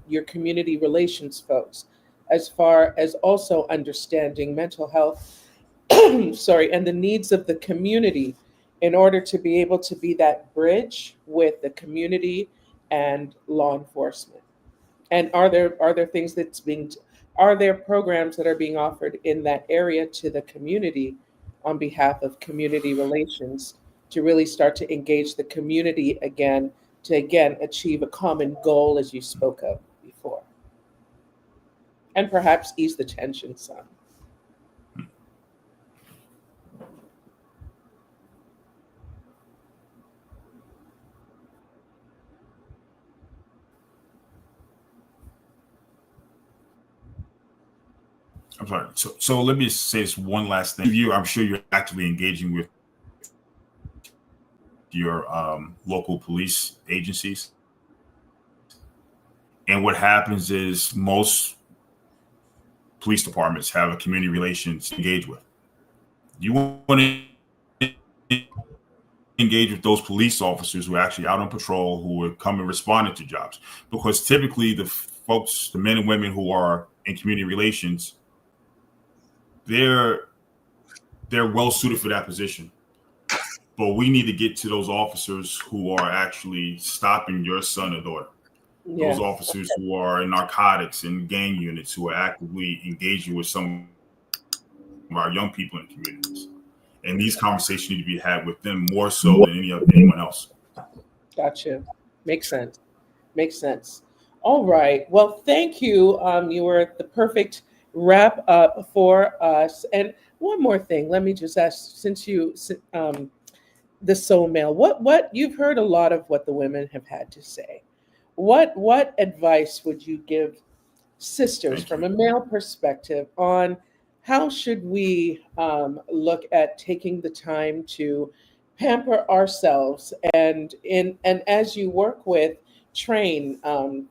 your community relations folks, as far as also understanding mental health, sorry, and the needs of the community in order to be able to be that bridge with the community and law enforcement? And are there things are there programs that are being offered in that area to the community on behalf of community relations to really start to engage the community again, to again achieve a common goal as you spoke of before, and perhaps ease the tension some? I'm sorry. So let me say this one last thing. I'm sure you're actively engaging with your local police agencies. And what happens is most police departments have a community relations to engage with. You want to engage with those police officers who are actually out on patrol, who are coming responding to jobs. Because typically the folks, the men and women who are in community relations, they're well suited for that position. But we need to get to those officers who are actually stopping your son or daughter. Those officers who are in narcotics and gang units, who are actively engaging with some of our young people in the communities. And these conversations need to be had with them more so than anyone else. Gotcha. Makes sense. Makes sense. All right. Well, thank you. You were the perfect wrap up for us. And one more thing, let me just ask, since you, the soul male, what you've heard a lot of what the women have had to say. What advice would you give sisters from a male perspective on how should we look at taking the time to pamper ourselves and as you work with train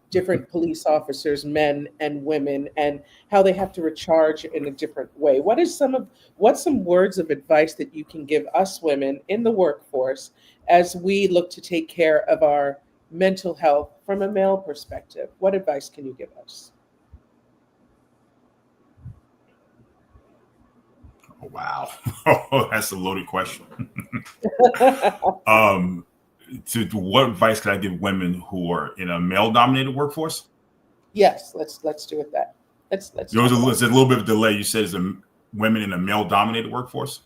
different police officers, men and women, and how they have to recharge in a different way? What's some words of advice that you can give us women in the workforce as we look to take care of our mental health from a male perspective? What advice can you give us? Oh, wow. That's a loaded question. What advice could I give women who are in a male-dominated workforce? Yes, let's do it that. Let's. There was a little bit of delay. You said it's women in a male-dominated workforce?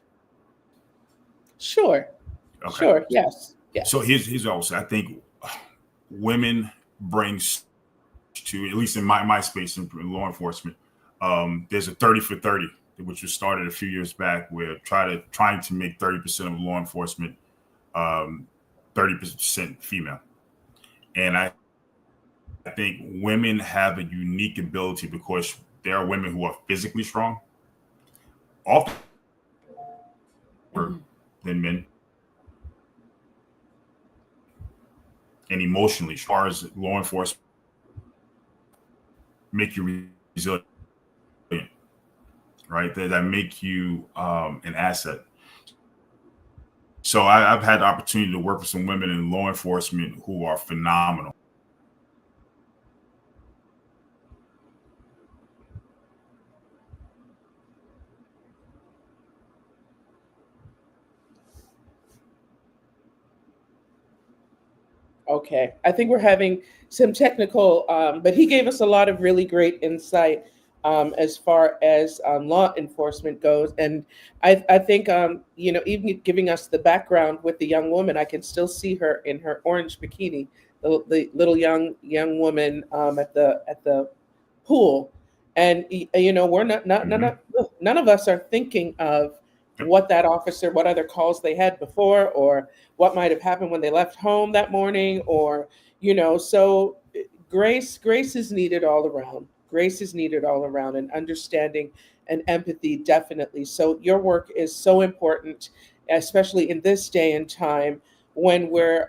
Sure. Okay. Sure. Yes. So here's what I would say. I think women bring to, at least in my space in law enforcement, there's a 30 for 30, which was started a few years back, where trying to make 30% of law enforcement 30% female. And I think women have a unique ability because there are women who are physically strong, often than men, and emotionally, as far as law enforcement, make you resilient, right? That make you an asset. So I've had the opportunity to work with some women in law enforcement who are phenomenal. Okay, I think we're having some technical, but he gave us a lot of really great insight as far as law enforcement goes. And I think, even giving us the background with the young woman, I can still see her in her orange bikini, the little young woman at the pool. And, we're none of us are thinking of what that officer, what other calls they had before, or what might have happened when they left home that morning, or, so grace is needed all around. Grace is needed all around, and understanding and empathy definitely. So your work is so important, especially in this day and time when we're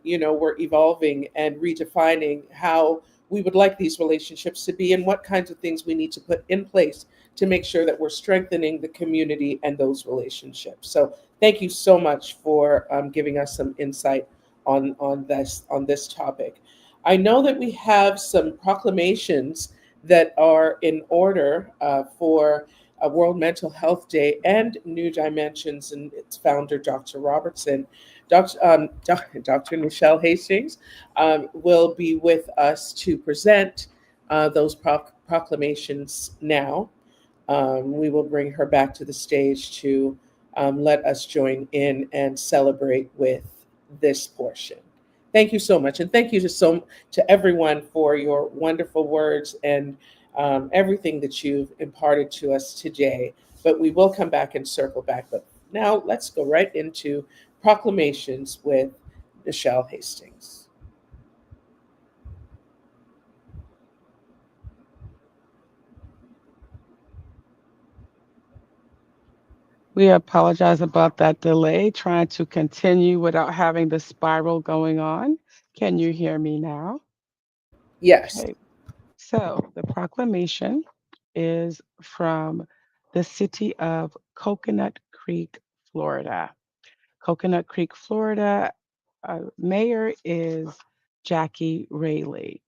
evolving and redefining how we would like these relationships to be, and what kinds of things we need to put in place to make sure that we're strengthening the community and those relationships. So thank you so much for giving us some insight on this topic. I know that we have some proclamations that are in order for World Mental Health Day and New Dimensions, and its founder, Dr. Robertson. Dr. Michelle Hastings will be with us to present those proclamations now. We will bring her back to the stage to let us join in and celebrate with this portion. Thank you so much. And thank you to everyone for your wonderful words and everything that you've imparted to us today. But we will come back and circle back. But now let's go right into proclamations with Michelle Hastings. We apologize about that delay, trying to continue without having the spiral going on. Can you hear me now? Yes. Okay. So the proclamation is from the city of Coconut Creek, Florida. Coconut Creek, Florida. Mayor is Jackie Rayleigh.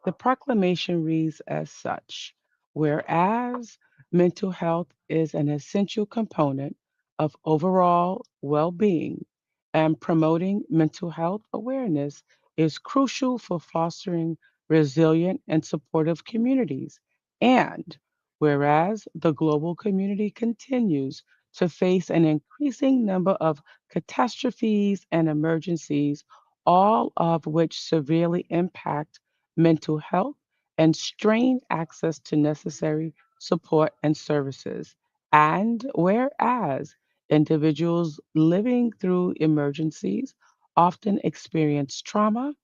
The proclamation reads as such: whereas mental health is an essential component of overall well being, and promoting mental health awareness is crucial for fostering resilient and supportive communities. And whereas the global community continues to face an increasing number of catastrophes and emergencies, all of which severely impact mental health and strain access to necessary support and services. And whereas individuals living through emergencies often experience trauma,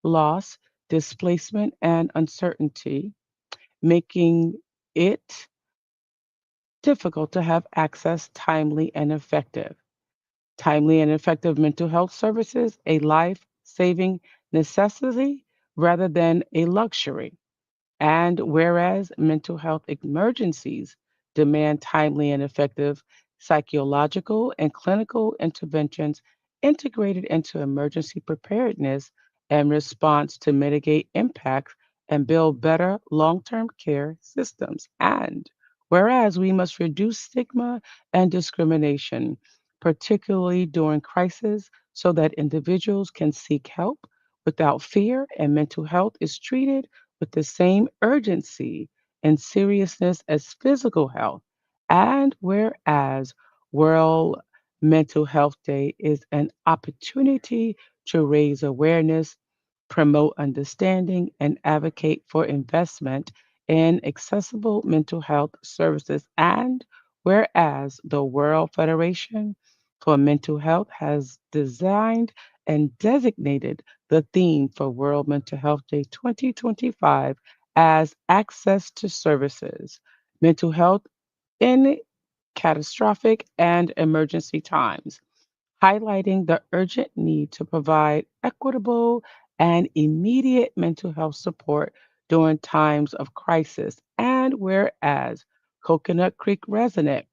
loss, displacement, and uncertainty, making it difficult to have access timely and effective. Timely and effective mental health services, a life saving necessity rather than a luxury. And whereas mental health emergencies demand timely and effective psychological and clinical interventions integrated into emergency preparedness and response to mitigate impacts and build better long term care systems. And whereas we must reduce stigma and discrimination, particularly during crisis, so that individuals can seek help without fear and mental health is treated with the same urgency and seriousness as physical health. And whereas World Mental Health Day is an opportunity to raise awareness, promote understanding, and advocate for investment in accessible mental health services. And whereas the World Federation for Mental Health has designed and designated the theme for World Mental Health Day 2025 as access to services, mental health in catastrophic and emergency times, highlighting the urgent need to provide equitable and immediate mental health support during times of crisis. And whereas Coconut Creek resident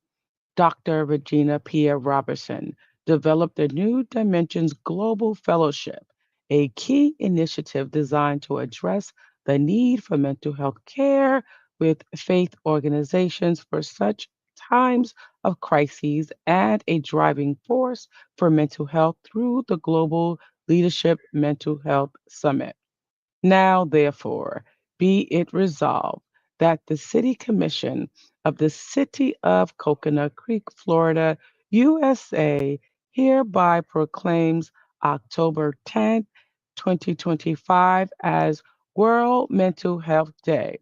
Dr. Regina Pierre Robertson developed the New Dimensions Global Fellowship, a key initiative designed to address the need for mental health care with faith organizations for such times of crises, and a driving force for mental health through the Global Leadership Mental Health Summit. Now, therefore, be it resolved that the City Commission of the City of Coconut Creek, Florida, USA, hereby proclaims October 10th, 2025 as World Mental Health Day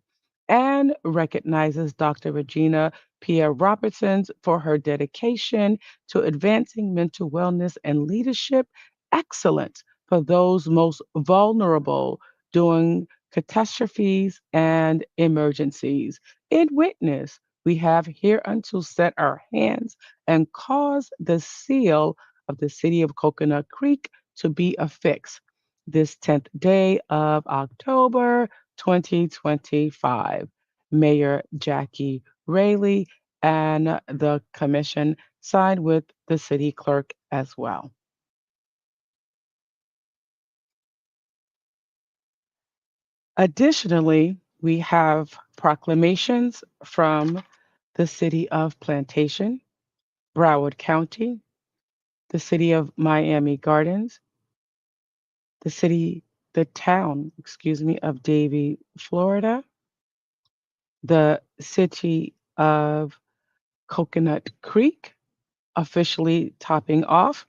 and recognizes Dr. Regina Pierre Robertson for her dedication to advancing mental wellness and leadership excellence for those most vulnerable during catastrophes and emergencies. In witness, we have hereunto set our hands and caused the seal of the city of Coconut Creek to be affixed this 10th day of October 2025. Mayor Jackie Rayleigh and the commission signed with the city clerk as well. Additionally, we have proclamations from the city of Plantation, Broward County, the city of Miami Gardens, the town, of Davie, Florida, the city of Coconut Creek, officially topping off.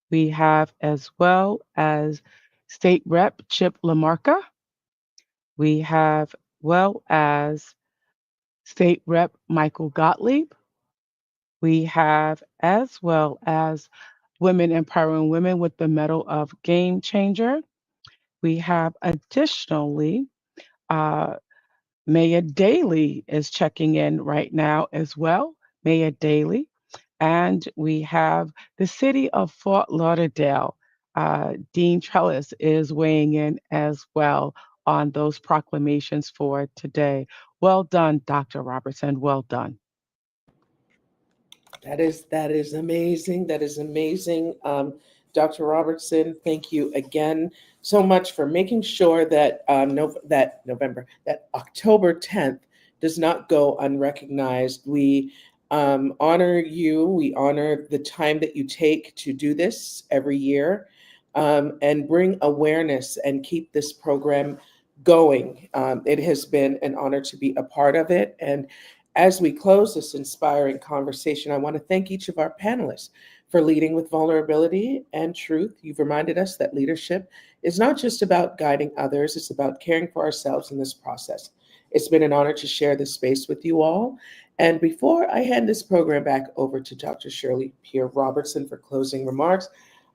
We have as well as State Rep Chip LaMarca. We have well as State Rep Michael Gottlieb. We have as well as Women Empowering Women with the Medal of Game Changer. We have additionally, Maya Daly is checking in right now as well. Maya Daly. And we have the city of Fort Lauderdale. Dean Trellis is weighing in as well on those proclamations for today. Well done, Dr. Robertson. Well done. That is amazing. That is amazing. Dr. Robertson, thank you again so much for making sure that that October 10th does not go unrecognized. We honor you. We honor the time that you take to do this every year, and bring awareness and keep this program going. It has been an honor to be a part of it. And as we close this inspiring conversation, I want to thank each of our panelists for leading with vulnerability and truth. You've reminded us that leadership is not just about guiding others, it's about caring for ourselves in this process. It's been an honor to share this space with you all. And before I hand this program back over to Dr. Shirley Pierre Robertson for closing remarks,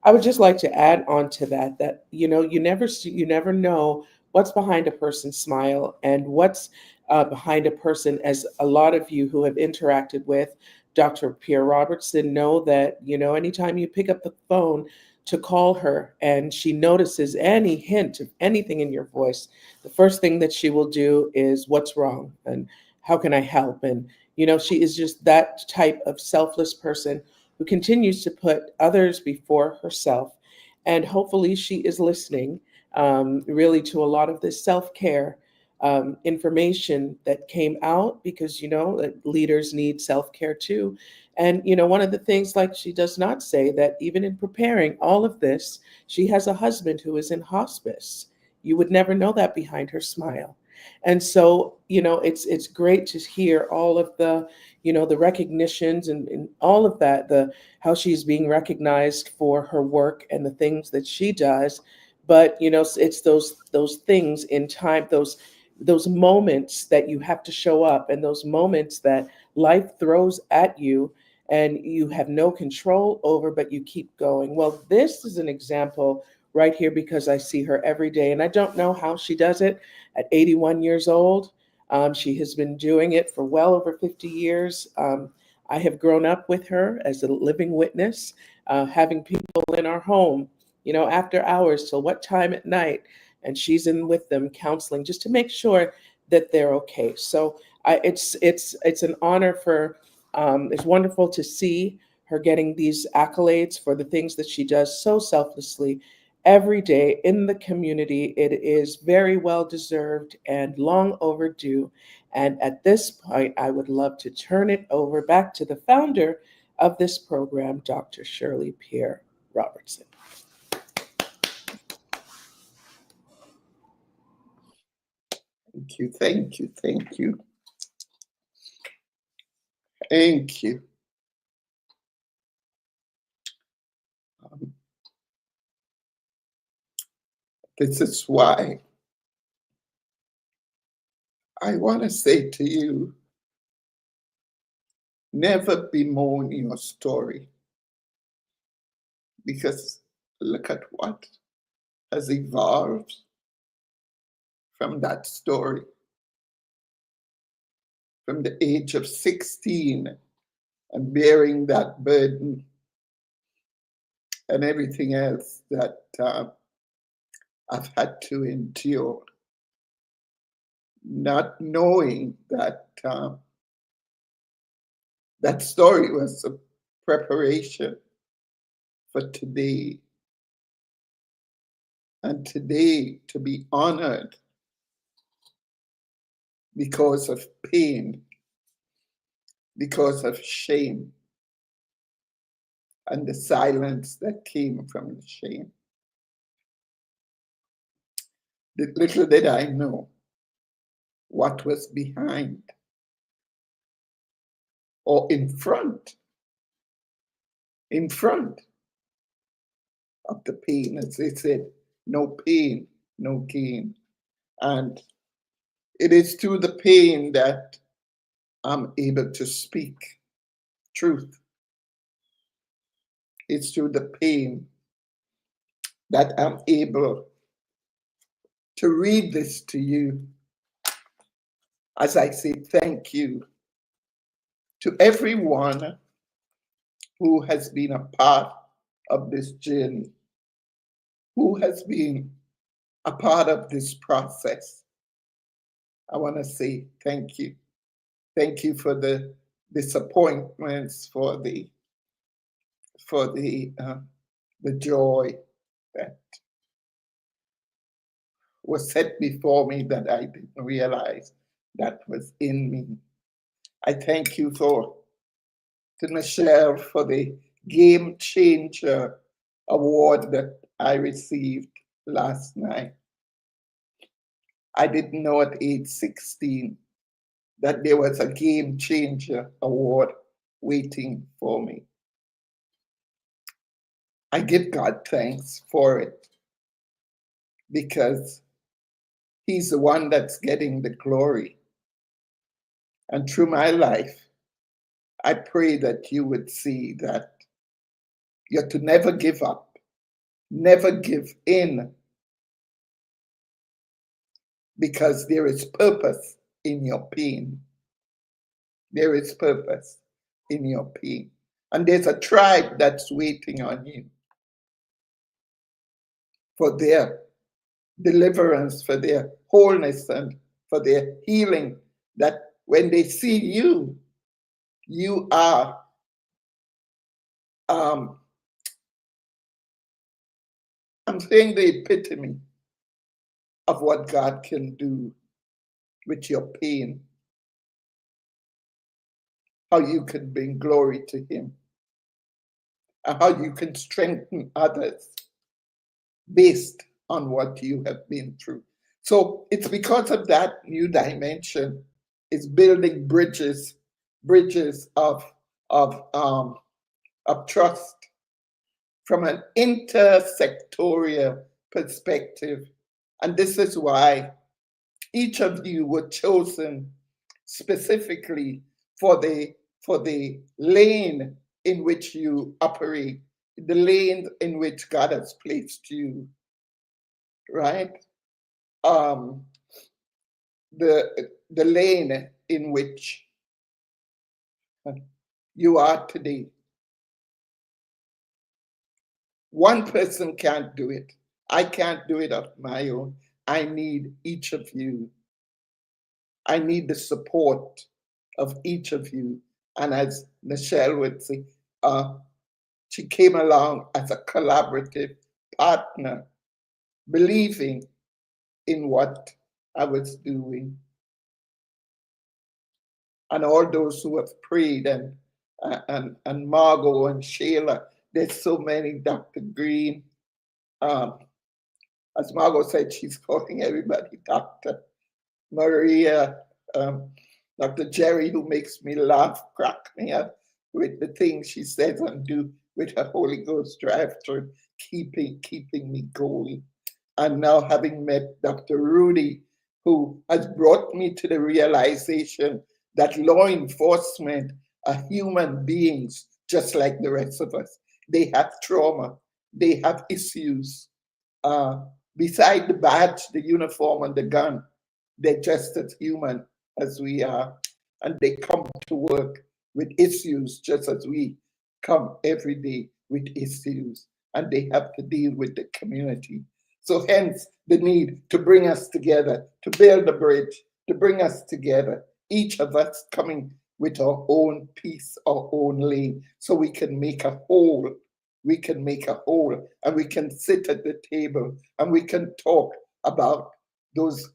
I would just like to add on to that you never know what's behind a person's smile and what's behind a person. As a lot of you who have interacted with Dr. Pierre Robertson know that, anytime you pick up the phone to call her and she notices any hint of anything in your voice, the first thing that she will do is, what's wrong? And how can I help? And, she is just that type of selfless person who continues to put others before herself. And hopefully she is listening really to a lot of this self-care information that came out, because that leaders need self-care too. And one of the things, like, she does not say that even in preparing all of this, she has a husband who is in hospice. You would never know that behind her smile. And so it's great to hear all of the the recognitions and all of that, the how she's being recognized for her work and the things that she does. But it's those things in time, those moments that you have to show up, and those moments that life throws at you and you have no control over, but you keep going. Well, this is an example right here, because I see her every day, and I don't know how she does it at 81 years old. She has been doing it for well over 50 years. I have grown up with her as a living witness, having people in our home, after hours till what time at night, and she's in with them counseling just to make sure that they're okay. So it's an honor for, it's wonderful to see her getting these accolades for the things that she does so selflessly every day in the community. It is very well deserved and long overdue. And at this point, I would love to turn it over back to the founder of this program, Dr. Shirley Pierre Robertson. Thank you, thank you, thank you. Thank you. This is why I want to say to you, never bemoan your story, because look at what has evolved from that story. From the age of 16 and bearing that burden and everything else that I've had to endure, not knowing that that story was a preparation for today. And today to be honored because of pain, because of shame, and the silence that came from the shame. Little did I know what was behind or in front of the pain. As they said, no pain, no gain. And it is through the pain that I'm able to speak truth. It's through the pain that I'm able to read this to you. As I say, thank you to everyone who has been a part of this journey, who has been a part of this process. I want to say thank you. Thank you for the disappointments, for the joy that was set before me that I didn't realize that was in me. I thank you to Michelle for the Game Changer award that I received last night. I didn't know at age 16 that there was a Game Changer award waiting for me. I give God thanks for it because He's the one that's getting the glory. And through my life, I pray that you would see that you're to never give up, never give in, because there is purpose in your pain. There is purpose in your pain. And there's a tribe that's waiting on you for their deliverance, for their wholeness, and for their healing, that when they see you, you are I'm saying the epitome of what God can do with your pain, how you can bring glory to Him, and how you can strengthen others based on what you have been through. So it's because of that new dimension, it's building bridges of trust from an intersectorial perspective. And this is why each of you were chosen specifically for the lane in which you operate, the lane in which God has placed you, right? The lane in which you are today. One person can't do it. I can't do it of my own. I need each of you. I need the support of each of you. And as Michelle would say, she came along as a collaborative partner, believing in what I was doing. And all those who have prayed, and Margot and Sheila, there's so many, Dr. Green. As Margot said, she's calling everybody Dr. Maria, Dr. Jerry, who makes me laugh, crack me up with the things she says and do with her Holy Ghost drive-through, keeping me going. And now having met Dr. Rudy, who has brought me to the realization that law enforcement are human beings just like the rest of us. They have trauma, they have issues. Beside the badge, the uniform, and the gun, they're just as human as we are. And they come to work with issues just as we come every day with issues. And they have to deal with the community. So hence the need to bring us together, to build a bridge, to bring us together, each of us coming with our own piece, our own lane, so we can make a whole. We can make a whole, and we can sit at the table and we can talk about those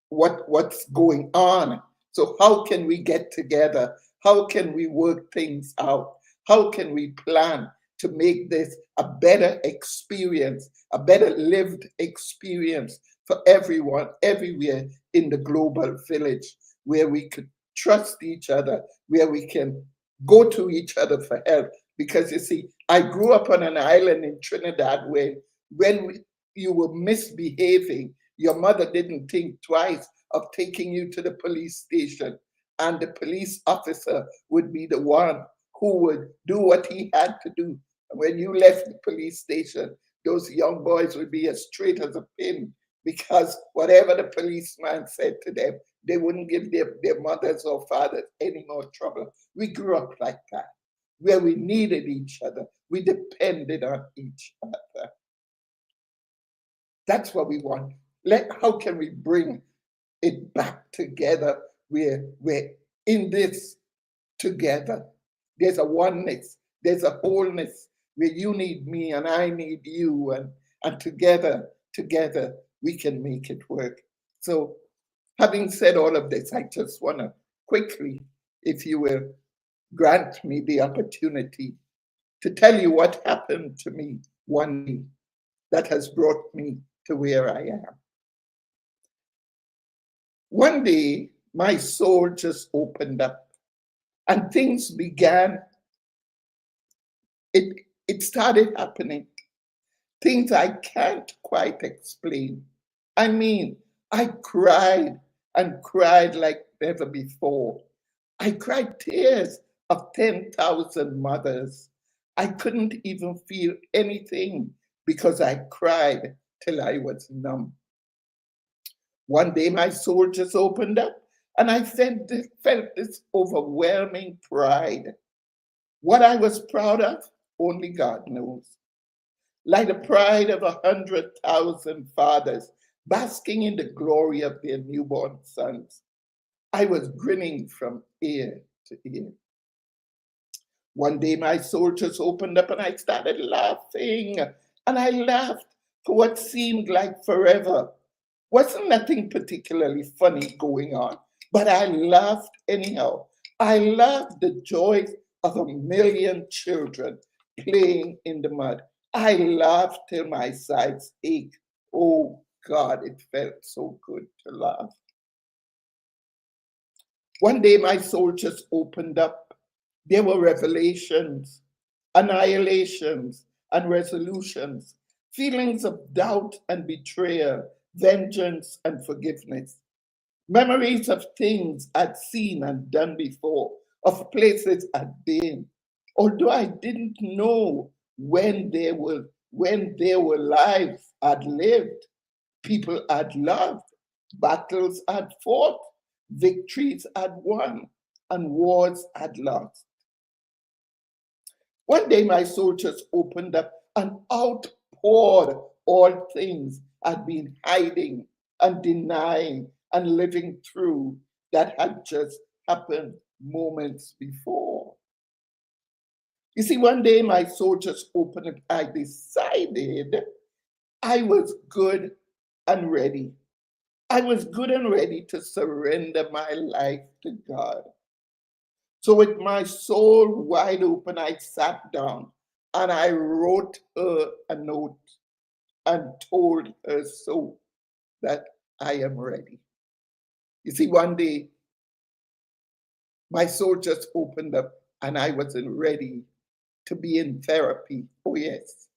what's going on. So how can we get together? How can we work things out? How can we plan to make this a better experience, a better lived experience for everyone, everywhere in the global village, where we could trust each other, where we can go to each other for help? Because you see, I grew up on an island in Trinidad where when you were misbehaving, your mother didn't think twice of taking you to the police station. And the police officer would be the one who would do what he had to do. When you left the police station, those young boys would be as straight as a pin, because whatever the policeman said to them, they wouldn't give their mothers or fathers any more trouble. We grew up like that, where we needed each other. We depended on each other. That's what we want. How can we bring it back together? We're in this together. There's a oneness, there's a wholeness where you need me and I need you, and together we can make it work. So having said all of this, I just want to quickly, if you will, grant me the opportunity to tell you what happened to me one day that has brought me to where I am. One day, my soul just opened up and things began. It started happening. Things I can't quite explain. I mean, I cried and cried like never before. I cried tears of 10,000 mothers. I couldn't even feel anything because I cried till I was numb. One day my soul just opened up and I felt this overwhelming pride. What I was proud of, only God knows. Like the pride of 100,000 fathers basking in the glory of their newborn sons, I was grinning from ear to ear. One day my soul just opened up and I started laughing. And I laughed for what seemed like forever. Wasn't nothing particularly funny going on, but I laughed anyhow. I laughed the joy of 1 million children playing in the mud. I laughed till my sides ached. Oh God, it felt so good to laugh. One day my soul just opened up. There were revelations, annihilations, and resolutions, feelings of doubt and betrayal, vengeance and forgiveness, memories of things I'd seen and done before, of places I'd been, although I didn't know when there were lives I'd lived, people I'd loved, battles I'd fought, victories I'd won, and wars I'd lost. One day my soul just opened up and outpoured all things I'd been hiding and denying and living through that had just happened moments before. You see, one day my soul just opened up. I decided I was good and ready. I was good and ready to surrender my life to God. So with my soul wide open, I sat down and I wrote her a note and told her so, that I am ready. You see, one day my soul just opened up and I wasn't ready to be in therapy. Oh yes.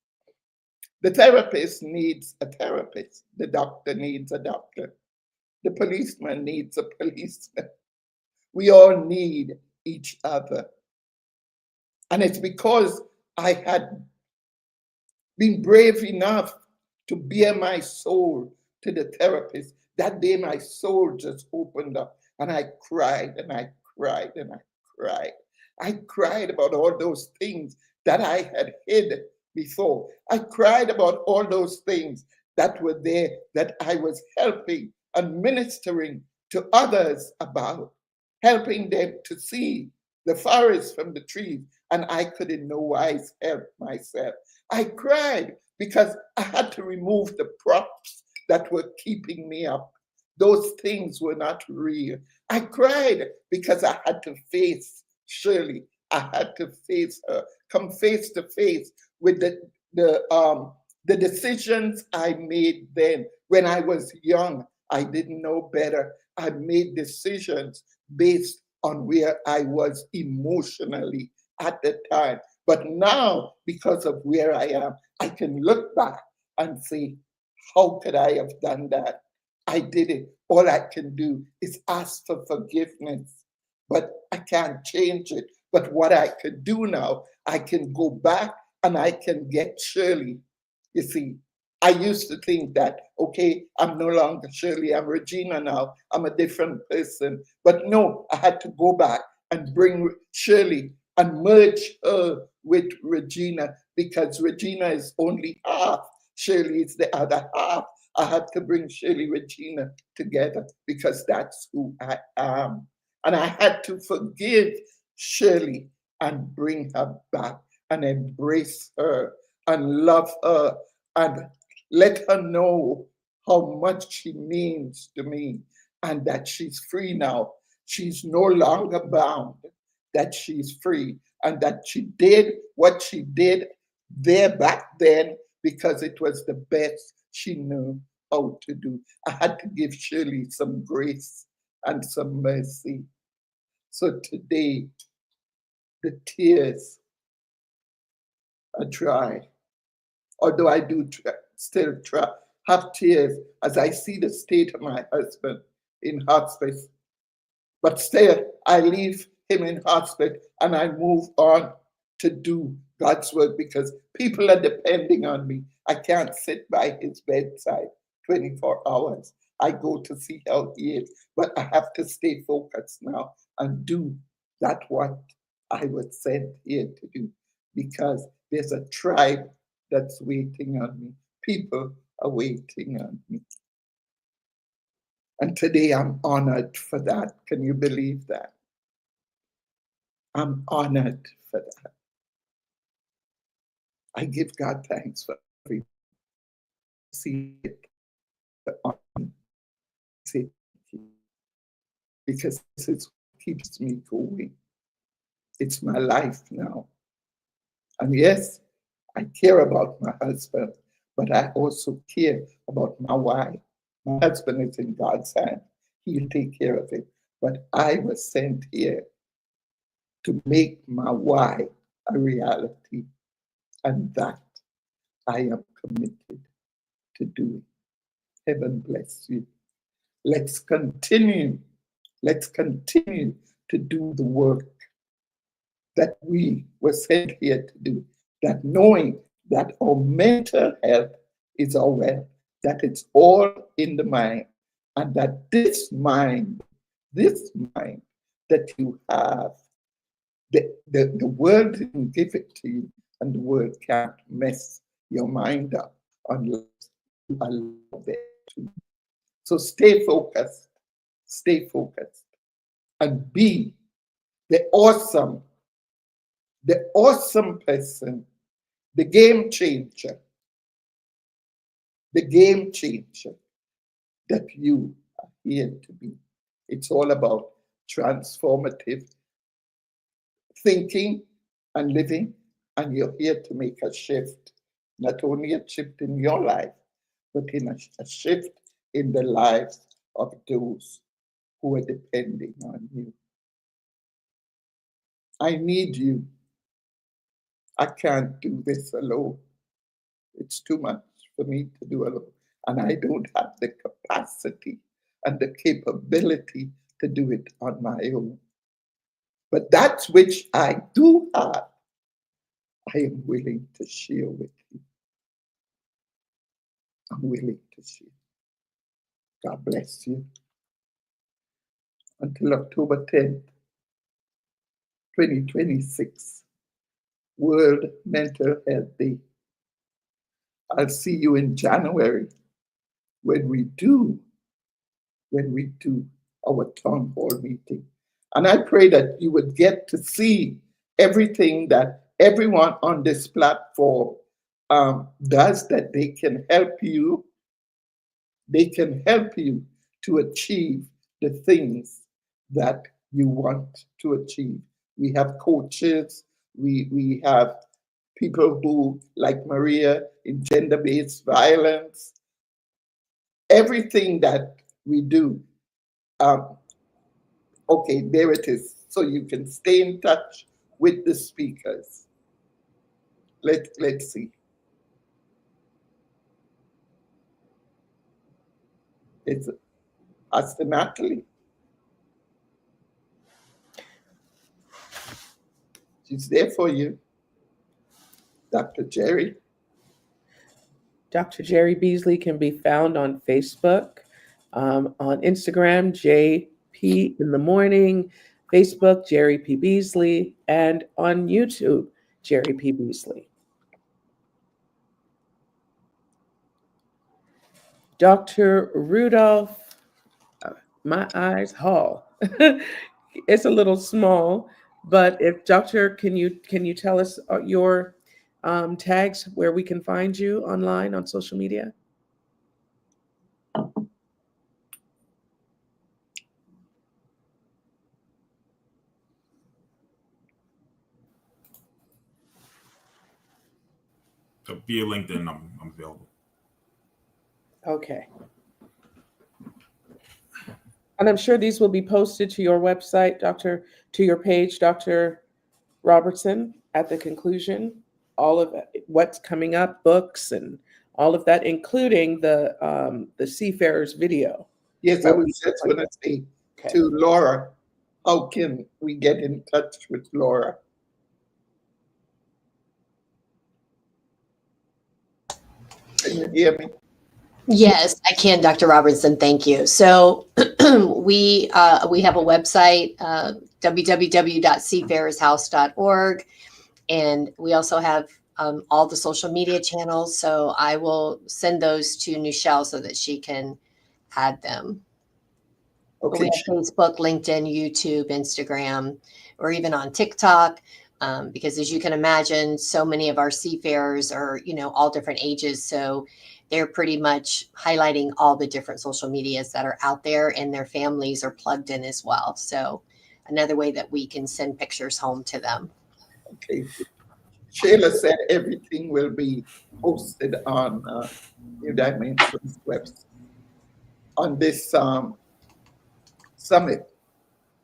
The therapist needs a therapist. The doctor needs a doctor. The policeman needs a policeman. We all need each other. And it's because I had been brave enough to bare my soul to the therapist. That day, my soul just opened up, and I cried and I cried and I cried. I cried about all those things that I had hid before. I cried about all those things that were there that I was helping and ministering to others about, helping them to see the forest from the trees, and I could in no wise help myself. I cried because I had to remove the props that were keeping me up. Those things were not real. I cried because I had to face Shirley. I had to face her, come face to face with the decisions I made then. When I was young, I didn't know better. I made decisions based on where I was emotionally at the time. But now, because of where I am, I can look back and say, how could I have done that? I did it. All I can do is ask for forgiveness, but I can't change it. But what I could do now, I can go back and I can get Shirley. You see, I used to think that, okay, I'm no longer Shirley, I'm Regina now, I'm a different person. But no, I had to go back and bring Shirley and merge her with Regina, because Regina is only half, Shirley is the other half. I had to bring Shirley Regina together because that's who I am. And I had to forgive Shirley and bring her back and embrace her and love her and let her know how much she means to me and that she's free now. She's no longer bound, that she's free, and that she did what she did there back then because it was the best she knew how to do. I had to give Shirley some grace and some mercy. So today, the tears are dry. Although I do still have tears as I see the state of my husband in hospice. But still, I leave him in hospice and I move on to do God's work because people are depending on me. I can't sit by his bedside 24 hours. I go to see how he is, but I have to stay focused now and do that what I was sent here to do, because there's a tribe that's waiting on me. People are waiting on me. And today I'm honored for that. Can you believe that? I'm honored for that. I give God thanks for everything. See it on me. Say thank you. Because this is what keeps me going. It's my life now. And yes, I care about my husband, but I also care about my wife. My husband is in God's hand. He'll take care of it. But I was sent here to make my why a reality. And that I am committed to doing. Heaven bless you. Let's continue. Let's continue to do the work that we were sent here to do. That knowing that our mental health is our wealth, that it's all in the mind, and that this mind that you have, the world didn't give it to you, and the world can't mess your mind up unless you allow it to. So stay focused, and be the awesome person, the game changer that you are here to be. It's all about transformative thinking and living, and you're here to make a shift, not only a shift in your life, but in a shift in the lives of those who are depending on you. I need you. I can't do this alone. It's too much for me to do alone. And I don't have the capacity and the capability to do it on my own. But that which I do have, I am willing to share with you. I'm willing to share. God bless you. Until October 10th, 2026, World Mental Health Day. I'll see you in January when we do our town hall meeting. And I pray that you would get to see everything that everyone on this platform does, that they can help you. They can help you to achieve the things that you want to achieve. We have coaches, we have people who, like Maria, in gender-based violence, everything that we do. Okay, there it is. So you can stay in touch with the speakers. Let's see. It's Pastor Natalie. She's there for you. Dr. Jerry. Dr. Jerry Beasley can be found on Facebook, on Instagram, JP in the Morning, Facebook, Jerry P. Beasley, and on YouTube, Jerry P. Beasley. Dr. Rudolph, my eyes, Hall. It's a little small, but if Doctor, can you tell us your tags where we can find you online on social media? So via LinkedIn, I'm available. Okay. And I'm sure these will be posted to your website, to your page, Dr. Robertson, at the conclusion. All of what's coming up, books and all of that, including the Seafarers video. Yes, I was just going to say to Laura, how can we get in touch with Laura? Can you hear me? Yes, I can, Dr. Robertson. Thank you. So we have a website, www.seafarershouse.org, and we also have all the social media channels. So I will send those to Nichelle so that she can add them. Okay. We have Facebook, LinkedIn, YouTube, Instagram, or even on TikTok. Because as you can imagine, so many of our seafarers are, all different ages. So they're pretty much highlighting all the different social medias that are out there, and their families are plugged in as well. So another way that we can send pictures home to them. Okay. Shayla said everything will be posted on New Dimensions website on this summit,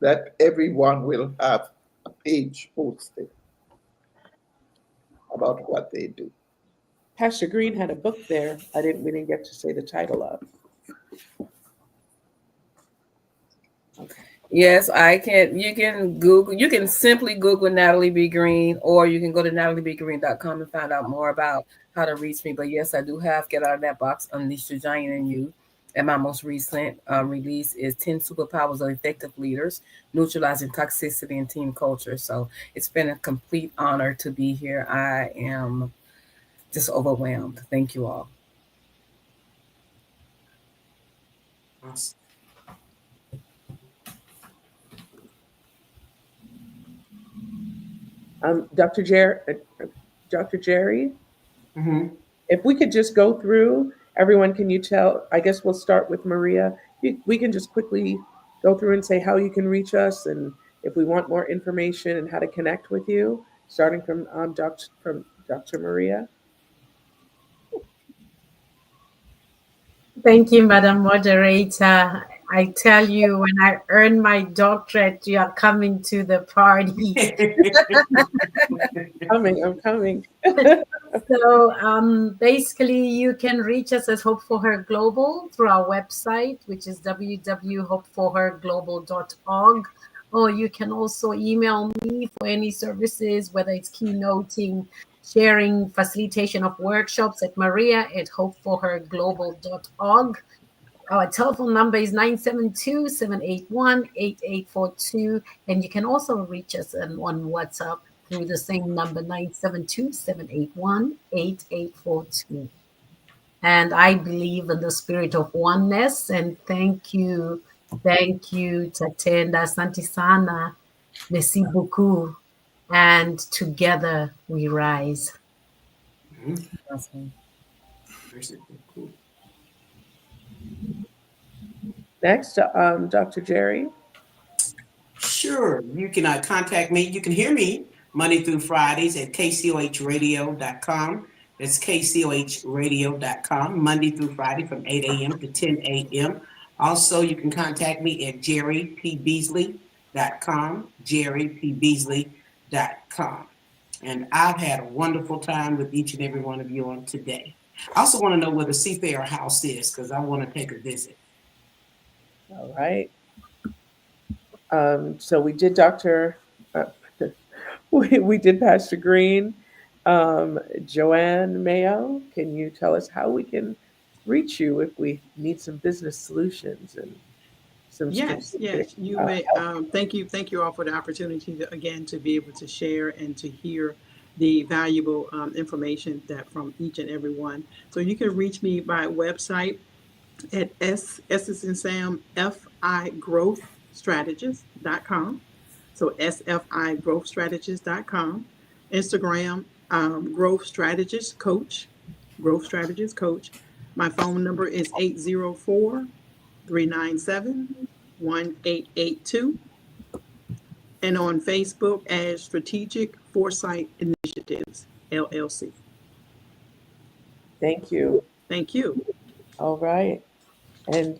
that everyone will have a page posted about what they do. Pastor Green had a book there. We didn't get to say the title of. Okay. Yes, I can. You can Google. You can simply Google Natalie B. Green, or you can go to nataliebgreen.com and find out more about how to reach me. But yes, I do have Get Out of That Box, Unleash the Giant in You. And my most recent release is 10 Superpowers of Effective Leaders, Neutralizing Toxicity and Team Culture. So it's been a complete honor to be here. I am just overwhelmed. Thank you all. Awesome. Dr. Jerry, Mm-hmm. If we could just go through, everyone, can you tell? I guess we'll start with Maria. We can just quickly go through and say how you can reach us, and if we want more information and how to connect with you, starting from Dr. Maria. Thank you, Madam Moderator. I tell you, when I earn my doctorate, you are coming to the party. I'm coming. So basically, you can reach us as Hope for Her Global through our website, which is www.hopeforherglobal.org, or you can also email me for any services, whether it's keynoting, sharing, facilitation of workshops at maria@hopeforherglobal.org. Our telephone number is 972-781-8842. And you can also reach us on WhatsApp through the same number, 972-781-8842. And I believe in the spirit of oneness. And thank you, Tatenda, Santi Sana, merci beaucoup. And together we rise. Awesome. Next, Dr. Jerry. Sure. You can contact me. You can hear me Monday through Fridays at kcohradio.com. That's kcohradio.com, Monday through Friday from 8 a.m. to 10 a.m. Also, you can contact me at jerrypbeasley.com, jerrypbeasley.com. And I've had a wonderful time with each and every one of you on today. I also want to know where the Seafarer House is because I want to take a visit. All right. So we did we did Pastor Green. Joanne Mayo, can you tell us how we can reach you if we need some business solutions and some Yes, specific, you may. Thank you all for the opportunity again to be able to share and to hear the valuable information that from each and every one. So you can reach me by website at S as in Sam, FIgrowthstrategist.com. So SFIgrowthstrategist.com. Instagram, Growth Strategist Coach. Growth Strategist Coach. My phone number is 804-397-1882. And on Facebook as Strategic Foresight Initiatives, LLC. Thank you. Thank you. All right. And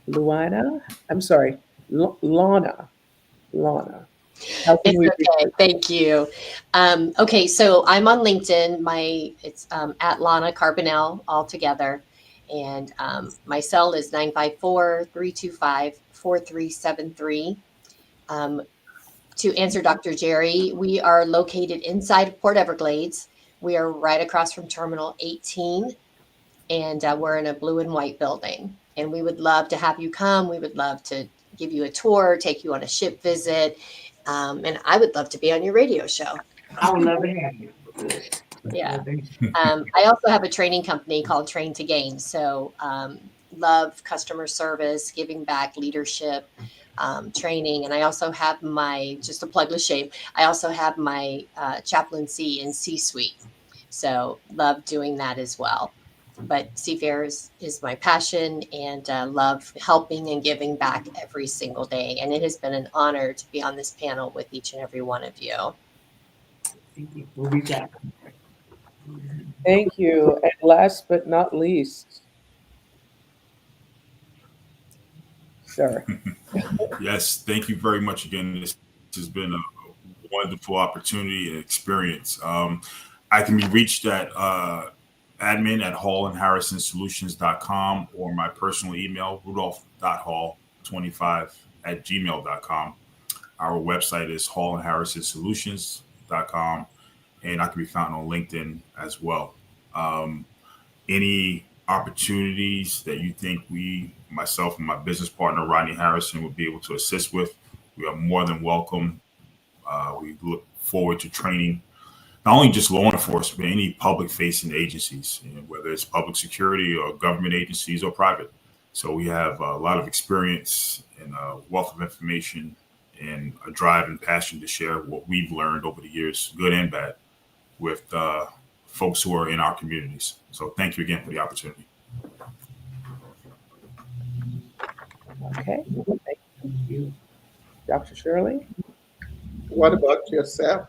Lana, how can It's we okay. Thank you. Okay, so I'm on LinkedIn. It's at Lana Carbonell altogether. And my cell is 954-325-4373. To answer Dr. Jerry, we are located inside of Port Everglades. We are right across from Terminal 18, and we're in a blue and white building. And we would love to have you come. We would love to give you a tour, take you on a ship visit. And I would love to be on your radio show. I would love to have you. Yeah. I also have a training company called Train to Gain. So love customer service, giving back, leadership, training. And I also have just to plug the shape, I also have my chaplaincy in C-suite. So love doing that as well. But Seafarers is my passion, and love helping and giving back every single day. And it has been an honor to be on this panel with each and every one of you. Thank you. We'll reach out. Thank you. And last but not least, sir. Yes, thank you very much again. This has been a wonderful opportunity and experience. I can be reached at admin@hallandharrisonsolutions.com or my personal email, rudolph.hall25@gmail.com. Our website is hallandharrisonsolutions.com, and I can be found on LinkedIn as well. Any opportunities that you think myself and my business partner, Rodney Harrison, would be able to assist with, we are more than welcome. We look forward to training not only just law enforcement, but any public facing agencies, whether it's public security or government agencies or private. So we have a lot of experience and a wealth of information and a drive and passion to share what we've learned over the years, good and bad, with folks who are in our communities. So thank you again for the opportunity. Okay. Thank you. Dr. Shirley? What about yourself?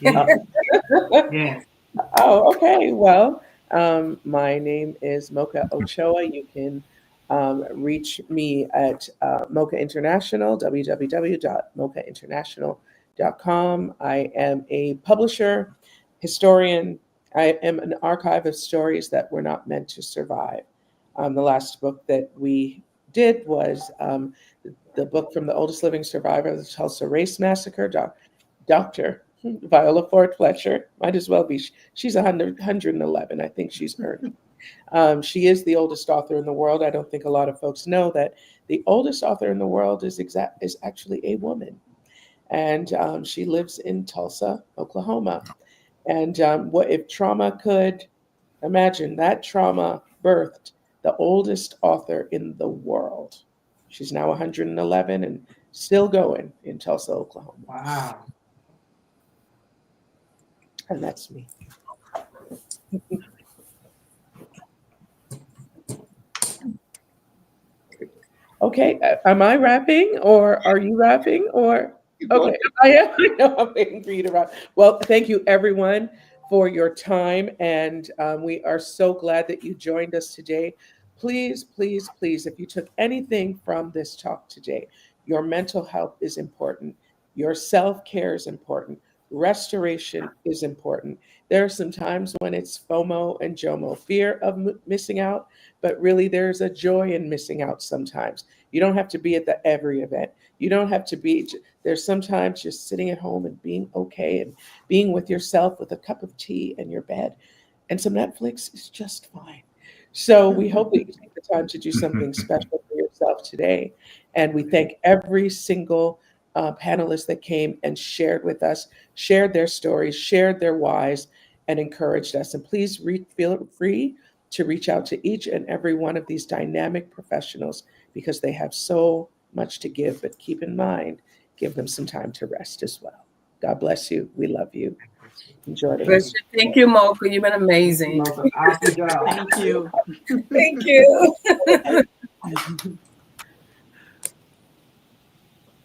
Yeah. Yeah. Oh, okay. Well, my name is Mocha Ochoa. You can reach me at Mocha International, www.mochainternational.com. I am a publisher, historian. I am an archive of stories that were not meant to survive. The last book that we did was the book from the oldest living survivor of the Tulsa Race Massacre, Dr. Viola Ford Fletcher. Might as well be. She's 111. I think she's earned. She is the oldest author in the world. I don't think a lot of folks know that the oldest author in the world is actually a woman, and she lives in Tulsa, Oklahoma. And what if trauma could imagine that trauma birthed the oldest author in the world? She's now 111 and still going in Tulsa, Oklahoma. Wow. And that's me. Okay, am I rapping or are you rapping or? Okay, I am. I know I'm waiting for you to wrap. Well, thank you everyone for your time, and we are so glad that you joined us today. Please, please, please, if you took anything from this talk today, your mental health is important. Your self-care is important. Restoration is important. There are some times when it's FOMO and JOMO, fear of missing out, but really there's a joy in missing out sometimes. You don't have to be at every event. You don't have to be, there's sometimes just sitting at home and being okay and being with yourself with a cup of tea in your bed and some Netflix is just fine. So we hope that you take the time to do something special for yourself today. And we thank every single panelist that came and shared with us, shared their stories, shared their whys, and encouraged us. And please feel free to reach out to each and every one of these dynamic professionals because they have so much to give. But keep in mind, give them some time to rest as well. God bless you. We love you. Enjoy the rest. Thank you, Mocha. You've been amazing. Awesome job. Thank you. Thank you.